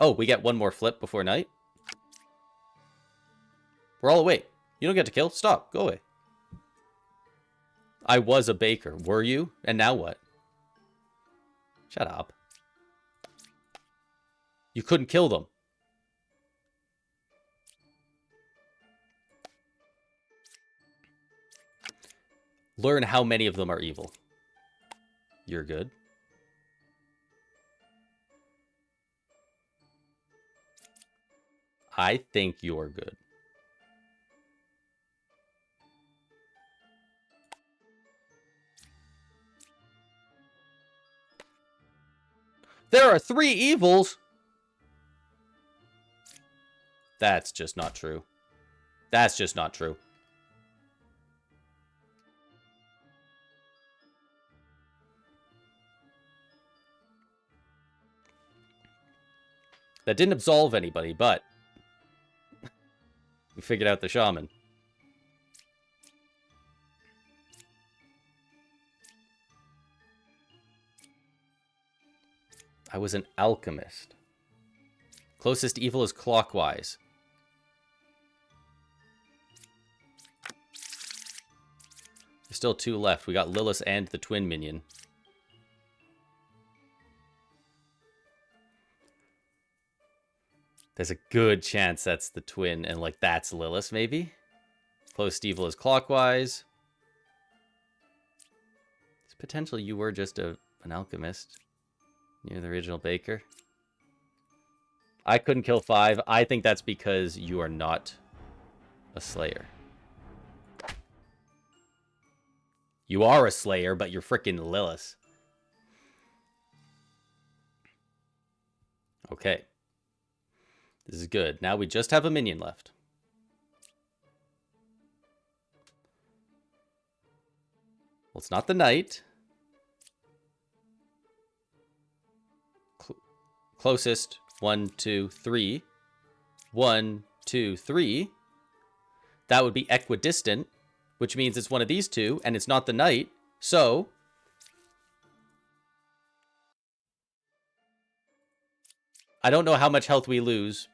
Oh, we get one more flip before night. We're all awake. You don't get to kill. Stop. Go away. I was a baker. Were you? And now what? Shut up. You couldn't kill them. Learn how many of them are evil. You're good. I think you're good. There are 3 evils. That's just not true. That's just not true. That didn't absolve anybody, but we figured out the shaman. I was an alchemist. Closest evil is clockwise. There's still 2 left. We got Lilith and the twin minion. There's a good chance that's the twin, and, like, that's Lilith, maybe? Closest evil is clockwise. It's potential you were just an alchemist. You're the original baker. I couldn't kill 5. I think that's because you are not a slayer. You are a slayer, but you're freaking Lilith. Okay. This is good. Now we just have a minion left. Well, it's not the knight. Closest. 1, 2, 3. 1, 2, 3. That would be equidistant, which means it's one of these 2, and it's not the knight. So I don't know how much health we lose.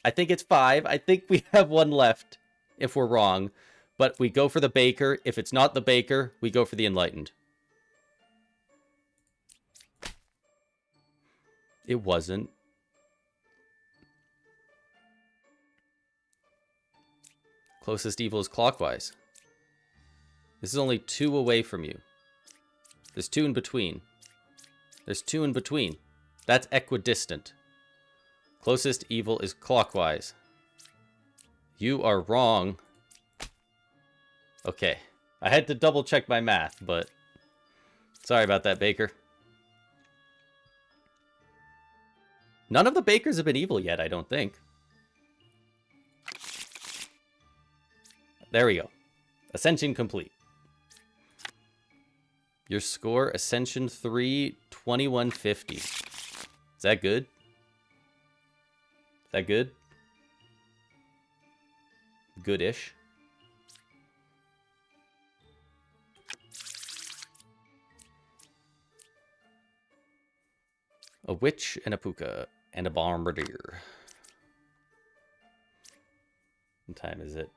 I think it's 5. I think we have 1 left if we're wrong. But we go for the baker. If it's not the baker, we go for the enlightened. It wasn't. Closest evil is clockwise. This is only 2 away from you. There's 2 in between. There's 2 in between. That's equidistant. Closest evil is clockwise. You are wrong. Okay. I had to double check my math, but sorry about that, Baker. None of the Bakers have been evil yet, I don't think. There we go. Ascension complete. Your score, Ascension 3, 2150. Is that good? Is that good? Goodish. A witch and a puka and a bombardier. What time is it?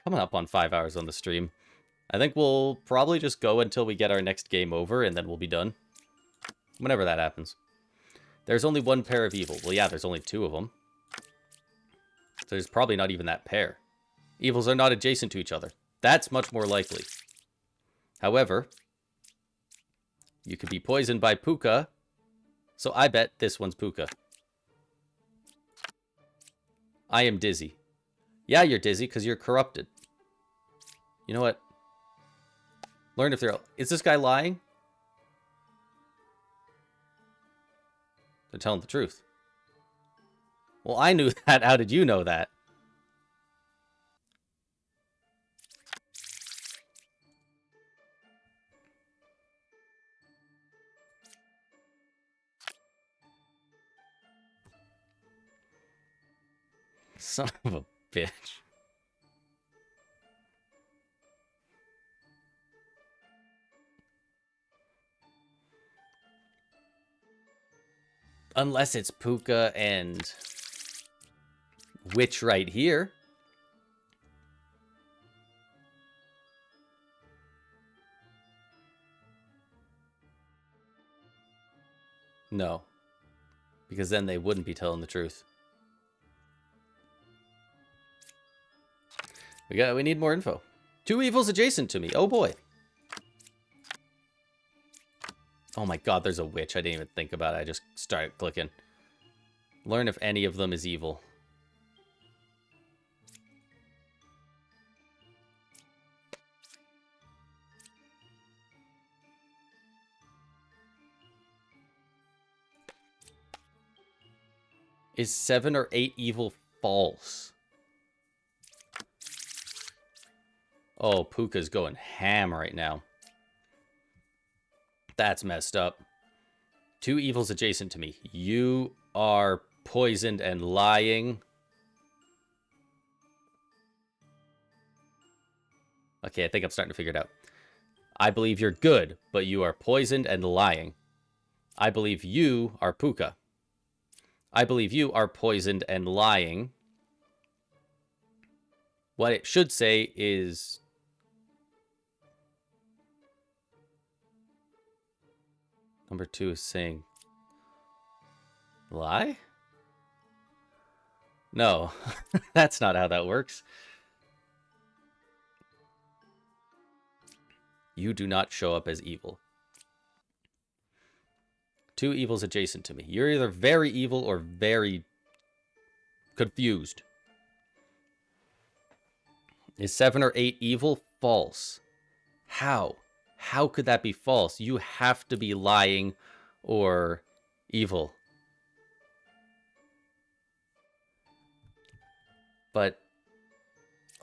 Coming up on 5 hours on the stream. I think we'll probably just go until we get our next game over, and then we'll be done. Whenever that happens. There's only 1 pair of evil. Well, yeah, there's only 2 of them. So there's probably not even that pair. Evils are not adjacent to each other. That's much more likely. However, you could be poisoned by puka, so I bet this one's puka. I am dizzy. Yeah, you're dizzy because you're corrupted. You know what? Learn if they're... Is this guy lying? They're telling the truth. Well, I knew that. How did you know that? Son of a bitch. Unless it's puka and witch right here. No. Because then they wouldn't be telling the truth. We need more info. 2 evils adjacent to me. Oh boy. Oh my god, there's a witch. I didn't even think about it. I just started clicking. Learn if any of them is evil. Is 7 or 8 evil false? Oh, Puka's going ham right now. That's messed up. 2 evils adjacent to me. You are poisoned and lying. Okay, I think I'm starting to figure it out. I believe you're good, but you are poisoned and lying. I believe you are Puka. I believe you are poisoned and lying. What it should say is... Number 2 is saying... Lie? No, that's not how that works. You do not show up as evil. 2 evils adjacent to me. You're either very evil or very confused. Is 7 or 8 evil? False. How? How could that be false? You have to be lying or evil. But,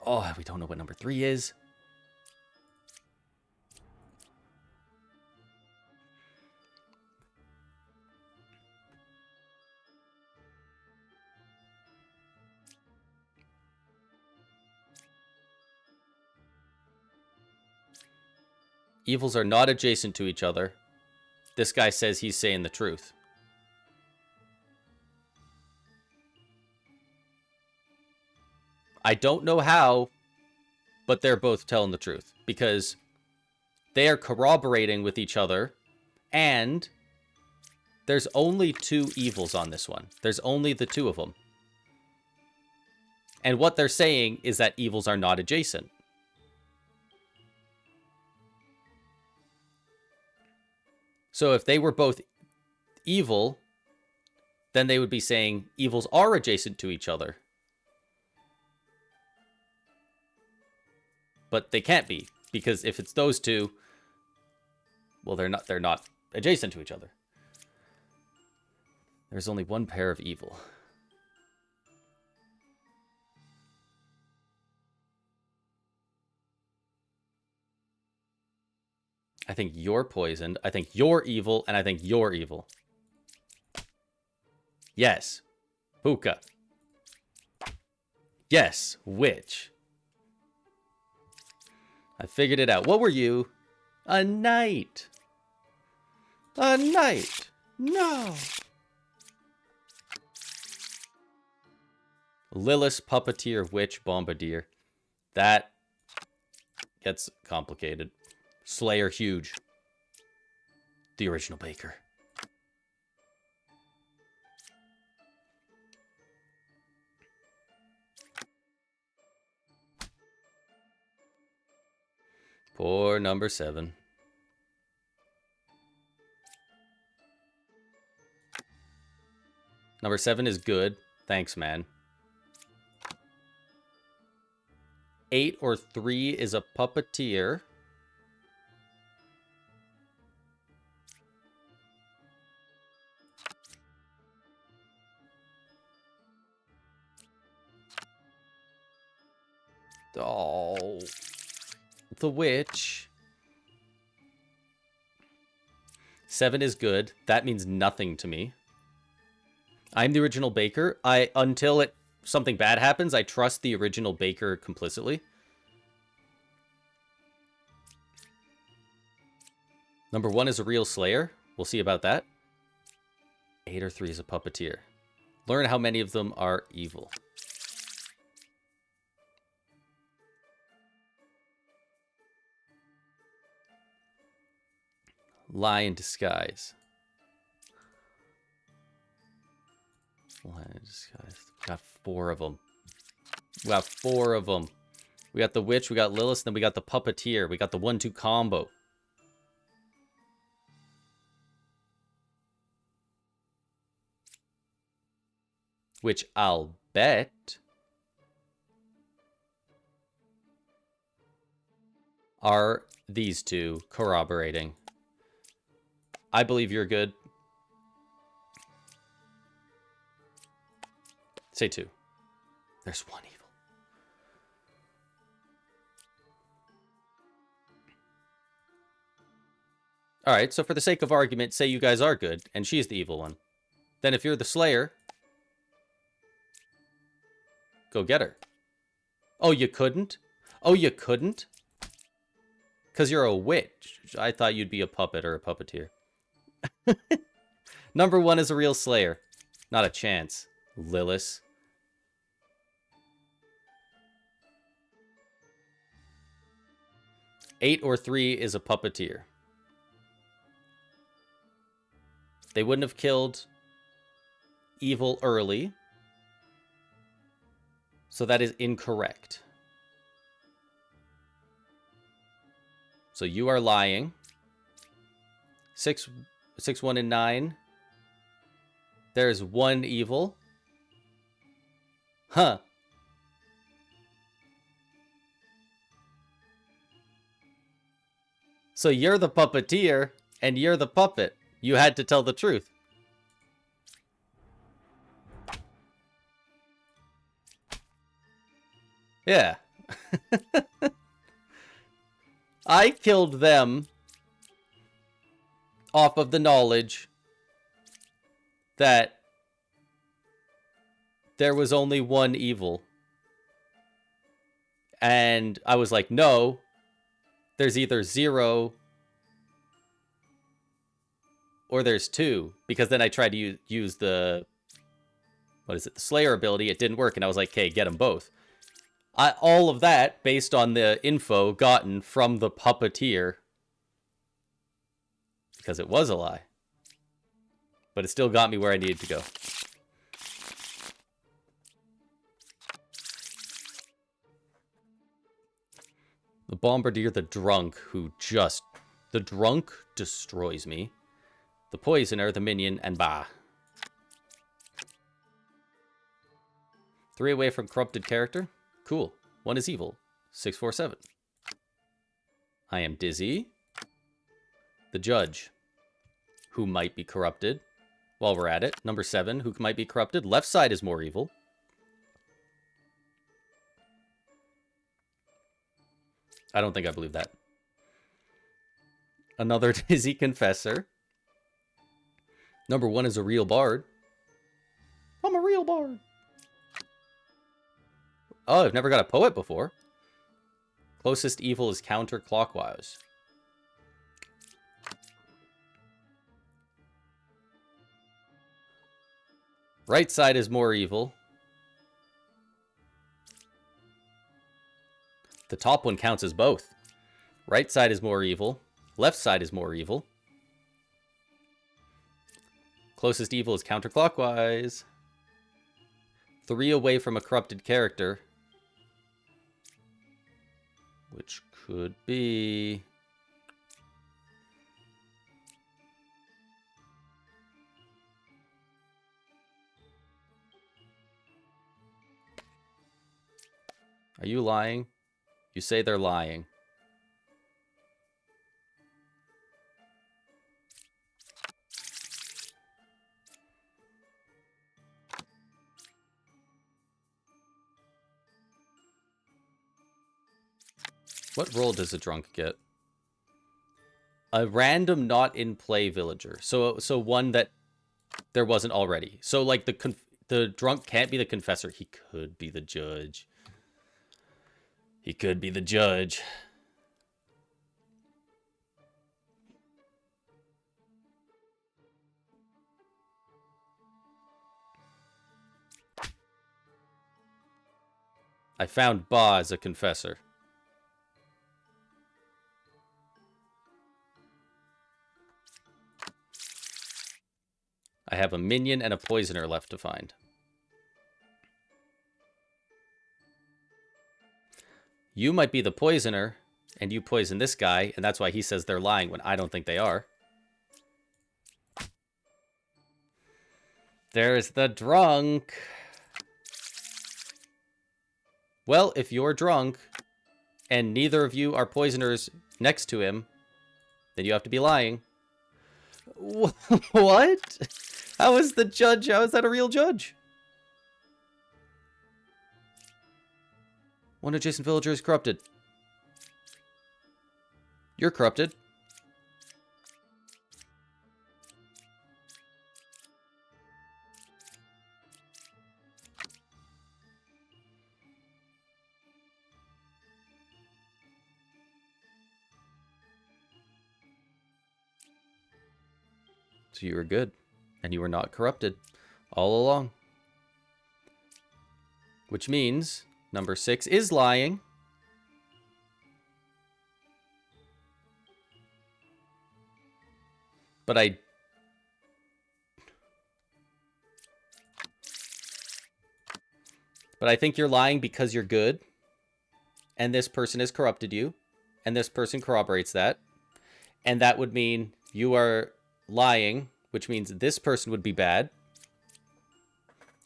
oh, we don't know what number 3 is. Evils are not adjacent to each other. This guy says he's saying the truth. I don't know how, but they're both telling the truth. Because they are corroborating with each other. And there's only 2 evils on this one. There's only the 2 of them. And what they're saying is that evils are not adjacent. So if they were both evil, then they would be saying evils are adjacent to each other. But they can't be, because if it's those 2, well, they're not adjacent to each other. There's only one pair of evil. I think you're poisoned. I think you're evil, and I think you're evil. Yes. Puka. Yes. Witch. I figured it out. What were you? A knight. A knight. No. Lilith, puppeteer, witch, bombardier. That gets complicated. Slayer, huge. The original baker. Poor number 7. Number 7 is good. Thanks, man. 8 or 3 is a puppeteer. Oh, the witch. 7 is good. That means nothing to me. I'm the original baker. Until something bad happens, I trust the original baker complicitly. Number 1 is a real slayer. We'll see about that. 8 or 3 is a puppeteer. Learn how many of them are evil. Lie in disguise. We got 4 of them. We got 4 of them. We got the witch, we got Lilith, then we got the puppeteer. We got the 1-2 combo. Which I'll bet are these two corroborating. I believe you're good. Say 2. There's 1 evil. Alright, so for the sake of argument, say you guys are good, and she's the evil one. Then if you're the Slayer, go get her. Oh, you couldn't? Oh, you couldn't? Because you're a witch. I thought you'd be a puppet or a puppeteer. Number 1 is a real Slayer. Not a chance. Lilith. Eight or 3 is a puppeteer. They wouldn't have killed evil early. So that is incorrect. So you are lying. 6, 1, and 9. There's 1 evil. Huh. So you're the puppeteer, and you're the puppet. You had to tell the truth. Yeah. I killed them off of the knowledge that there was only 1 evil. And I was like, no, there's either 0 or there's 2. Because then I tried to use the, the Slayer ability. It didn't work. And I was like, okay, get them both. All of that based on the info gotten from the puppeteer. Because it was a lie. But it still got me where I needed to go. The Bombardier, the drunk, the drunk destroys me. The Poisoner, the minion, and bah. 3 away from corrupted character. Cool. 1 is evil. 6, 4, 7. I am dizzy. The judge, who might be corrupted. While we're at it. Number 7, who might be corrupted. Left side is more evil. I don't think I believe that. Another dizzy confessor. Number 1 is a real bard. I'm a real bard. Oh, I've never got a poet before. Closest evil is counterclockwise. Right side is more evil. The top one counts as both. Right side is more evil. Left side is more evil. Closest evil is counterclockwise. 3 away from a corrupted character. Which could be... Are you lying? You say they're lying. What role does a drunk get? A random not in play villager. So one that there wasn't already. So like the drunk can't be the confessor. He could be the judge. He could be the judge. I found Ba as a confessor. I have a minion and a poisoner left to find. You might be the poisoner, and you poison this guy, and that's why he says they're lying when I don't think they are. There's the drunk. Well, if you're drunk, and neither of you are poisoners next to him, then you have to be lying. What? How is the judge? How is that a real judge? One adjacent villager is corrupted. You're corrupted. So you were good, and you were not corrupted all along. Which means number 6 is lying. But I think you're lying because you're good, and this person has corrupted you, and this person corroborates that, and that would mean you are lying, which means this person would be bad.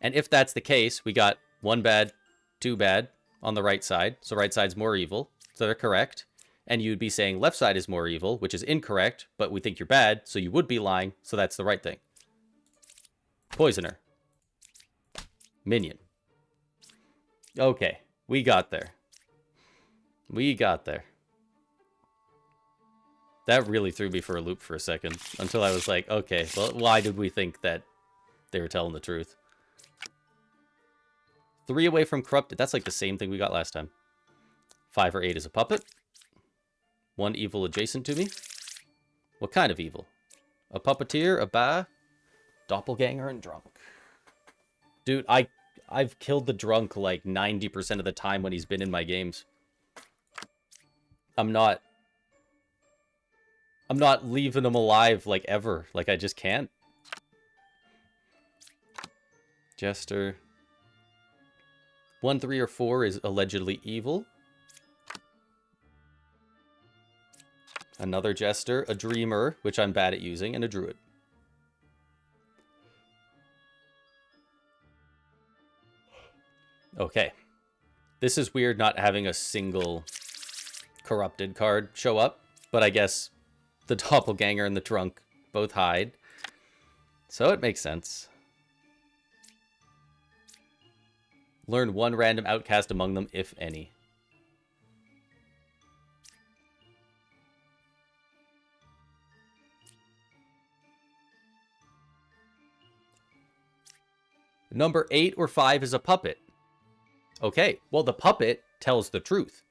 And if that's the case, we got 1 bad, 2 bad on the right side. So right side's more evil. So they're correct. And you'd be saying left side is more evil, which is incorrect, but we think you're bad, so you would be lying, so that's the right thing. Poisoner. Minion. Okay, we got there. We got there. That really threw me for a loop for a second, until I was like, okay, well, why did we think that they were telling the truth? 3 away from corrupted. That's like the same thing we got last time. 5 or 8 is a puppet. 1 evil adjacent to me. What kind of evil? A puppeteer, a ba, doppelganger, and drunk. Dude, I've killed the drunk like 90% of the time when he's been in my games. I'm not leaving him alive like ever. Like I just can't. Jester. 1, 3, or 4 is allegedly evil. Another jester, a dreamer, which I'm bad at using, and a druid. Okay. This is weird not having a single corrupted card show up, but I guess the doppelganger and the drunk both hide. So it makes sense. Learn 1 random outcast among them, if any. Number 8 or 5 is a puppet. Okay, well, the puppet tells the truth.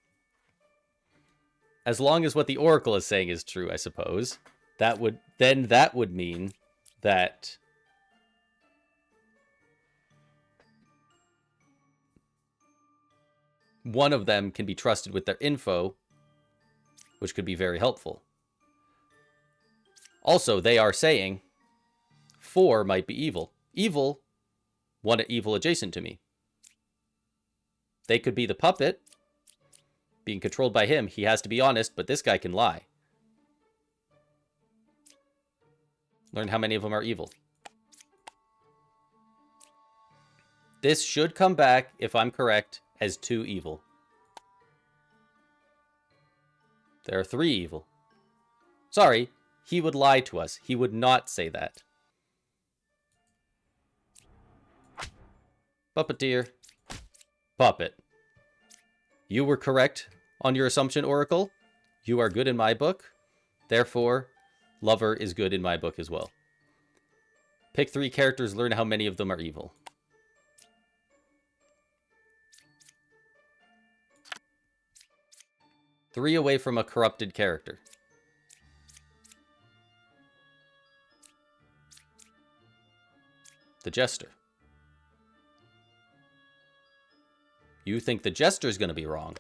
As long as what the Oracle is saying is true, I suppose. That would mean that one of them can be trusted with their info, which could be very helpful. Also, they are saying 4 might be evil. Evil, 1 evil adjacent to me. They could be the puppet, being controlled by him. He has to be honest, but this guy can lie. Learn how many of them are evil. This should come back, if I'm correct, as 2 evil. There are 3 evil. Sorry, he would lie to us. He would not say that. Puppeteer. Puppet. You were correct on your assumption, Oracle. You are good in my book. Therefore, Lover is good in my book as well. Pick 3 characters, learn how many of them are evil. Three away from a corrupted character. The Jester. You think the Jester's going to be wrong.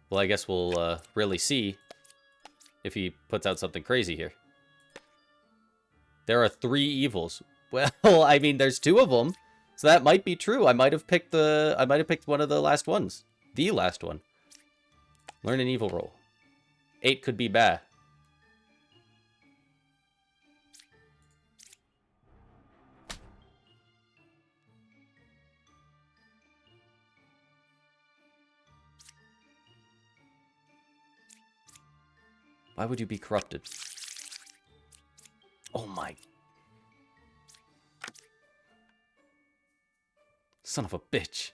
Well, I guess we'll really see if he puts out something crazy here. There are 3 evils. Well, I mean, there's 2 of them, so that might be true. I might have picked one of the last ones. The last one. Learn an evil roll. 8 could be bad. Why would you be corrupted? Oh my. Son of a bitch.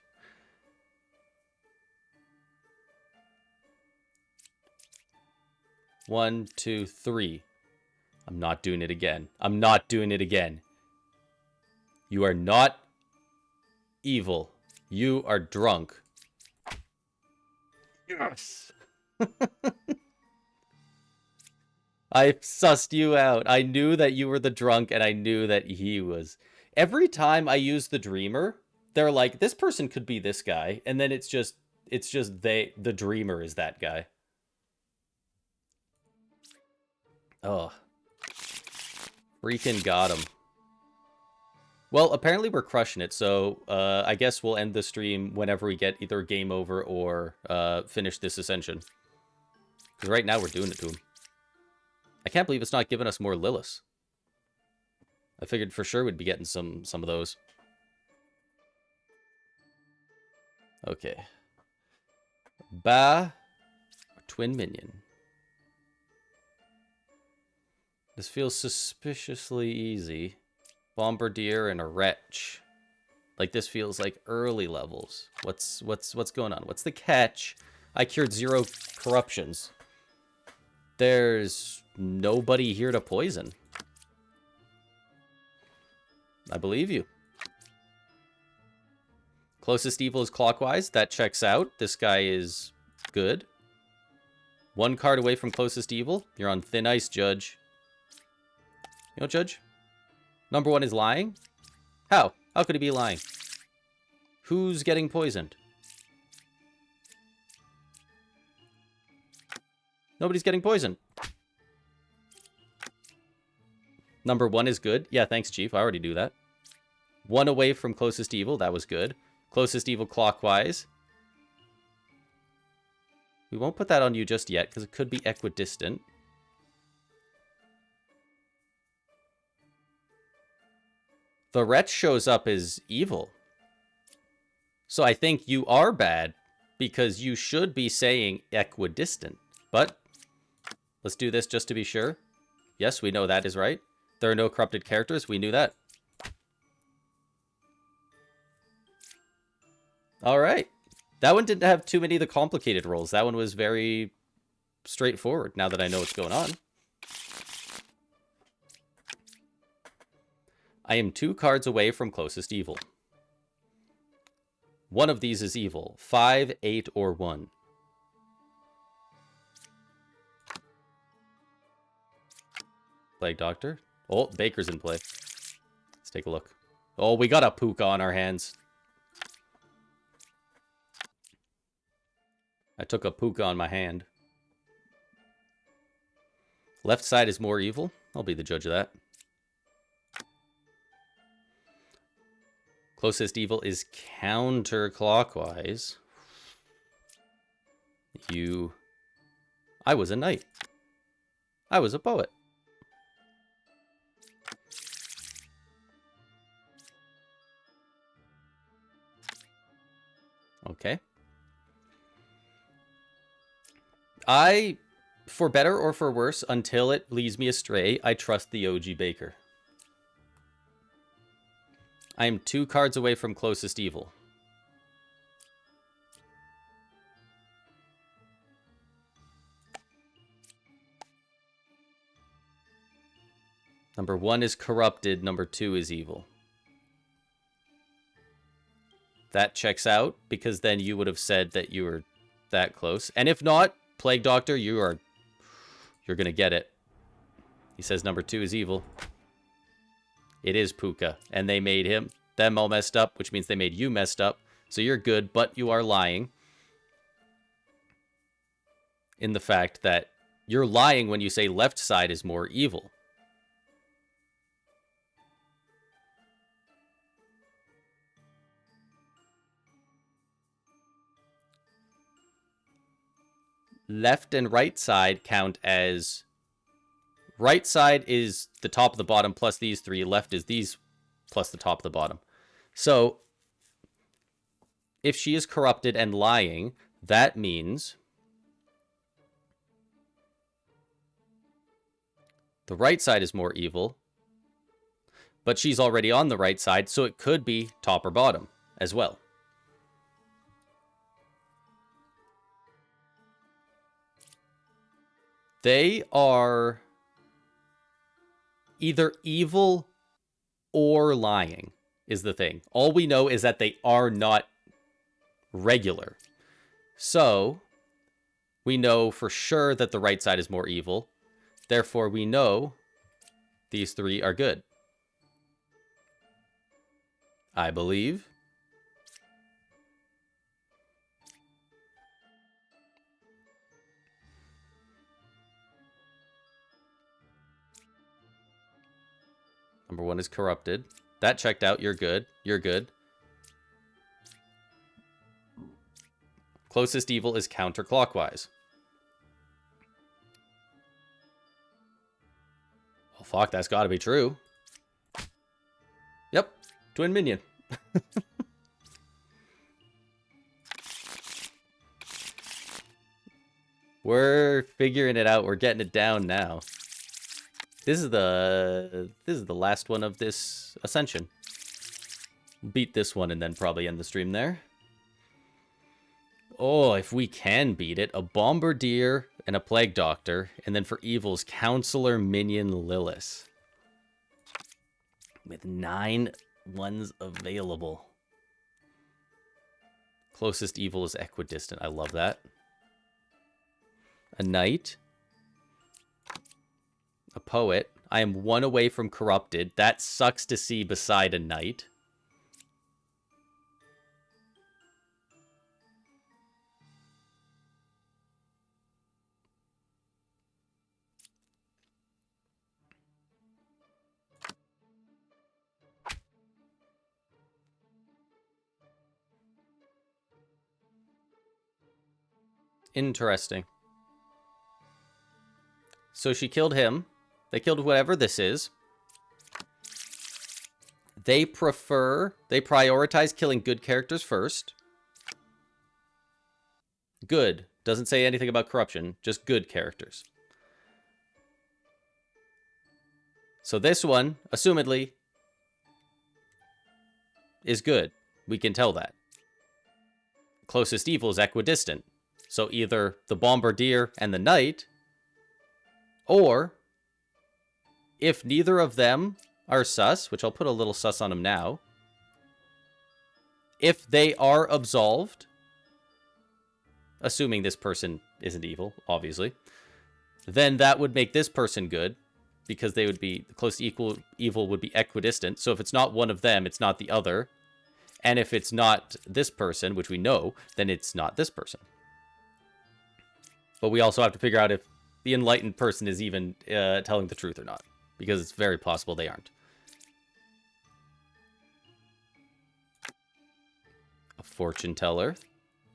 One, two, three. I'm not doing it again. I'm not doing it again. You are not evil. You are drunk. Yes. I sussed you out. I knew that you were the drunk, and I knew that he was. Every time I use the dreamer, they're like, this person could be this guy, and then it's just the dreamer is that guy. Oh. Freaking got him. Well, apparently we're crushing it, so I guess we'll end the stream whenever we get either game over or finish this ascension. Because right now we're doing it to him. I can't believe it's not giving us more Liliths. I figured for sure we'd be getting some of those. Okay. Ba, twin minion. This feels suspiciously easy. Bombardier and a wretch. Like this feels like early levels. What's going on? What's the catch? I cured 0 corruptions. There's nobody here to poison. I believe you. Closest evil is clockwise. That checks out. This guy is good. 1 card away from closest evil. You're on thin ice, Judge. You know, Judge? Number 1 is lying? How? How could he be lying? Who's getting poisoned? Nobody's getting poisoned. Number 1 is good. Yeah, thanks, Chief. I already do that. 1 away from closest evil. That was good. Closest evil clockwise. We won't put that on you just yet, because it could be equidistant. The wretch shows up as evil. So I think you are bad, because you should be saying equidistant. But let's do this just to be sure. Yes, we know that is right. There are no corrupted characters. We knew that. All right. That one didn't have too many of the complicated rolls. That one was very straightforward, now that I know what's going on. I am 2 cards away from closest evil. One of these is evil. 5, 8, or 1. Plague Doctor. Oh, Baker's in play. Let's take a look. Oh, we got a Puka on our hands. I took a Puka on my hand. Left side is more evil. I'll be the judge of that. Closest evil is counterclockwise. I was a knight. I was a poet. Okay. For better or for worse, until it leads me astray, I trust the OG Baker. I am 2 cards away from closest evil. Number 1 is corrupted. Number 2 is evil. That checks out, because then you would have said that you were that close. And if not, Plague Doctor, you're going to get it. He says number 2 is evil. It is Puka. And they made them all messed up, which means they made you messed up. So you're good, but you are lying. In the fact that you're lying when you say left side is more evil. left and right side count as... Right side is the top of the bottom plus these three. Left is these plus the top of the bottom. So if she is corrupted and lying, that means the right side is more evil, but she's already on the right side, so it could be top or bottom as well. They are either evil or lying is the thing. All we know is that they are not regular. So we know for sure that the right side is more evil. Therefore, we know these three are good. I believe. Number one is corrupted. That checked out. You're good. You're good. Closest evil is counterclockwise. Well, fuck, that's got to be true. Yep. Twin minion. We're figuring it out. We're getting it down now. This is the last one of this ascension. Beat this one and then probably end the stream there. Oh, if we can beat it, a bombardier and a plague doctor, and then for evils, counselor minion Lilith. With 9 ones available. Closest evil is equidistant. I love that. A knight. A poet. I am 1 away from corrupted. That sucks to see beside a knight. Interesting. So she killed him. They killed whatever this is. They prioritize killing good characters first. Good. Doesn't say anything about corruption, just good characters. So this one, assumedly, is good. We can tell that. Closest evil is equidistant. So either the bombardier and the knight, or if neither of them are sus, which I'll put a little sus on them now, if they are absolved, assuming this person isn't evil, obviously, then that would make this person good, because they would be, close to evil would be equidistant. So if it's not one of them, it's not the other. And if it's not this person, which we know, then it's not this person. But we also have to figure out if the enlightened person is even telling the truth or not, because it's very possible they aren't. A fortune teller.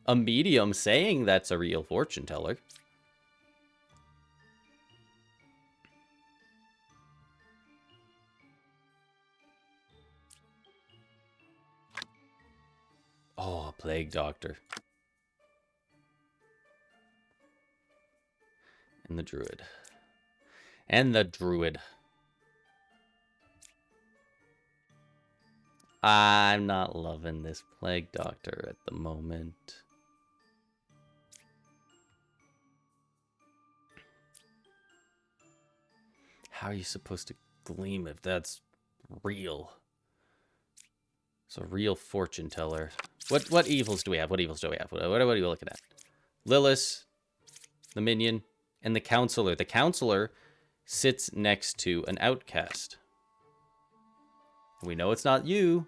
A medium saying that's a real fortune teller. Oh, a plague doctor. And the druid. And the druid. I'm not loving this plague doctor at the moment. How are you supposed to gleam if that's real? So real fortune teller. What evils do we have? What evils do we have? What are you looking at? Lilith, the minion, and the counselor. The counselor sits next to an outcast. We know it's not you.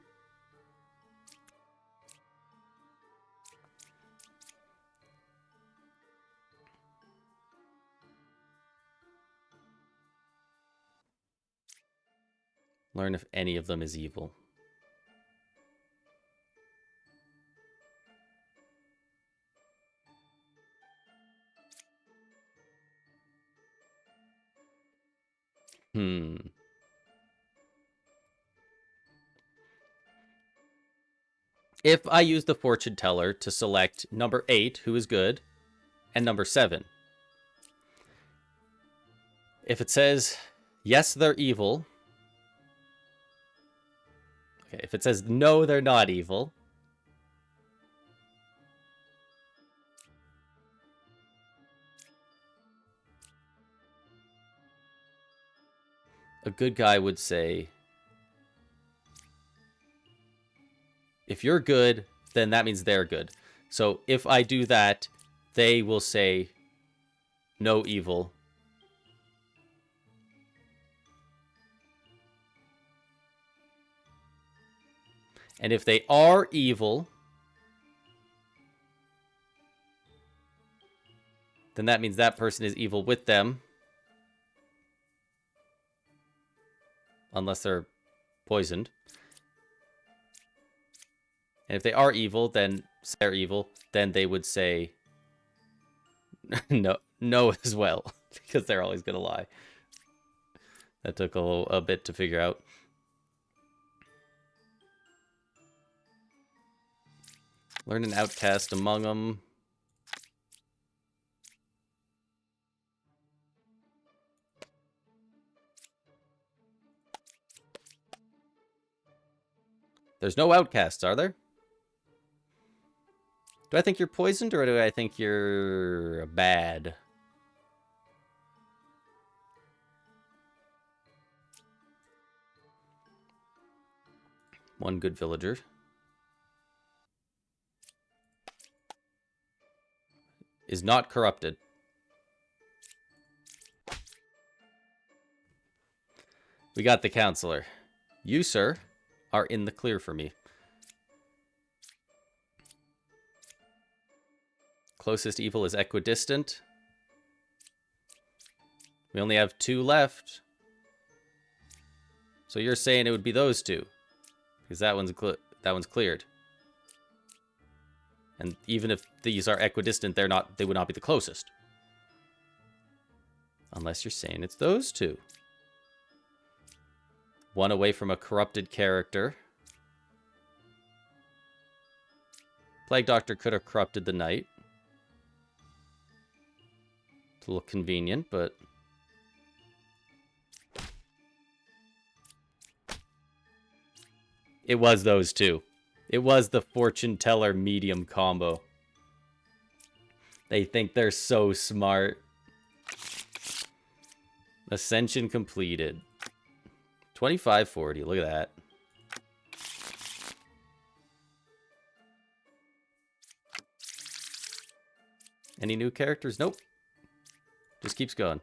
Learn if any of them is evil. If I use the fortune teller to select number 8, who is good, and number 7. If it says, yes, they're evil. Okay, if it says, no, they're not evil. A good guy would say, if you're good, then that means they're good. So if I do that, they will say, no evil. And if they are evil, then that means that person is evil with them. Unless they're poisoned. And if they are evil, then they're evil. Then they would say no as well. Because they're always going to lie. That took a bit to figure out. Learn an outcast among them. There's no outcasts, are there? Do I think you're poisoned, or do I think you're bad? One good villager. Is not corrupted. We got the counselor. You, sir, are in the clear for me. Closest evil is equidistant. We only have 2 left. So you're saying it would be those 2. Because that one's cleared. And even if these are equidistant, they would not be the closest. Unless you're saying it's those 2. One away from a corrupted character. Plague Doctor could have corrupted the knight. It's a little convenient, but... It was those 2. It was the fortune teller medium combo. They think they're so smart. Ascension completed. 2540, look at that. Any new characters? Nope. Just keeps going.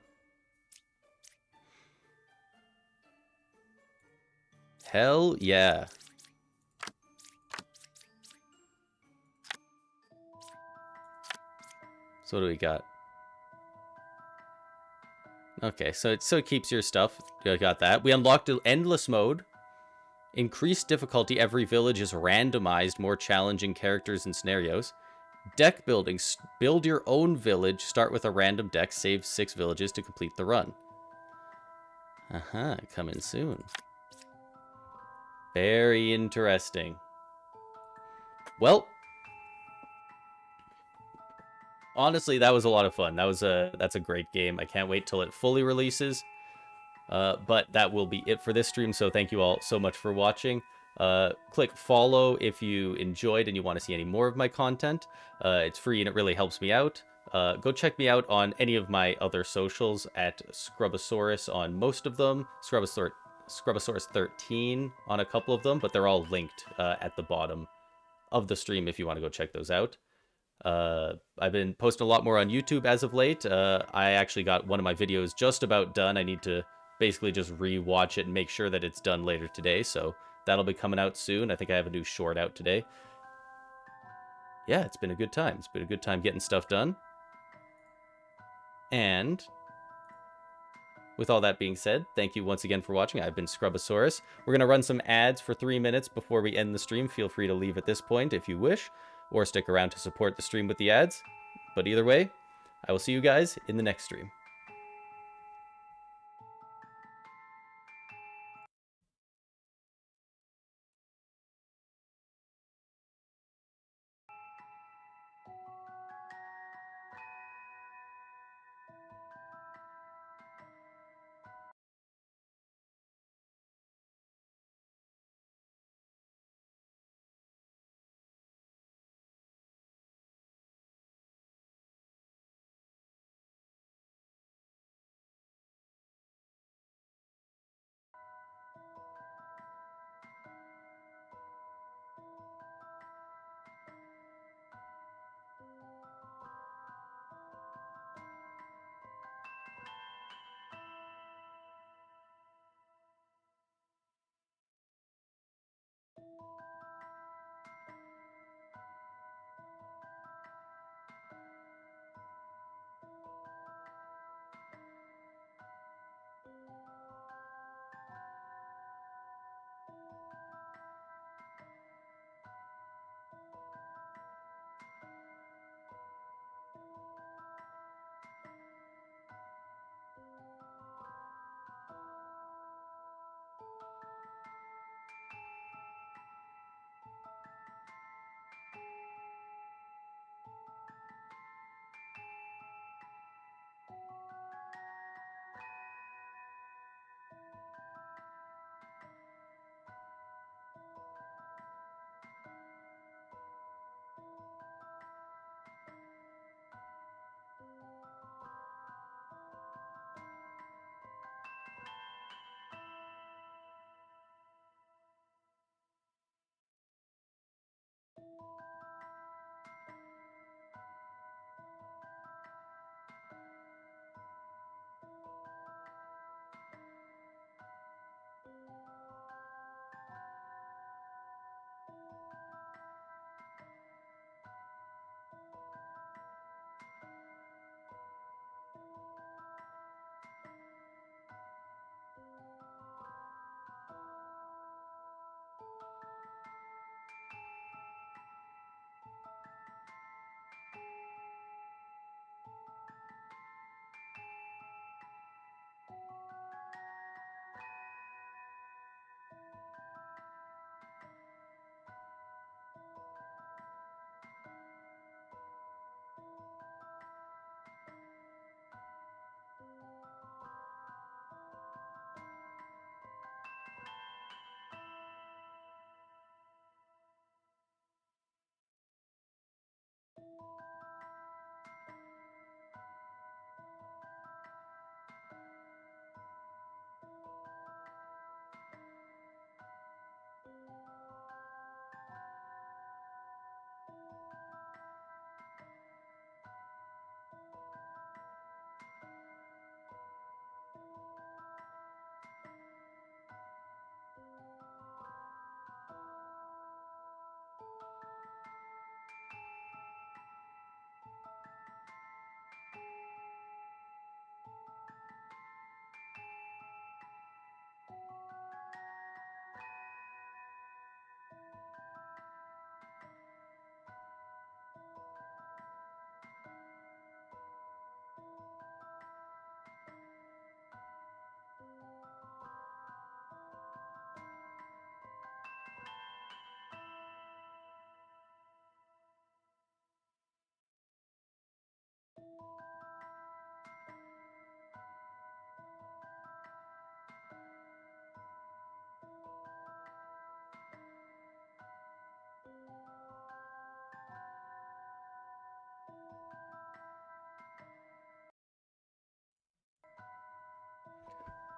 Hell yeah. So what do we got? Okay, so it keeps your stuff. We got that. We unlocked endless mode. Increased difficulty. Every village is randomized. More challenging characters and scenarios. Deck building. Build your own village. Start with a random deck. Save 6 villages to complete the run. Coming soon. Very interesting. Well, honestly, that was a lot of fun. That's a great game. I can't wait till it fully releases. But that will be it for this stream. So thank you all so much for watching. Click follow if you enjoyed and you want to see any more of my content. It's free and it really helps me out. Go check me out on any of my other socials at scrubosaurus on most of them. Scrubosaurus 13 on a couple of them, but they're all linked at the bottom of the stream if you want to go check those out. I've been posting a lot more on YouTube as of late. I actually got one of my videos just about done. I need to basically just re-watch it and make sure that it's done later today, so that'll be coming out soon. I think I have a new short out today. Yeah, it's been a good time. It's been a good time getting stuff done. And with all that being said, thank you once again for watching. I've been Scrubosaurus. We're going to run some ads for 3 minutes before we end the stream. Feel free to leave at this point if you wish, or stick around to support the stream with the ads. But either way, I will see you guys in the next stream.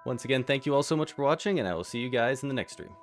Once again, thank you all so much for watching, and I will see you guys in the next stream.